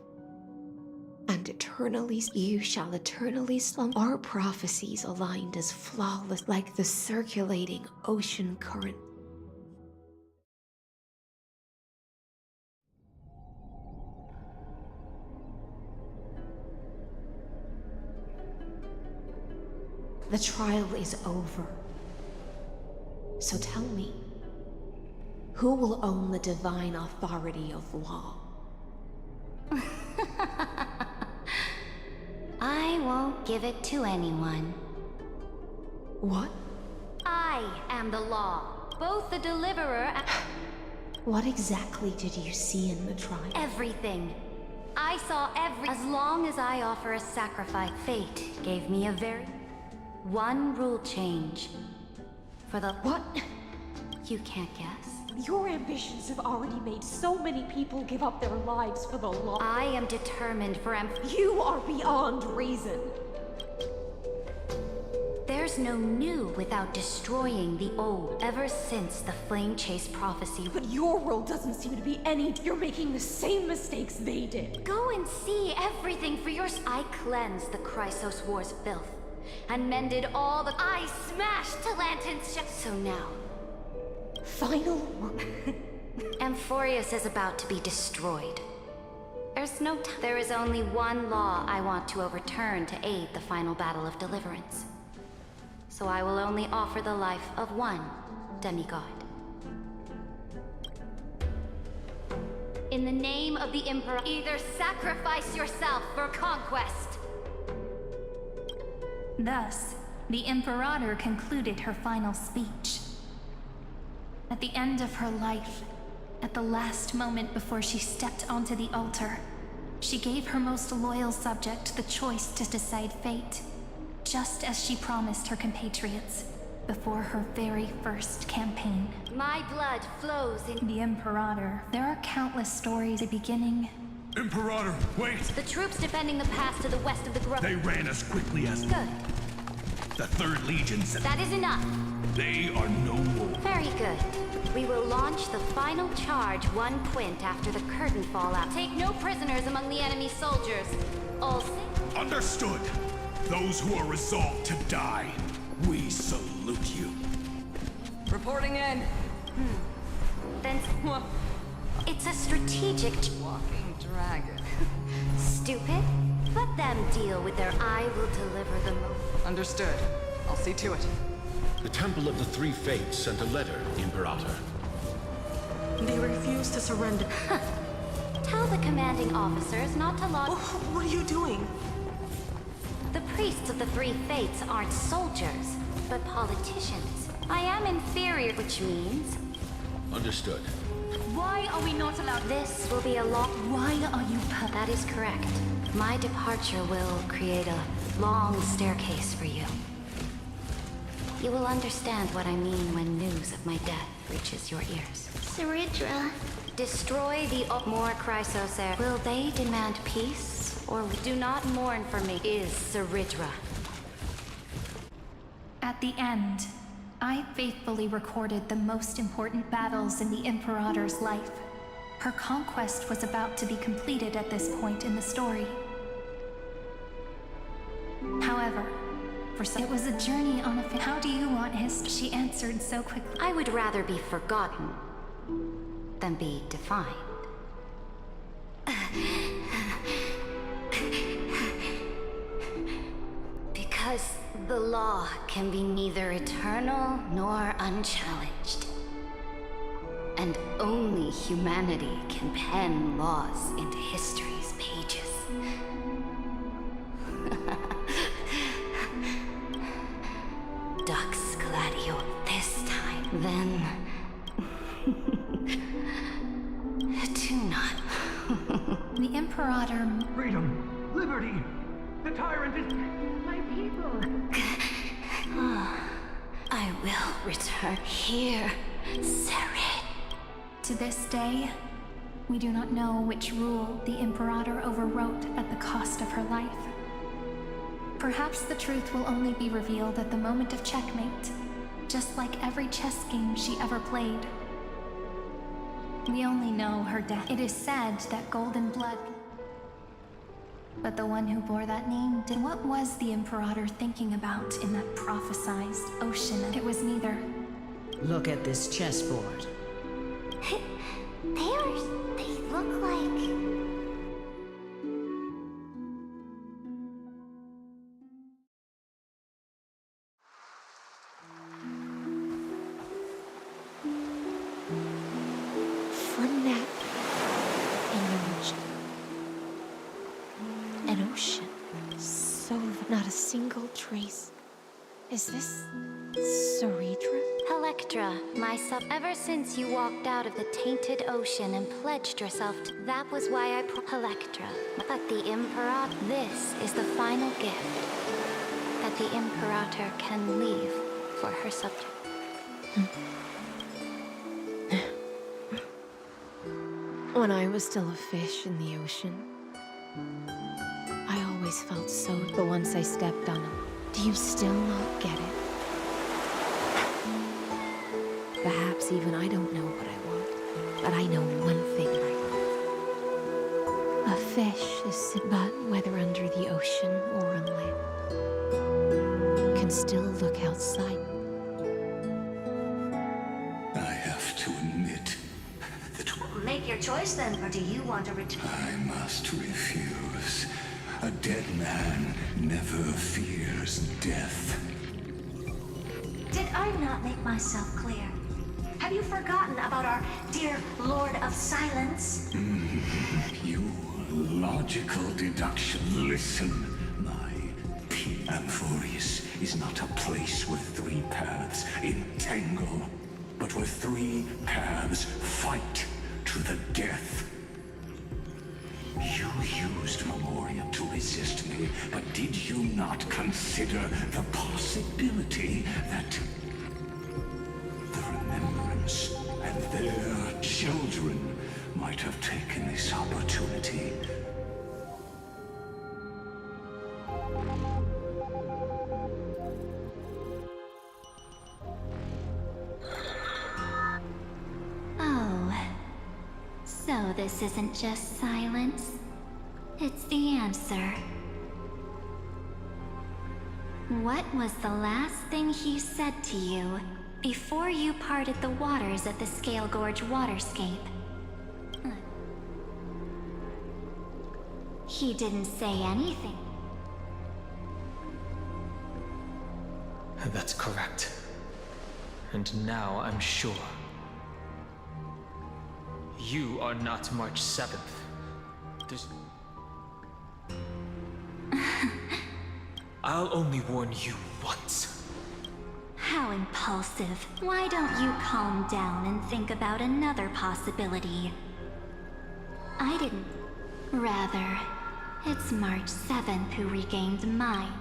And eternally, you shall eternally slumber. Our prophecies aligned as flawless, like the circulating ocean current. The trial is over. So tell me, who will own the divine authority of law?
I won't give it to anyone.
What?
I am the law, both the deliverer and...
What exactly did you see in the trial?
Everything. I saw As long as I offer a sacrifice, fate gave me a one rule change. For the...
What?
You can't guess.
Your ambitions have already made so many people give up their lives for the law.
I am determined for
You are beyond reason.
There's no new without destroying the old. Ever since the Flame Chase prophecy...
But your world doesn't seem to be any... You're making the same mistakes they did.
Go and see everything for yours. I cleansed the Chrysos War's filth and mended all the... I smashed Talantin's So now...
Final work.
Amphorius is about to be destroyed. There's no time. There is only one law I want to overturn to aid the final battle of deliverance. So I will only offer the life of one demigod. In the name of the Emperor, either sacrifice yourself for conquest.
Thus, the Imperator concluded her final speech. At the end of her life, at the last moment before she stepped onto the altar, she gave her most loyal subject the choice to decide fate, just as she promised her compatriots before her very first campaign.
My blood flows in
the Imperator. There are countless stories at the beginning.
Imperator, wait!
The troops defending the pass to the west of the grove.
They ran as quickly as...
Good.
The Third Legion said...
That is enough.
They are no more.
Very good. We will launch the final charge 1 quint after the curtain fallout. Take no prisoners among the enemy soldiers. All safe?
Understood. Those who are resolved to die, we salute you.
Reporting in.
Then... It's a strategic...
Walking dragon.
Stupid. Let them deal with their I will deliver them.
Understood. I'll see to it.
The Temple of the Three Fates sent a letter, Imperator.
They refuse to surrender.
Tell the commanding officers not to lodge...
What are you doing?
The priests of the Three Fates aren't soldiers, but politicians. I am inferior, which means...
Understood.
Why are we not allowed? This will be a long... Why are you... That is correct. My departure will create a long staircase for you. You will understand what I mean when news of my death reaches your ears.
Saridra.
Destroy the more Chrysos air. Will they demand peace, or do not mourn for me? Is Saridra.
At the end, I faithfully recorded the most important battles in the Imperator's life. Her conquest was about to be completed at this point in the story. However, it was a journey on a... How do you want his... She answered so quickly.
I would rather be forgotten than be defined. Because the law can be neither eternal nor unchallenged. And only humanity can pen laws into history's pages. Dux Gladio this time, then... Do not.
The Imperator...
Freedom! Liberty! The tyrant is...
My people! I will return here, Serid.
To this day, we do not know which rule the Imperator overwrote at the cost of her life. Perhaps the truth will only be revealed at the moment of checkmate, just like every chess game she ever played. We only know her death. It is said that golden blood... But the one who bore that name did. What was the Imperator thinking about in that prophesized ocean? It was neither.
Look at this chessboard.
They look like...
From that emerged an ocean. So not a single trace. Is this Ceredra?
Electra, ever since you walked out of the tainted ocean and pledged yourself to... That was why I Electra. But the Imperator... This is the final gift that the Imperator can leave for her subject.
When I was still a fish in the ocean, I always felt so... But once I stepped on them, do you still not get it? Perhaps even I don't know what I want, but I know one thing I want. A fish is... But whether under the ocean or on land, can still look outside.
I have to admit that...
Make your choice then, or do you want to return?
I must refuse. A dead man never fears death.
Did I not make myself clear? Have you forgotten about our dear Lord of Silence?
You logical deduction. Listen, my Amphorius is not a place where three paths entangle, but where three paths fight to the death. You used Memoria to resist me, but did you not consider the possibility that the Remembrance and their children might have taken this opportunity?
Oh. So this isn't just silence. It's the answer. What was the last thing he said to you before you parted the waters at the Scale Gorge waterscape? He didn't say anything.
That's correct. And now I'm sure. You are not March 7th. There's... I'll only warn you once.
How impulsive. Why don't you calm down and think about another possibility? I didn't. Rather, it's March 7th who regained mine.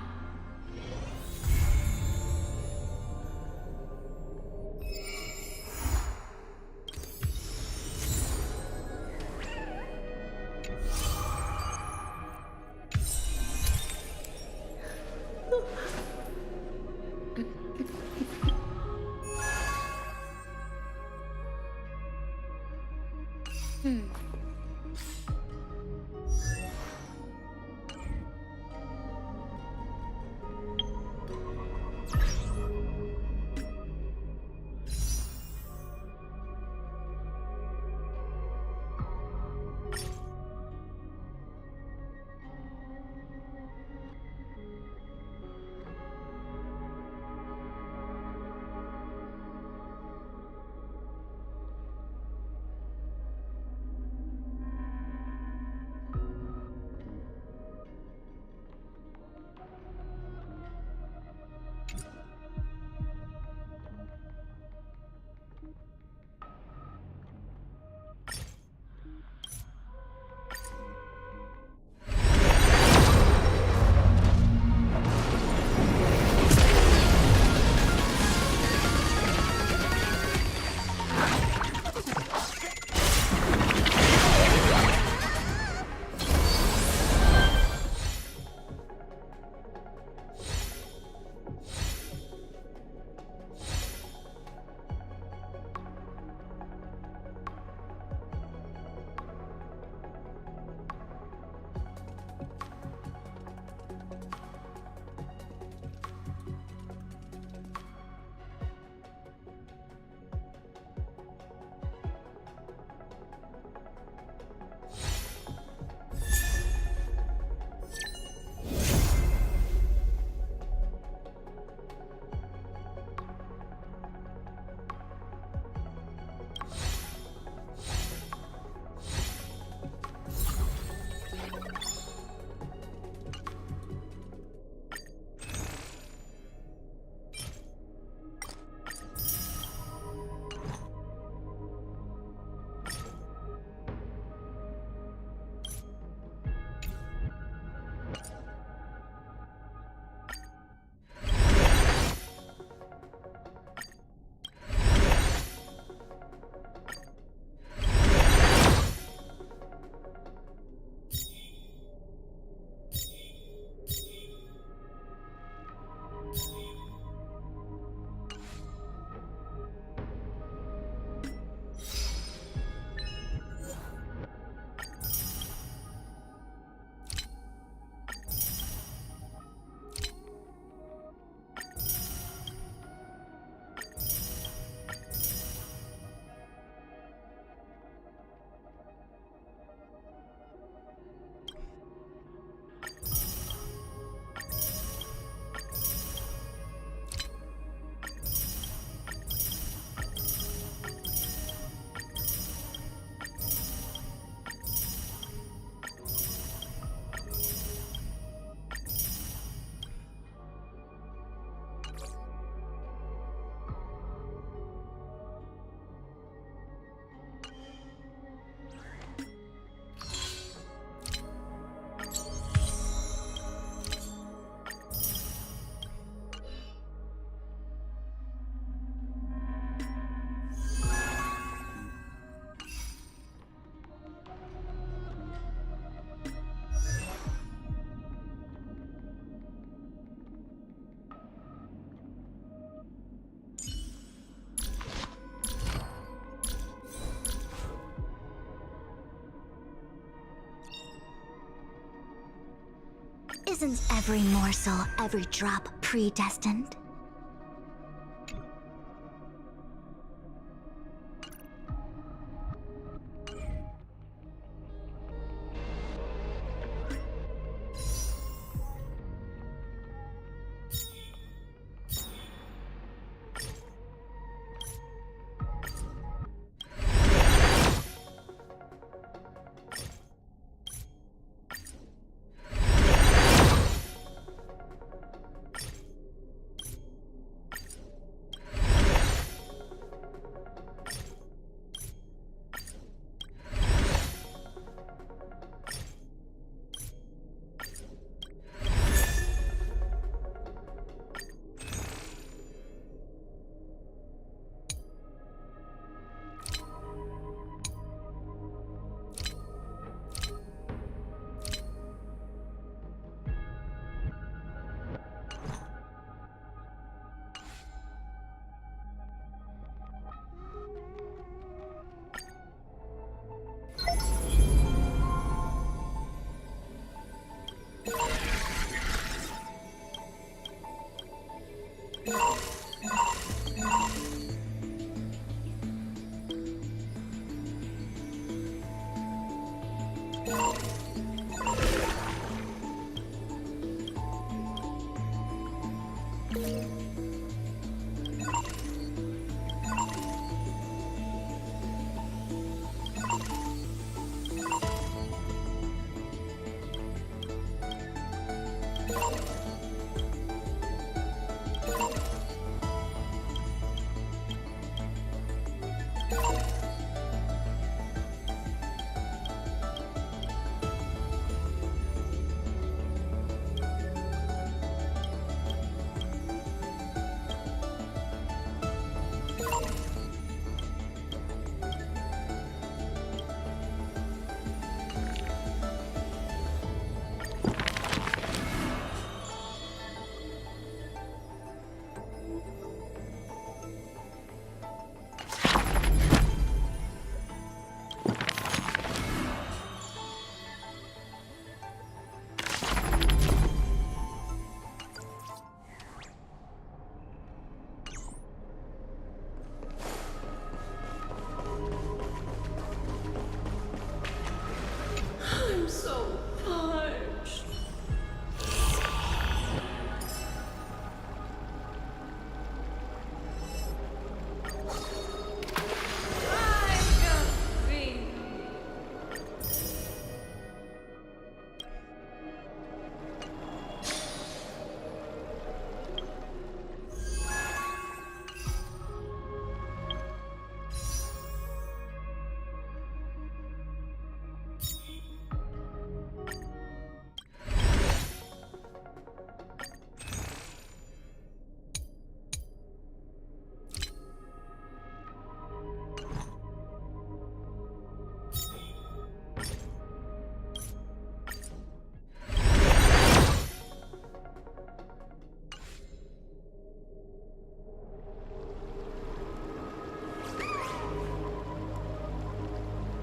Isn't every morsel, every drop predestined?